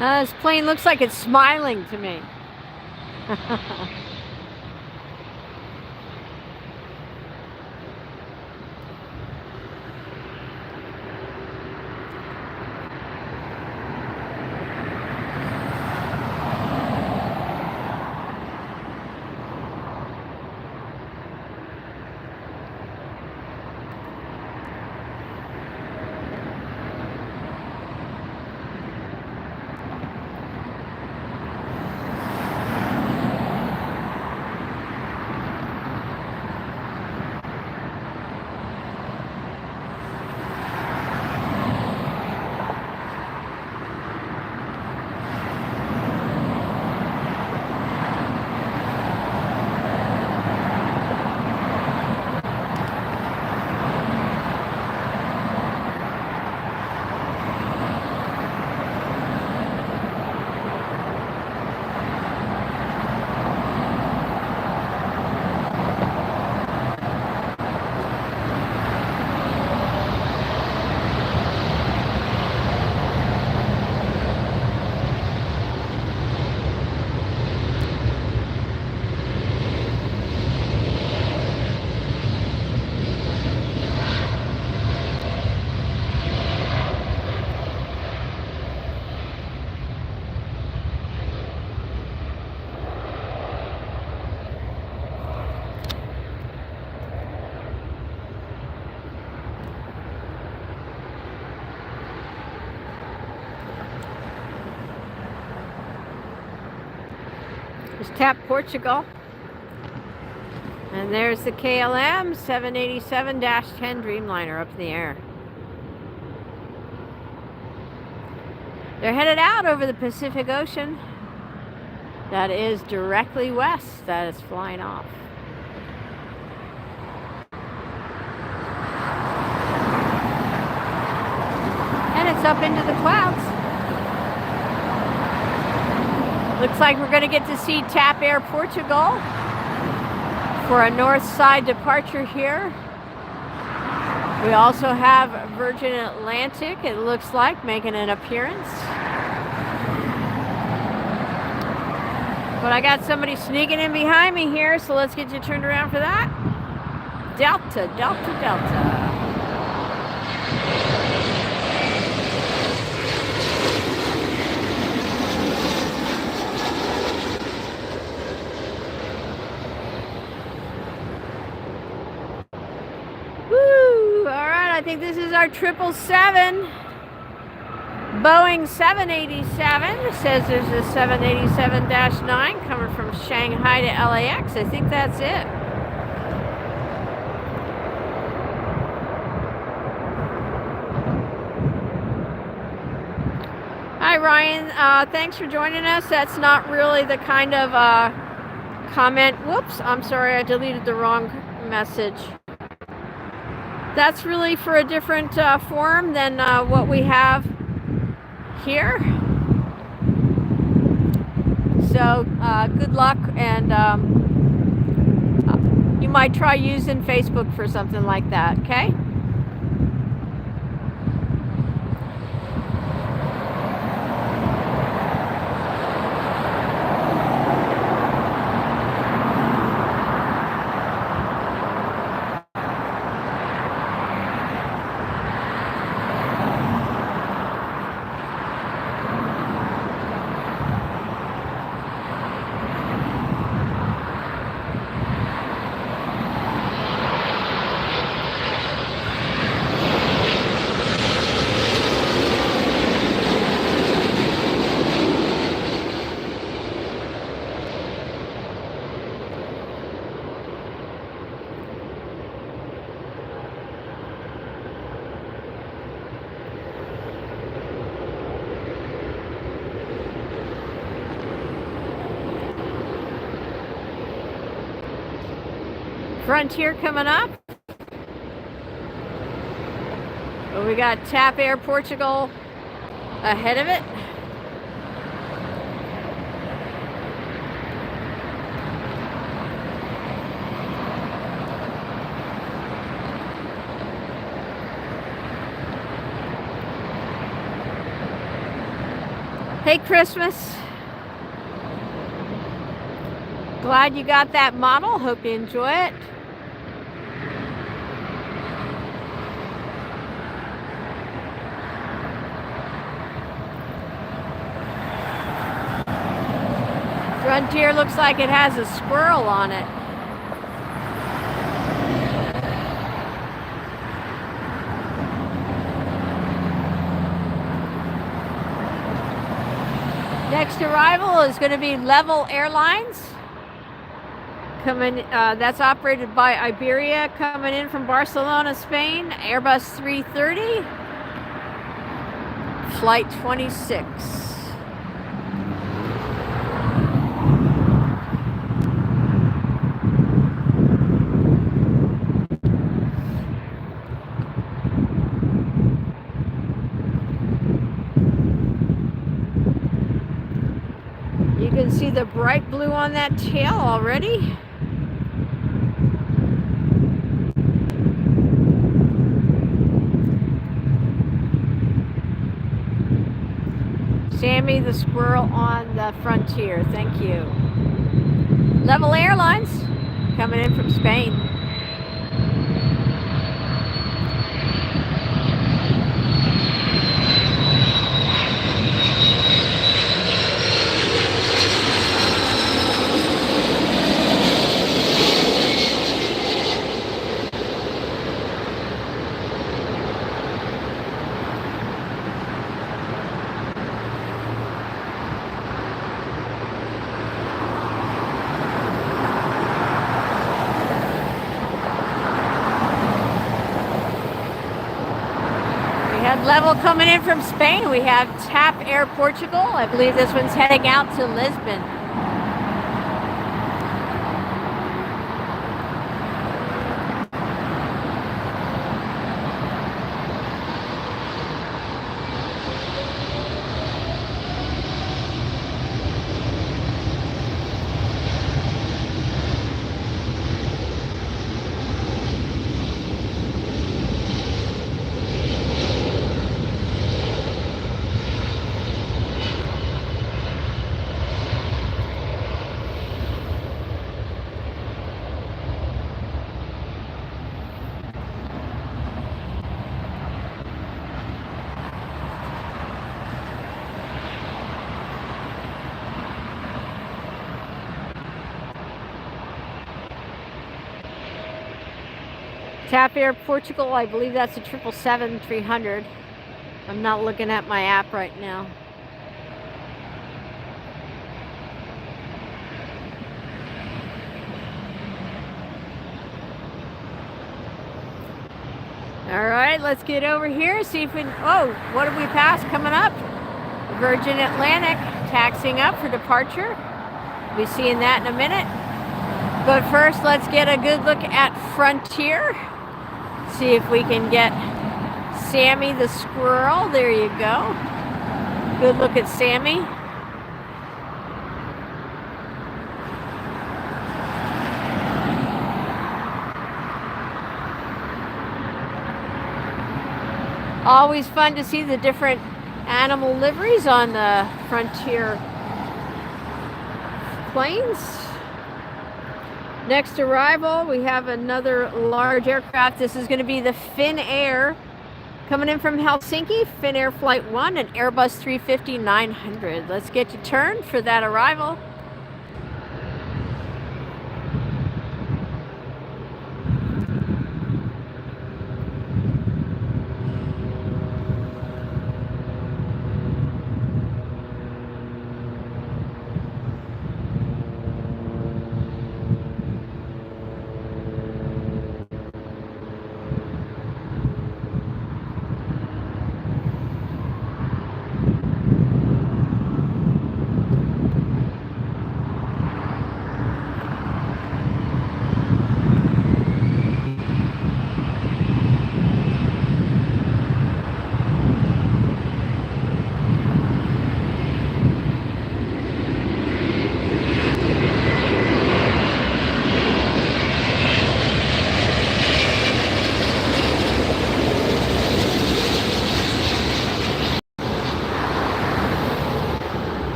This plane looks like it's smiling to me. There's TAP Portugal. And there's the KLM 787-10 Dreamliner up in the air. They're headed out over the Pacific Ocean. That is directly west. That is flying off. And it's up into the clouds. Looks like we're going to get to see TAP Air Portugal for a north side departure here. We also have Virgin Atlantic, it looks like, making an appearance. But I got somebody sneaking in behind me here, so let's get you turned around for that. Delta, Delta, Delta. I think this is our 777. Boeing 787. It says there's a 787-9 coming from Shanghai to LAX. I think that's it. Hi, Ryan. Thanks for joining us. That's not really the kind of comment. Whoops, I'm sorry, I deleted the wrong message. That's really for a different forum than what we have here. So good luck, and you might try using Facebook for something like that, okay? Frontier coming up. Well, we got TAP Air Portugal ahead of it. Hey, Christmas. Glad you got that model. Hope you enjoy it. Frontier looks like it has a squirrel on it. Next arrival is going to be Level Airlines. Coming, that's operated by Iberia, coming in from Barcelona, Spain. Airbus 330, flight 26. You can see the bright blue on that tail already. Sammy the squirrel on the Frontier, thank you. Level Airlines, coming in from Spain. Ground level coming in from Spain. We have TAP Air Portugal. I believe this one's heading out to Lisbon. TAP Air Portugal, I believe that's a 777-300. I'm not looking at my app right now. All right, let's get over here, see if we, oh, what have we passed coming up? Virgin Atlantic taxiing up for departure. We'll be seeing that in a minute. But first, let's get a good look at Frontier. See if we can get Sammy the squirrel. There you go. Good look at Sammy. Always fun to see the different animal liveries on the Frontier planes. Next arrival, we have another large aircraft. This is going to be the Finnair coming in from Helsinki. Finnair Flight 1, an Airbus 350-900. Let's get you turned for that arrival.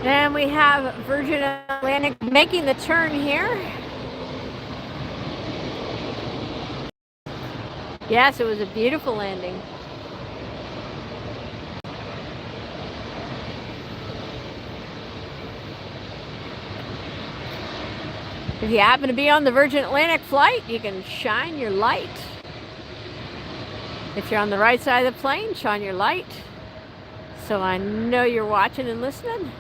And we have Virgin Atlantic making the turn here. Yes, it was a beautiful landing. If you happen to be on the Virgin Atlantic flight, you can shine your light. If you're on the right side of the plane, shine your light, so I know you're watching and listening.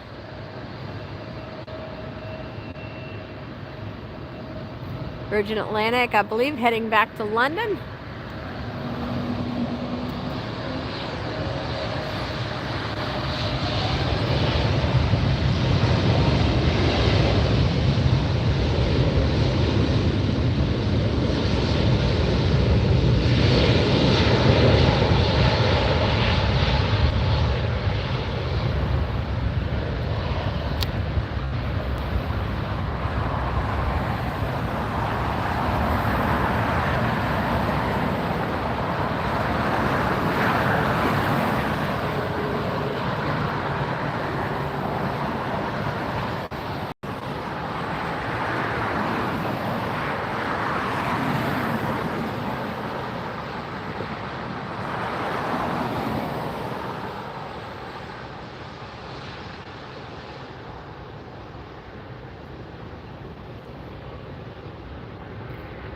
Virgin Atlantic, I believe, heading back to London.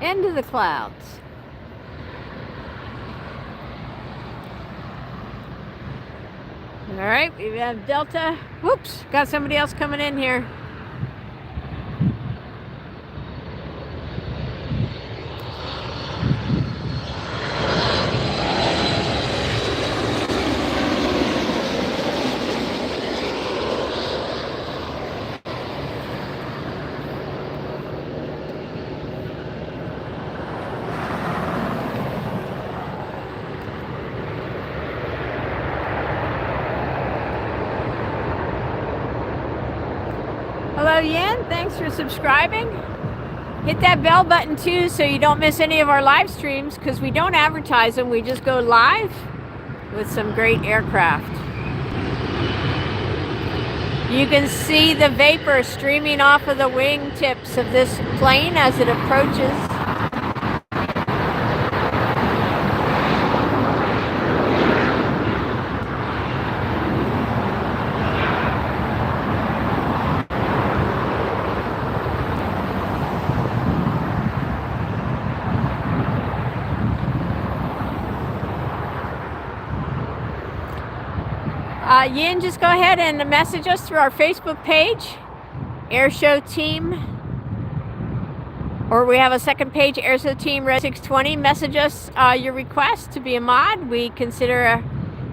into the clouds. All right, we have Delta. Whoops, got somebody else coming in here. Hello, Yin. Thanks for subscribing. Hit that bell button too so you don't miss any of our live streams, because we don't advertise them. We just go live with some great aircraft. You can see the vapor streaming off of the wingtips of this plane as it approaches. Yin, just go ahead and message us through our Facebook page, AirshowTeam, or we have a second page, AirshowTeam Red 620. Message us your request to be a mod. We consider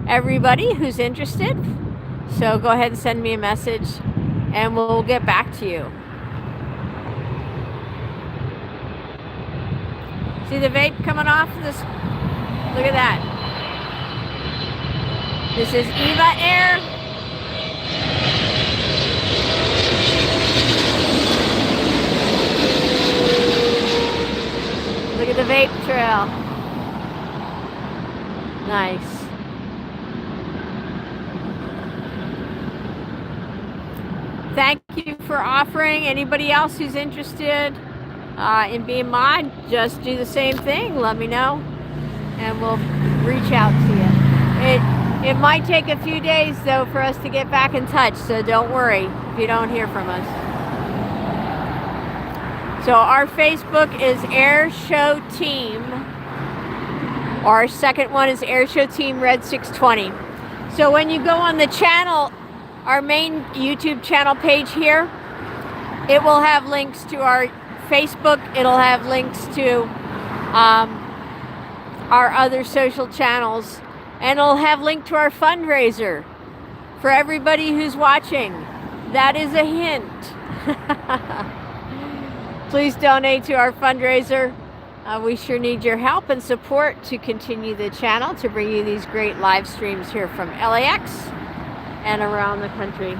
everybody who's interested. So go ahead and send me a message and we'll get back to you. See the vape coming off this? Look at that. This is Eva Air. Look at the vape trail. Nice. Thank you for offering. Anybody else who's interested in being mod, just do the same thing. Let me know and we'll reach out to you. It might take a few days, though, for us to get back in touch, so don't worry if you don't hear from us. So our Facebook is AirshowTeam. Our second one is AirshowTeam Red 620. So when you go on the channel, our main YouTube channel page here, it will have links to our Facebook. It'll have links to our other social channels. And it'll have a link to our fundraiser for everybody who's watching. That is a hint. Please donate to our fundraiser. We sure need your help and support to continue the channel, to bring you these great live streams here from LAX and around the country.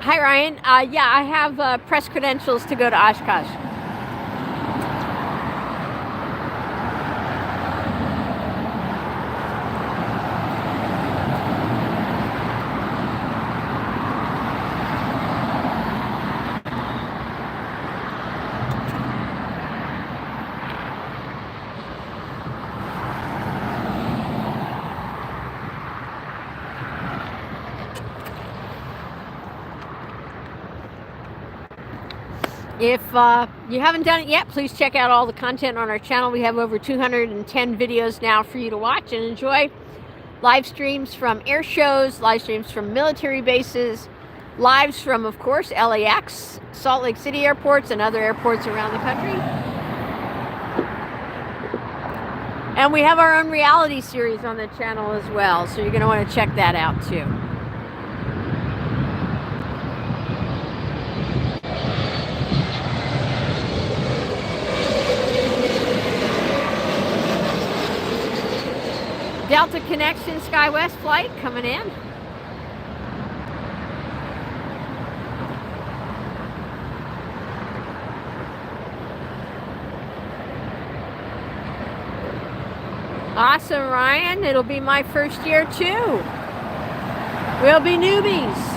Hi, Ryan. Yeah, I have press credentials to go to Oshkosh. If you haven't done it yet, please check out all the content on our channel. We have over 210 videos now for you to watch and enjoy. Live streams from air shows, live streams from military bases, lives from, of course, LAX, Salt Lake City airports, and other airports around the country. And we have our own reality series on the channel as well, so you're going to want to check that out too. Delta Connection SkyWest flight coming in. Awesome, Ryan. It'll be my first year too. We'll be newbies.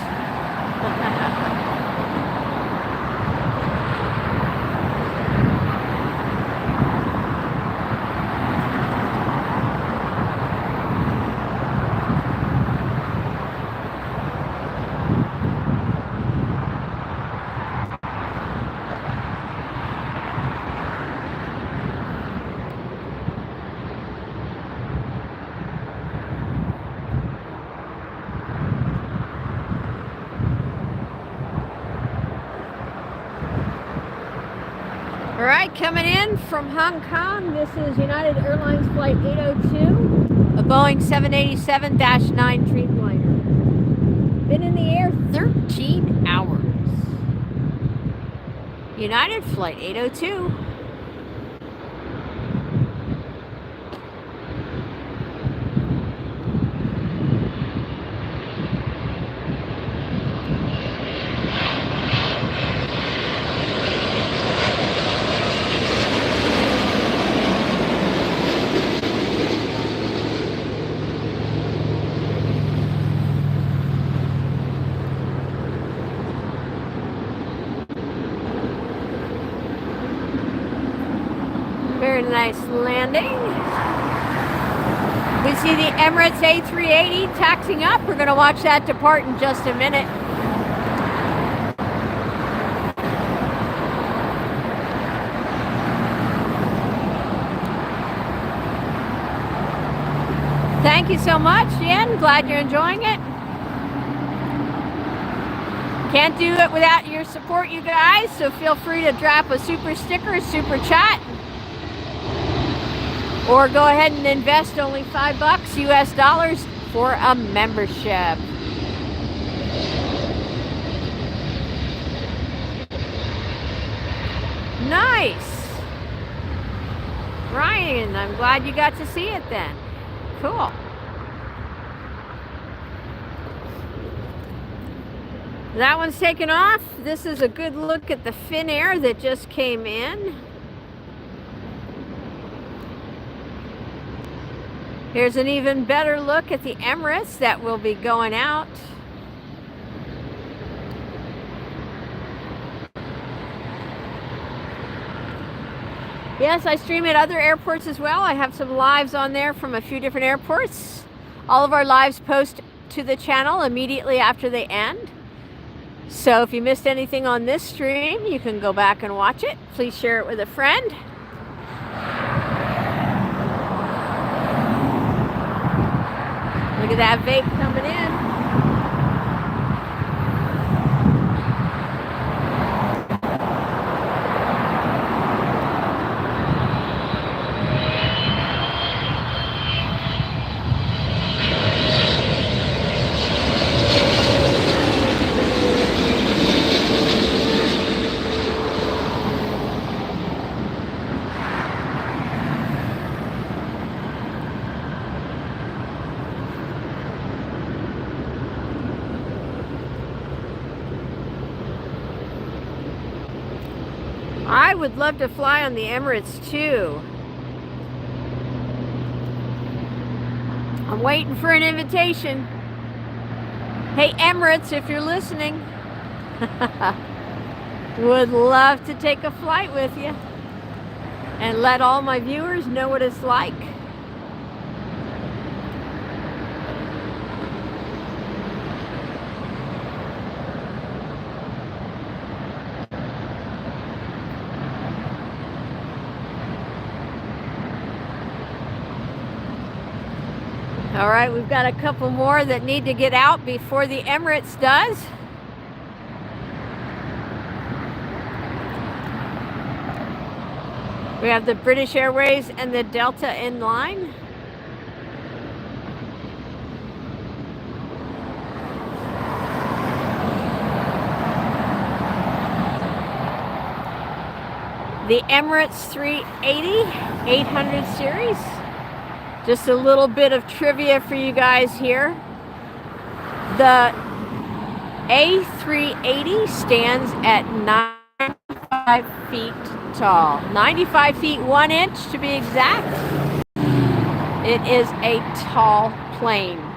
All right, coming in from Hong Kong, this is United Airlines Flight 802, a Boeing 787-9 Dreamliner. Been in the air 13 hours. United Flight 802. Very nice landing. We see the Emirates A380 taxiing up. We're going to watch that depart in just a minute. Thank you so much, Jen. Glad you're enjoying it. Can't do it without your support, you guys, so feel free to drop a super sticker, super chat. Or go ahead and invest only $5 US dollars for a membership. Nice. Ryan, I'm glad you got to see it then. Cool. That one's taken off. This is a good look at the Finnair that just came in. Here's an even better look at the Emirates that will be going out. Yes, I stream at other airports as well. I have some lives on there from a few different airports. All of our lives post to the channel immediately after they end. So if you missed anything on this stream, you can go back and watch it. Please share it with a friend. Look at that vape coming in. I would love to fly on the Emirates too. I'm waiting for an invitation. Hey Emirates, if you're listening, would love to take a flight with you and let all my viewers know what it's like. All right, we've got a couple more that need to get out before the Emirates does. We have the British Airways and the Delta in line. The Emirates 380 800 series. Just a little bit of trivia for you guys here. The A380 stands at 95 feet tall. 95 feet 1 inch to be exact. It is a tall plane.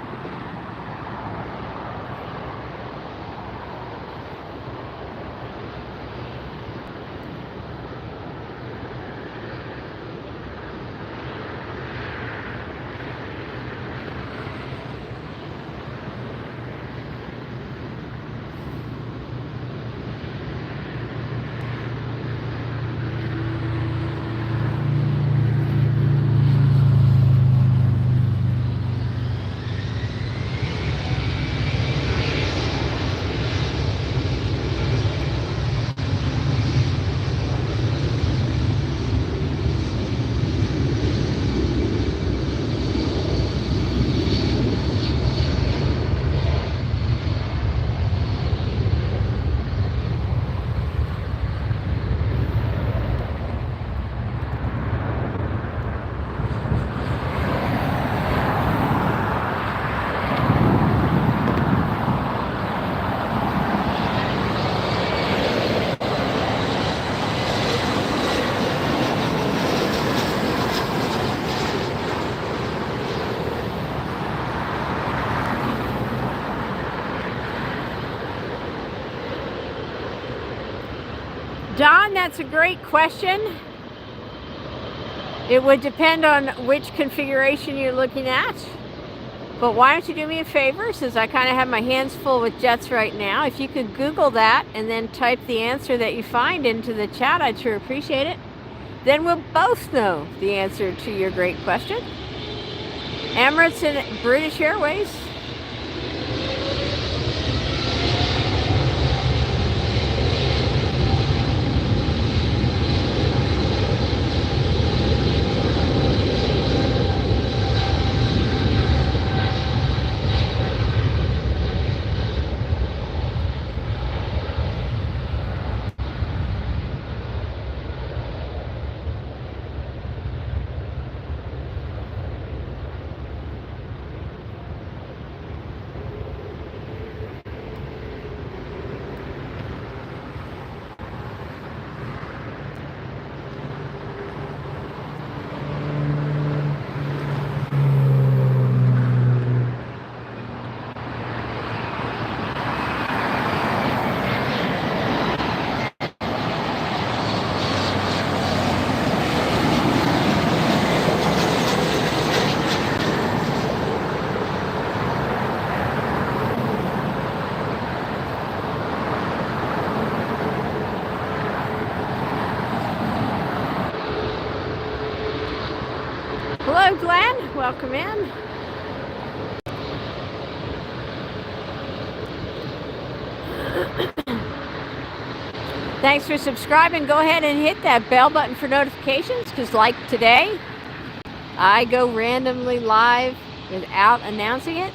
Don, that's a great question. It would depend on which configuration you're looking at. But why don't you do me a favor, since I kind of have my hands full with jets right now, if you could Google that and then type the answer that you find into the chat, I'd sure appreciate it. Then we'll both know the answer to your great question. Emirates and British Airways. Hello, Glenn. Welcome in. Thanks for subscribing. Go ahead and hit that bell button for notifications, because like today, I go randomly live without announcing it.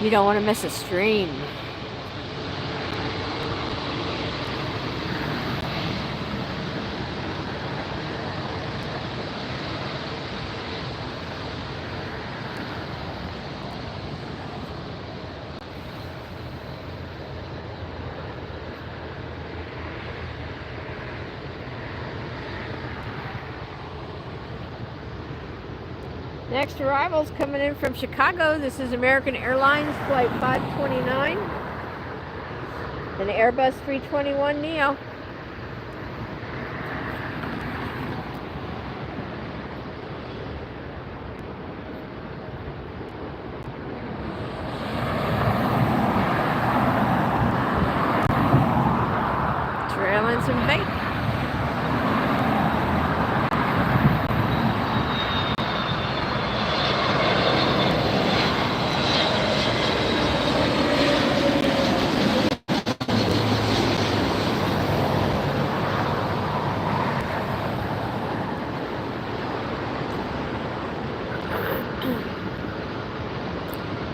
You don't want to miss a stream. Next arrival's coming in from Chicago. This is American Airlines Flight 529, an Airbus 321neo. Trailing some bait.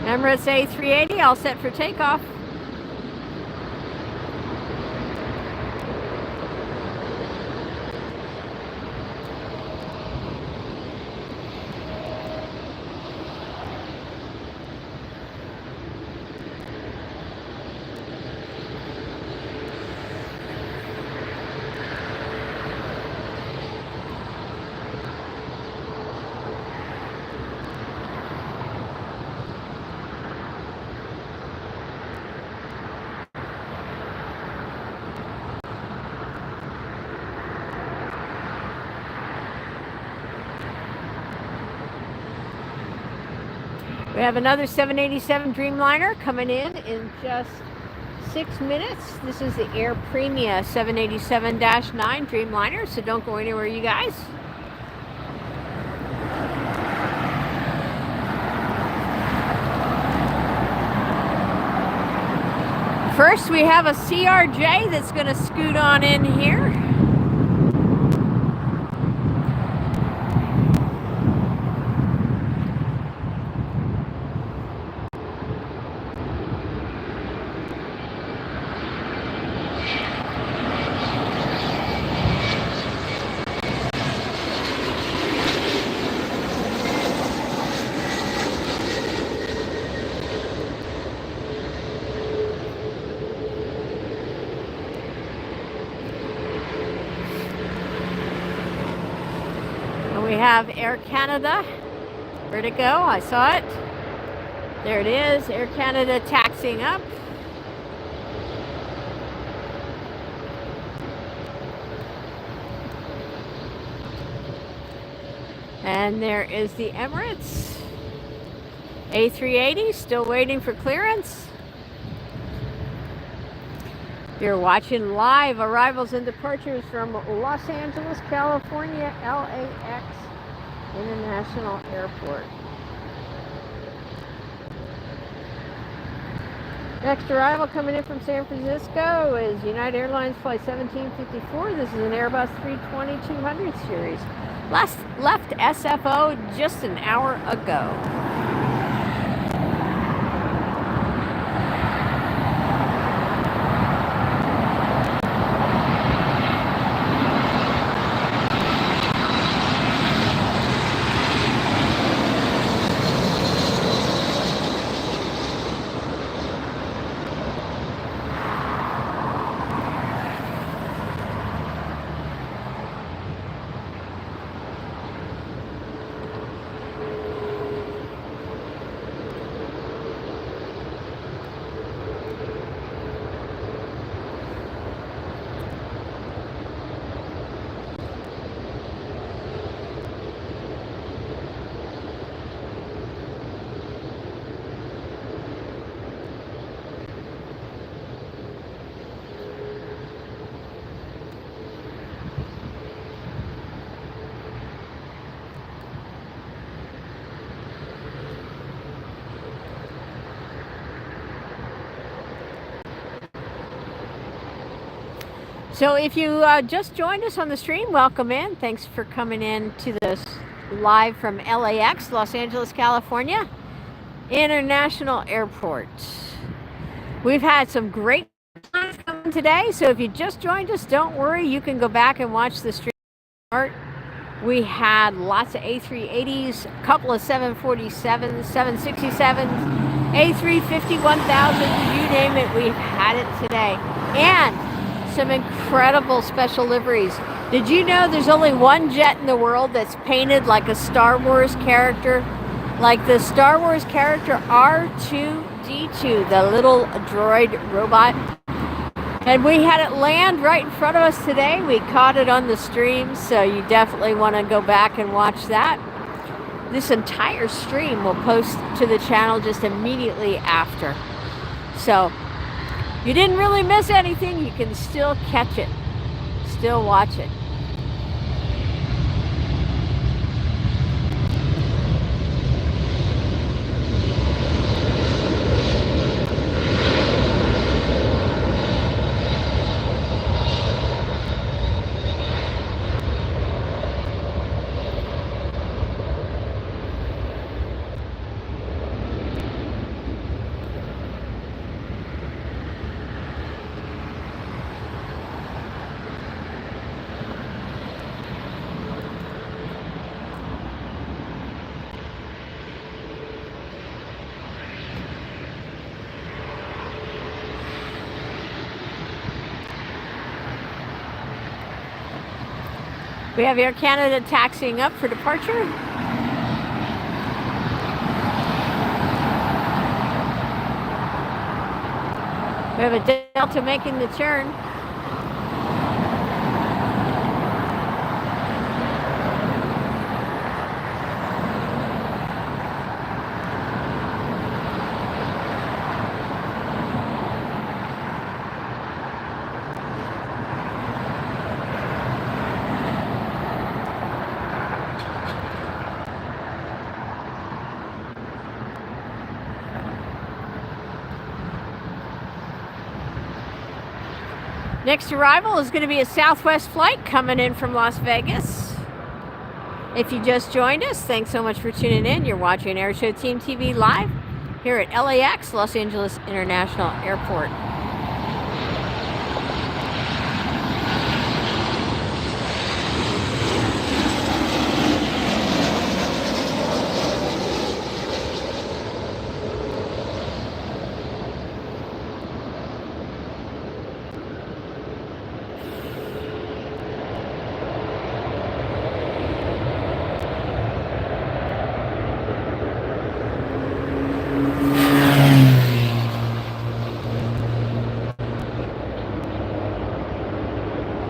Emirates A380, all set for takeoff. We have another 787 Dreamliner coming in just 6 minutes. This is the Air Premia 787-9 Dreamliner, so don't go anywhere, you guys. First, we have a CRJ that's going to scoot on in here. We have Air Canada. Where'd it go? I saw it. There it is. Air Canada taxiing up. And there is the Emirates A380, still waiting for clearance. You're watching live arrivals and departures from Los Angeles, California, LAX International Airport. Next arrival coming in from San Francisco is United Airlines Flight 1754. This is an Airbus 320-200 series. Left SFO just an hour ago. So if you just joined us on the stream, welcome in. Thanks for coming in to this live from LAX, Los Angeles, California, International Airport. We've had some great times coming today, so if you just joined us, don't worry. You can go back and watch the stream. We had lots of A380s, a couple of 747s, 767s, A350-1000, you name it, we've had it today. And some incredible special liveries. Did you know there's only one jet in the world that's painted like a Star Wars character? Like the Star Wars character R2-D2, the little droid robot. And we had it land right in front of us today. We caught it on the stream, so you definitely want to go back and watch that. This entire stream will post to the channel just immediately after. So you didn't really miss anything. You can still catch it, still watch it. We have Air Canada taxiing up for departure. We have a Delta making the turn. Next arrival is going to be a Southwest flight coming in from Las Vegas. If you just joined us, thanks so much for tuning in. You're watching AirshowTeamTV live here at LAX, Los Angeles International Airport.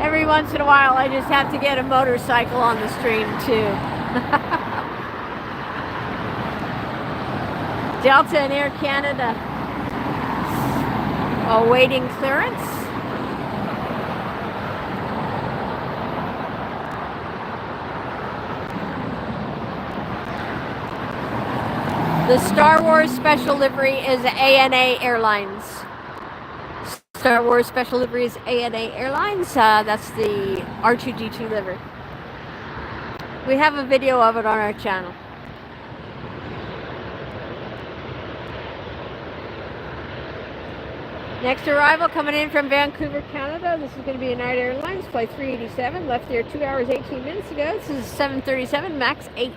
Every once in a while, I just have to get a motorcycle on the stream, too. Delta and Air Canada awaiting clearance. The Star Wars special livery is ANA Airlines. Star Wars special livery is ANA Airlines. That's the R2-D2 livery. We have a video of it on our channel. Next arrival coming in from Vancouver, Canada. This is going to be United Airlines flight 387. Left there 2 hours 18 minutes ago. This is 737 MAX 8.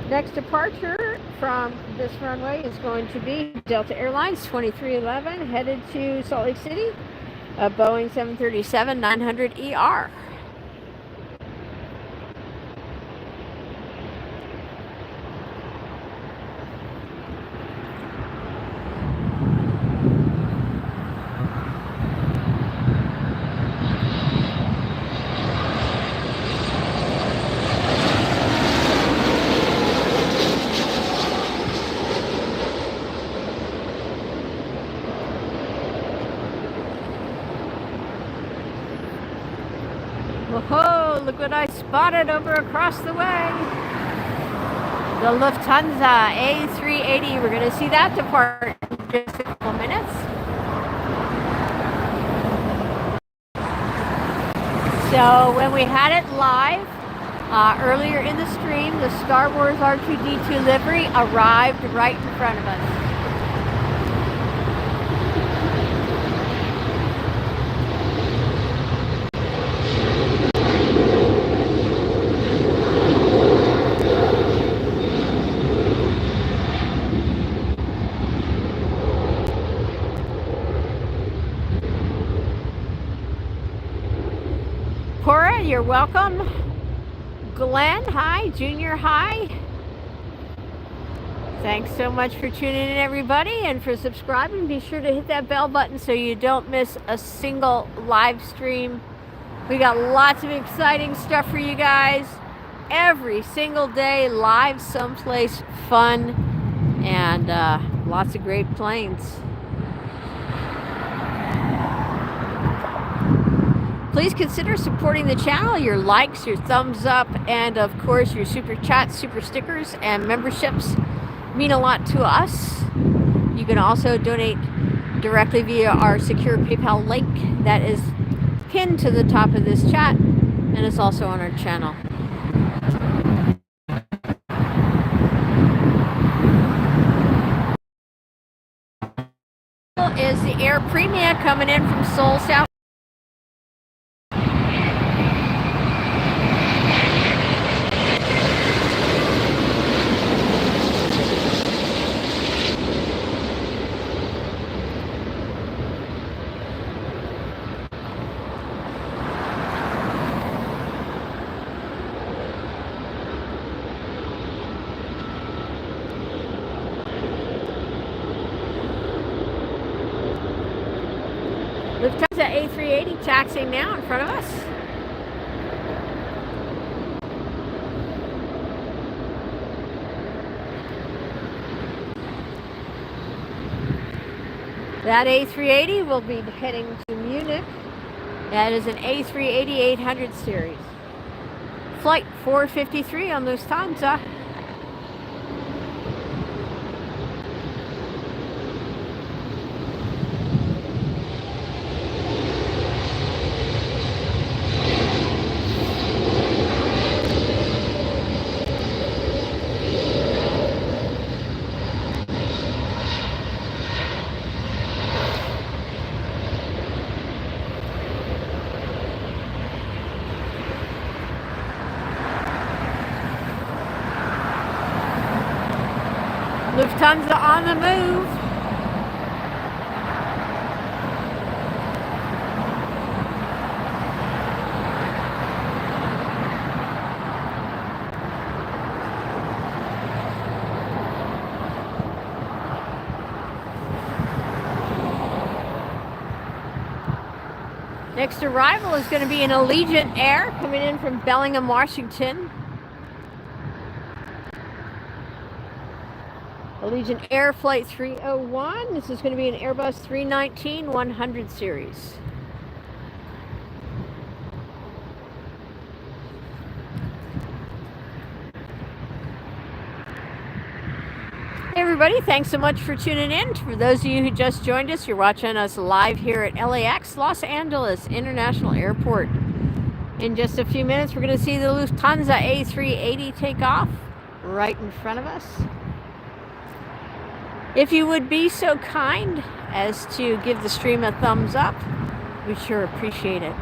Next departure from this runway is going to be Delta Airlines 2311 headed to Salt Lake City, a Boeing 737-900ER. Whoa, look what I spotted over across the way. The Lufthansa A380. We're going to see that depart in just a couple minutes. So when we had it live earlier in the stream, the Star Wars R2-D2 livery arrived right in front of us. Cora, you're welcome. Glenn, hi. Junior, hi. Thanks so much for tuning in, everybody, and for subscribing. Be sure to hit that bell button so you don't miss a single live stream. We got lots of exciting stuff for you guys every single day, live someplace fun, and lots of great planes. Please consider supporting the channel. Your likes, your thumbs up, and of course your super chats, super stickers, and memberships mean a lot to us. You can also donate directly via our secure PayPal link that is pinned to the top of this chat, and it's also on our channel. Is the Air Premia coming in from Seoul, South. Lufthansa A380 taxiing now in front of us. That A380 will be heading to Munich. That is an A380-800 series. Flight 453 on Lufthansa. Lufthansa on the move. Next arrival is going to be an Allegiant Air coming in from Bellingham, Washington. Allegiant Air Flight 301. This is going to be an Airbus 319-100 series. Hey everybody, thanks so much for tuning in. For those of you who just joined us, you're watching us live here at LAX, Los Angeles International Airport. In just a few minutes, we're going to see the Lufthansa A380 take off right in front of us. If you would be so kind as to give the stream a thumbs up, we sure appreciate it.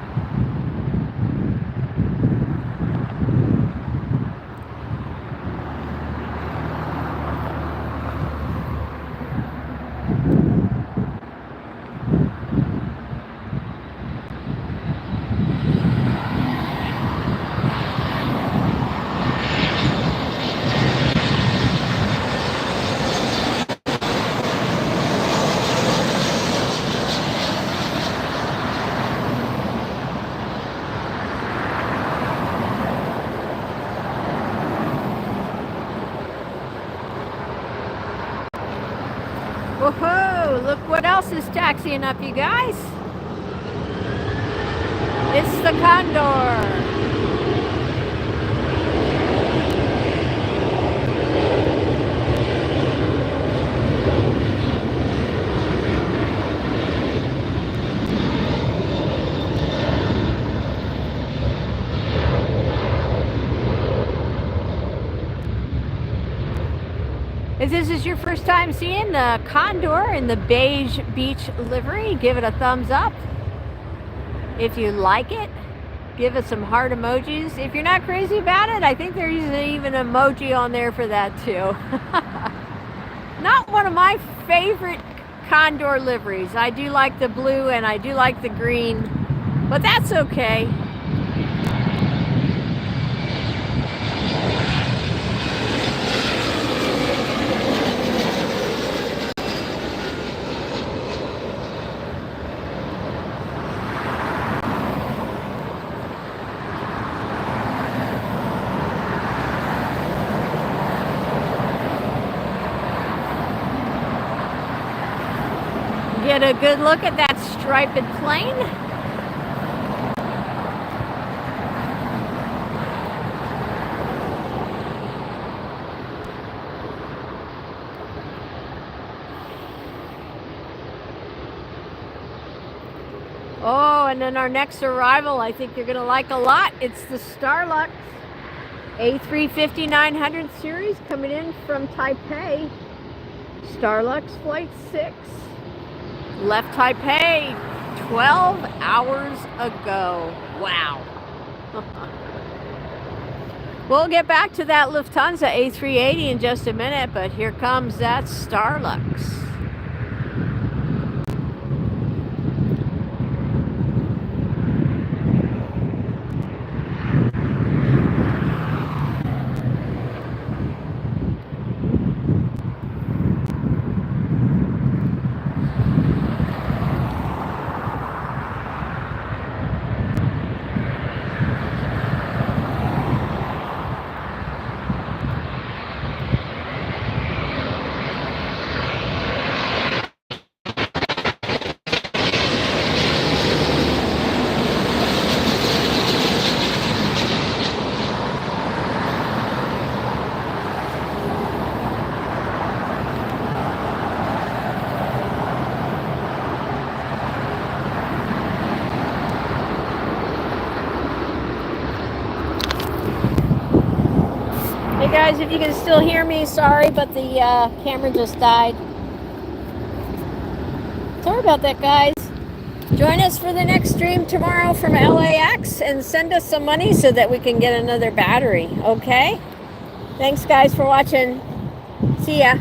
Whoa, look what else is taxiing up, you guys. It's the Condor. If this is your first time seeing the Condor in the beige beach livery, give it a thumbs up. If you like it, give it some heart emojis. If you're not crazy about it, I think there's even an emoji on there for that too. Not one of my favorite Condor liveries. I do like the blue and I do like the green, but that's okay. Get a good look at that striped plane. Oh, and then our next arrival, I think you're going to like a lot. It's the Starlux A350-900 series coming in from Taipei. Starlux Flight 6. Left Taipei 12 hours ago. Wow. We'll get back to that Lufthansa A380 in just a minute, but here comes that Starlux. Hey guys, if you can still hear me, sorry, but the camera just died. Sorry about that, guys. Join us for the next stream tomorrow from LAX and send us some money so that we can get another battery, okay? Thanks, guys, for watching. See ya.